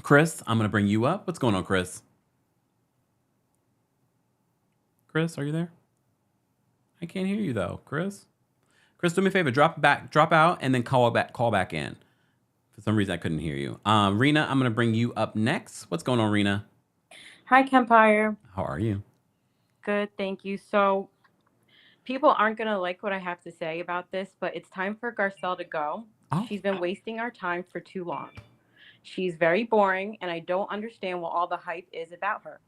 Chris, I'm going to bring you up. What's going on, Chris? Chris, are you there? I can't hear you, though. Chris, do me a favor. Drop out, and then call back in. For some reason, I couldn't hear you. Rinna, I'm going to bring you up next. What's going on, Rinna? Hi, Kempire. How are you? Good, thank you. So people aren't going to like what I have to say about this, but it's time for Garcelle to go. Oh. She's been wasting our time for too long. She's very boring, and I don't understand what all the hype is about her.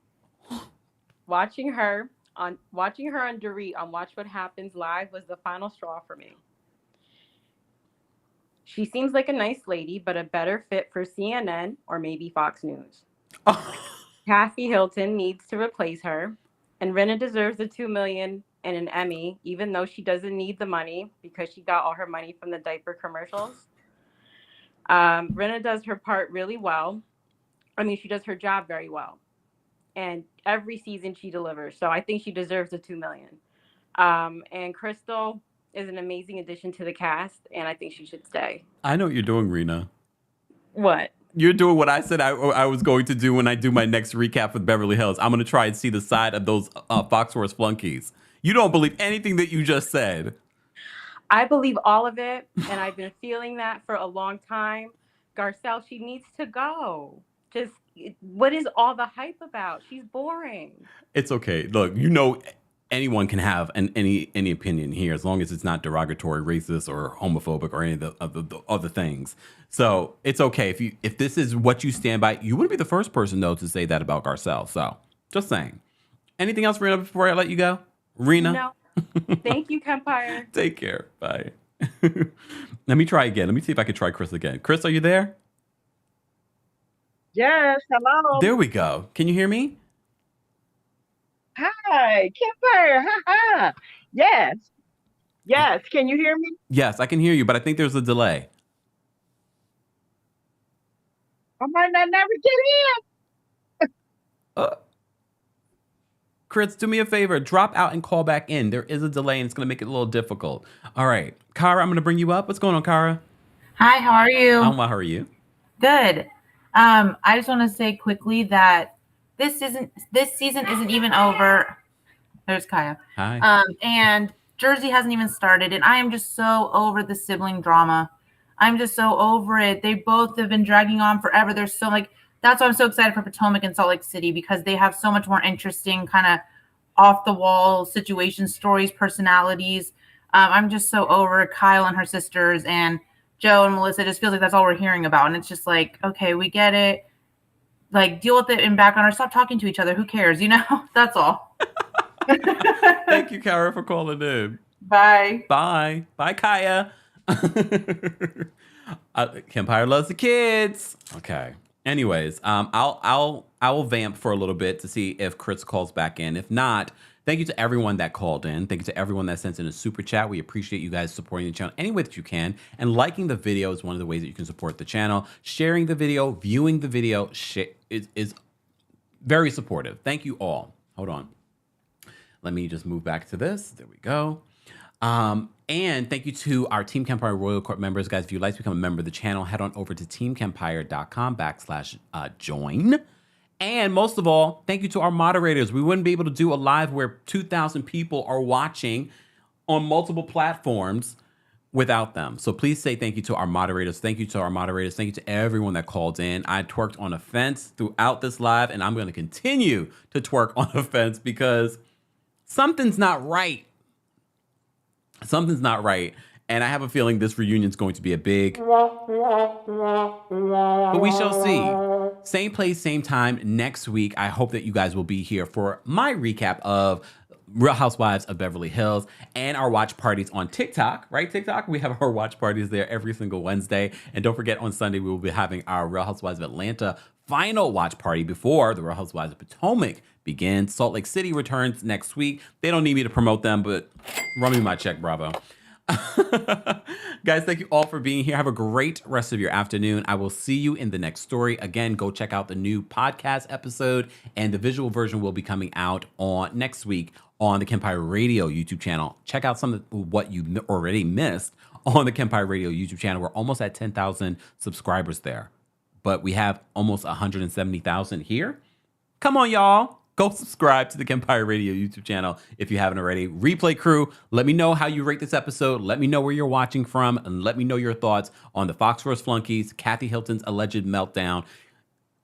Watching her on Dorit on Watch What Happens Live was the final straw for me. She seems like a nice lady, but a better fit for CNN or maybe Fox News. Kathy Hilton needs to replace her, and Rinna deserves the $2 million and an Emmy, even though she doesn't need the money because she got all her money from the diaper commercials. Rinna does her part really well. I mean, she does her job very well. And every season she delivers. So I think she deserves the $2 million. And Crystal is an amazing addition to the cast, and I think she should stay. I know what you're doing, Rinna. What? You're doing what I said I was going to do when I do my next recap with Beverly Hills. I'm going to try and see the side of those Fox Force flunkies. You don't believe anything that you just said. I believe all of it, and I've been feeling that for a long time. Garcelle, she needs to go. Just, what is all the hype about? She's boring. It's okay. Look, anyone can have any opinion here as long as it's not derogatory, racist, or homophobic, or any of the other things. So it's okay if this is what you stand by. You wouldn't be the first person though to say that about Garcelle. So just saying. Anything else, Rinna, before I let you go? Rinna? No. Thank you, Kempire. Take care. Bye. Let me try again. Let me see if I can try Chris again. Chris, are you there? Yes, hello. There we go. Can you hear me? Hi, Kempire. Ha. Yes. Can you hear me? Yes, I can hear you, but I think there's a delay. I might not never get in. Chris, do me a favor. Drop out and call back in. There is a delay, and it's going to make it a little difficult. All right. Kara, I'm going to bring you up. What's going on, Kara? Hi, how are you? Well, how are you? Good. I just want to say quickly that this season isn't even over. There's Kaya. Hi. And Jersey hasn't even started, and I am just so over the sibling drama. I'm just so over it. They both have been dragging on forever. There's so that's why I'm so excited for Potomac and Salt Lake City, because they have so much more interesting kind of off the wall situation, stories, personalities. I'm just so over Kyle and her sisters, and Joe and Melissa. It just feels like that's all we're hearing about. And it's just like, okay, we get it. Like, deal with it and back on her. Stop talking to each other. Who cares? That's all. Thank you, Kara, for calling in. Bye. Bye. Bye, Kaya. Kempire loves the kids. Okay. Anyways, I will vamp for a little bit to see if Chris calls back in. If not, thank you to everyone that called in. Thank you to everyone that sent in a super chat. We appreciate you guys supporting the channel any way that you can. And liking the video is one of the ways that you can support the channel. Sharing the video, viewing the video is very supportive. Thank you all. Hold on. Let me just move back to this. There we go. And thank you to our Team Kempire Royal Court members. Guys, if you'd like to become a member of the channel, head on over to teamkempire.com/join. And most of all, thank you to our moderators. We wouldn't be able to do a live where 2,000 people are watching on multiple platforms without them. So please say thank you to our moderators. Thank you to our moderators. Thank you to everyone that called in. I twerked on a fence throughout this live, and I'm going to continue to twerk on a fence because something's not right. Something's not right. And I have a feeling this reunion is going to be a big, but we shall see. Same place, same time next week. I hope that you guys will be here for my recap of Real Housewives of Beverly Hills and our watch parties on TikTok, right? TikTok, we have our watch parties there every single Wednesday. And don't forget, on Sunday, we will be having our Real Housewives of Atlanta final watch party before the Real Housewives of Potomac begins. Salt Lake City returns next week. They don't need me to promote them, but run me my check, bravo. Guys, thank you all for being here. Have a great rest of your afternoon. I will see you in the next story. Again, go check out the new podcast episode, and the visual version will be coming out on next week on the Kempire Radio YouTube channel. Check out some of what you already missed on the Kempire Radio YouTube channel. We're almost at 10,000 subscribers there, but we have almost 170,000 here. Come on, y'all. Go subscribe to the Kempire Radio YouTube channel if you haven't already. Replay crew, let me know how you rate this episode. Let me know where you're watching from, and let me know your thoughts on the Foxworth flunkies, Kathy Hilton's alleged meltdown.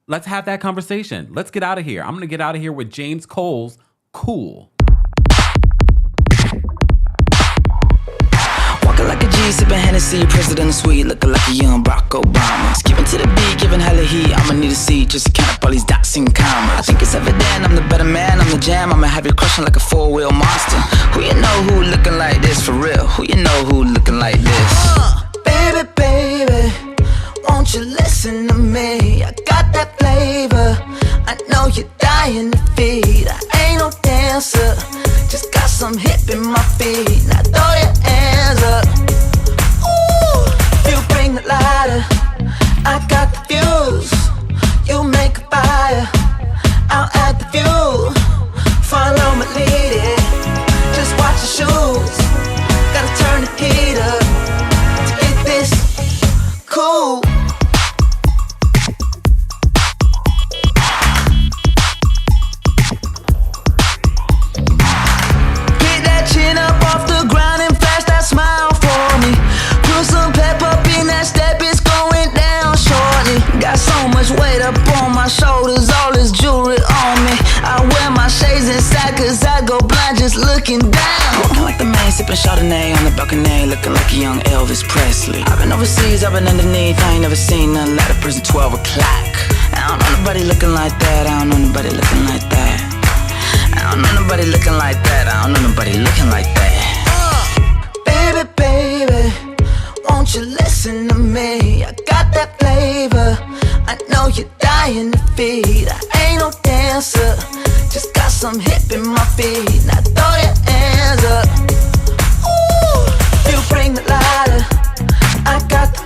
Let's have that conversation. Let's get out of here. I'm going to get out of here with James Cole's Cool. Like a G, sipping Hennessy, president suite, looking like a young Barack Obama. Skipping to the beat, giving hella heat. I'ma need a seat just to count up all these dots and commas. I think it's evident I'm the better man, I'm the jam. I'ma have you crushing like a four-wheel monster. Who you know who looking like this for real? Who you know who looking like this? Baby, baby, won't you listen to me? I got that flavor, I know you're dying to feed. I ain't no dancer, just got some hip in my feet. Now throw your hands up. Ooh, you bring the lighter, I got the fuse. You make a fire, I'll add the fuel. Follow my lead, just watch your shoes. Gotta turn the heat up to get this cool. Weight up on my shoulders, all this jewelry on me. I wear my shades inside cause I go blind just looking down. Walking like the man, sipping Chardonnay on the balcony, looking like a young Elvis Presley. I've been overseas, I've been underneath, I ain't never seen nothing like a prison 12 o'clock. I don't know nobody looking like that, I don't know nobody looking like that. I don't know nobody looking like that, I don't know nobody looking like that. Baby, baby, won't you listen to me? I got that flavor, I know you're dying to feed. I ain't no dancer, just got some hip in my feet. Now throw your hands up. Ooh, you bring the lighter, I got the